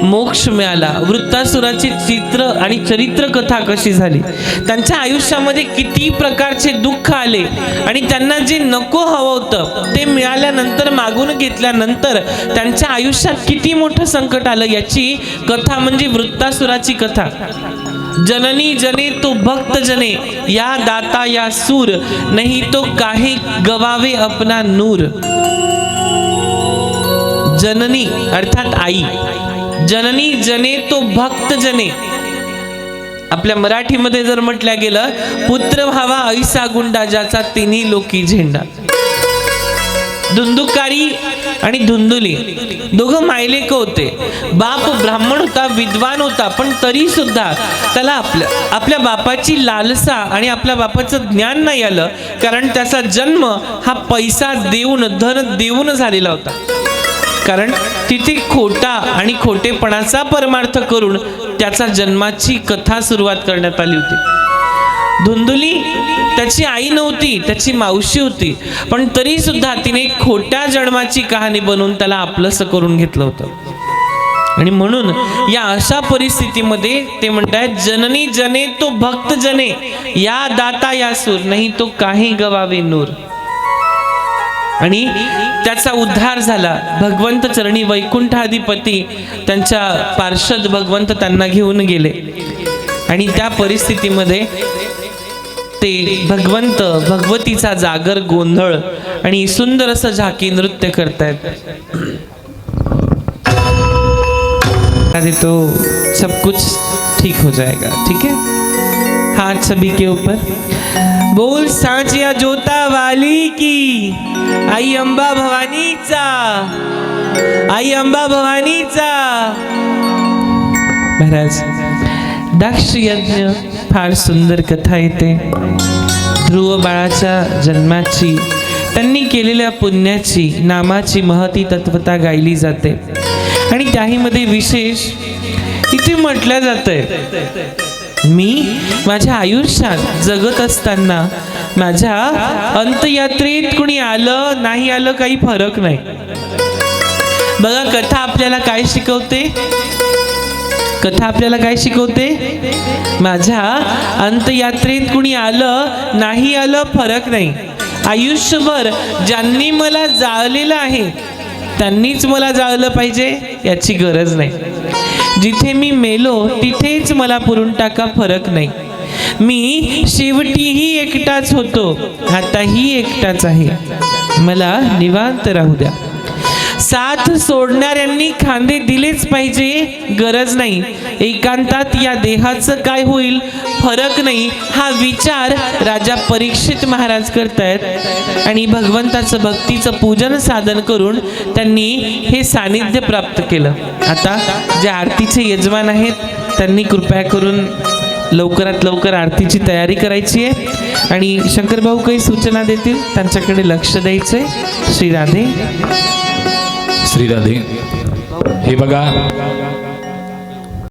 मोक्ष मिळाला, वृत्तासुराची चित्र आणि चरित्र कथा कशी झाली, त्यांच्या आयुष्यामध्ये किती प्रकारचे दुःख आले आणि त्यांना जे नको हवं होतं ते मिळाल्यानंतर, मागून घेतल्यानंतर त्यांच्या आयुष्यात किती मोठं संकट आलं, याची कथा म्हणजे वृत्तासुराची कथा. जननी जने तो भक्त जने, या दाता या सूर, नहीं तो काहे गवावे अपना नूर. जननी अर्थात आई, जननी जने तो भक्त जने. आपल्या मराठीमध्ये जर म्हटलं गेलं, पुत्र व्हावा ऐसा गुंडा ज्याचा तिन्ही लोकी झेंडा. धुंदुकारी आणि धुंदुली दोघं मायलेक होते. बाप ब्राह्मण होता, विद्वान होता, पण तरी सुद्धा त्याला आपल्या बापाची लालसा आणि आपल्या बापाचं ज्ञान नाही आलं, कारण त्याचा जन्म हा पैसा देऊन, धन देऊन झालेला होता. कारण तिथे खोटा आणि खोटेपणाचा परमार्थ करून त्याचा जन्माची कथा सुरुवात करण्यात आली होती. धुंदुली त्याची आई नव्हती, त्याची मावशी होती, पण तरी सुद्धा तिने खोट्या जन्माची कहाणी बनवून त्याला आपलंसं करून घेतलं होतं. आणि म्हणून या अशा परिस्थितीमध्ये ते म्हणतात, जननी जने तो भक्त जने, या दाता या सूर, नाही तो काही गवावे नूर. आणि त्याचा उद्धार झाला. भगवंत चरणी वैकुंठाधिपती त्यांच्या पार्षद भगवंत त्यांना घेऊन गेले आणि त्या परिस्थितीमध्ये ते भगवंत भगवतीचा जागर गोंधळ आणि सुंदर असं झाकी नृत्य करतायत. अरे तो सब कुछ ठीक हो जाएगा, ठीक है. हाथ सभी के ऊपर. बोल सांचिया जोता वाली की, आई अंबा भवानीचा, आई अंबा भवानीचा. महाराज दक्ष यज्ञ फार सुंदर कथा येते. ध्रुव बाळाच्या जन्माची, त्यांनी केलेल्या पुण्याची, नामाची महती तत्वता गायली जाते. आणि त्याहीमध्ये विशेष इथे म्हटलं जातंय, मी माझ्या आयुष्यात जगत असताना माझ्या अंतयात्रेत कुणी आलं नाही आलं काही फरक नाही. बघा कथा आपल्याला काय शिकवते, कथा आपल्याला काय शिकवते, माझ्या अंतयात्रेत कुणी आलं नाही आलं फरक नाही. आयुष्यभर ज्यांनी मला जाळलेलं आहे त्यांनीच मला जाळलं पाहिजे याची गरज नाही. जिथे मी मेलो तिथेच मला पुरून टाका, फरक नाही. मी शेवटीही एकटाच होतो, आताही एकटाच आहे, मला निवांत राहू द्या. साथ सोडणाऱ्यांनी खांदे दिलेच पाहिजे, गरज नाही. एकांतात या देहाचं काय होईल फरक नाही, हा विचार राजा परीक्षित महाराज करतायत. आणि भगवंताचं भक्तीचं पूजन साधन करून त्यांनी हे सानिध्य प्राप्त केलं. आता जे आरतीचे यजमान आहेत त्यांनी कृपया करून लवकरात लवकर आरतीची तयारी करायची आहे आणि शंकर भाऊ काही सूचना देतील त्यांच्याकडे लक्ष द्यायचंय. श्री राधे. श्री राधे. हे बघा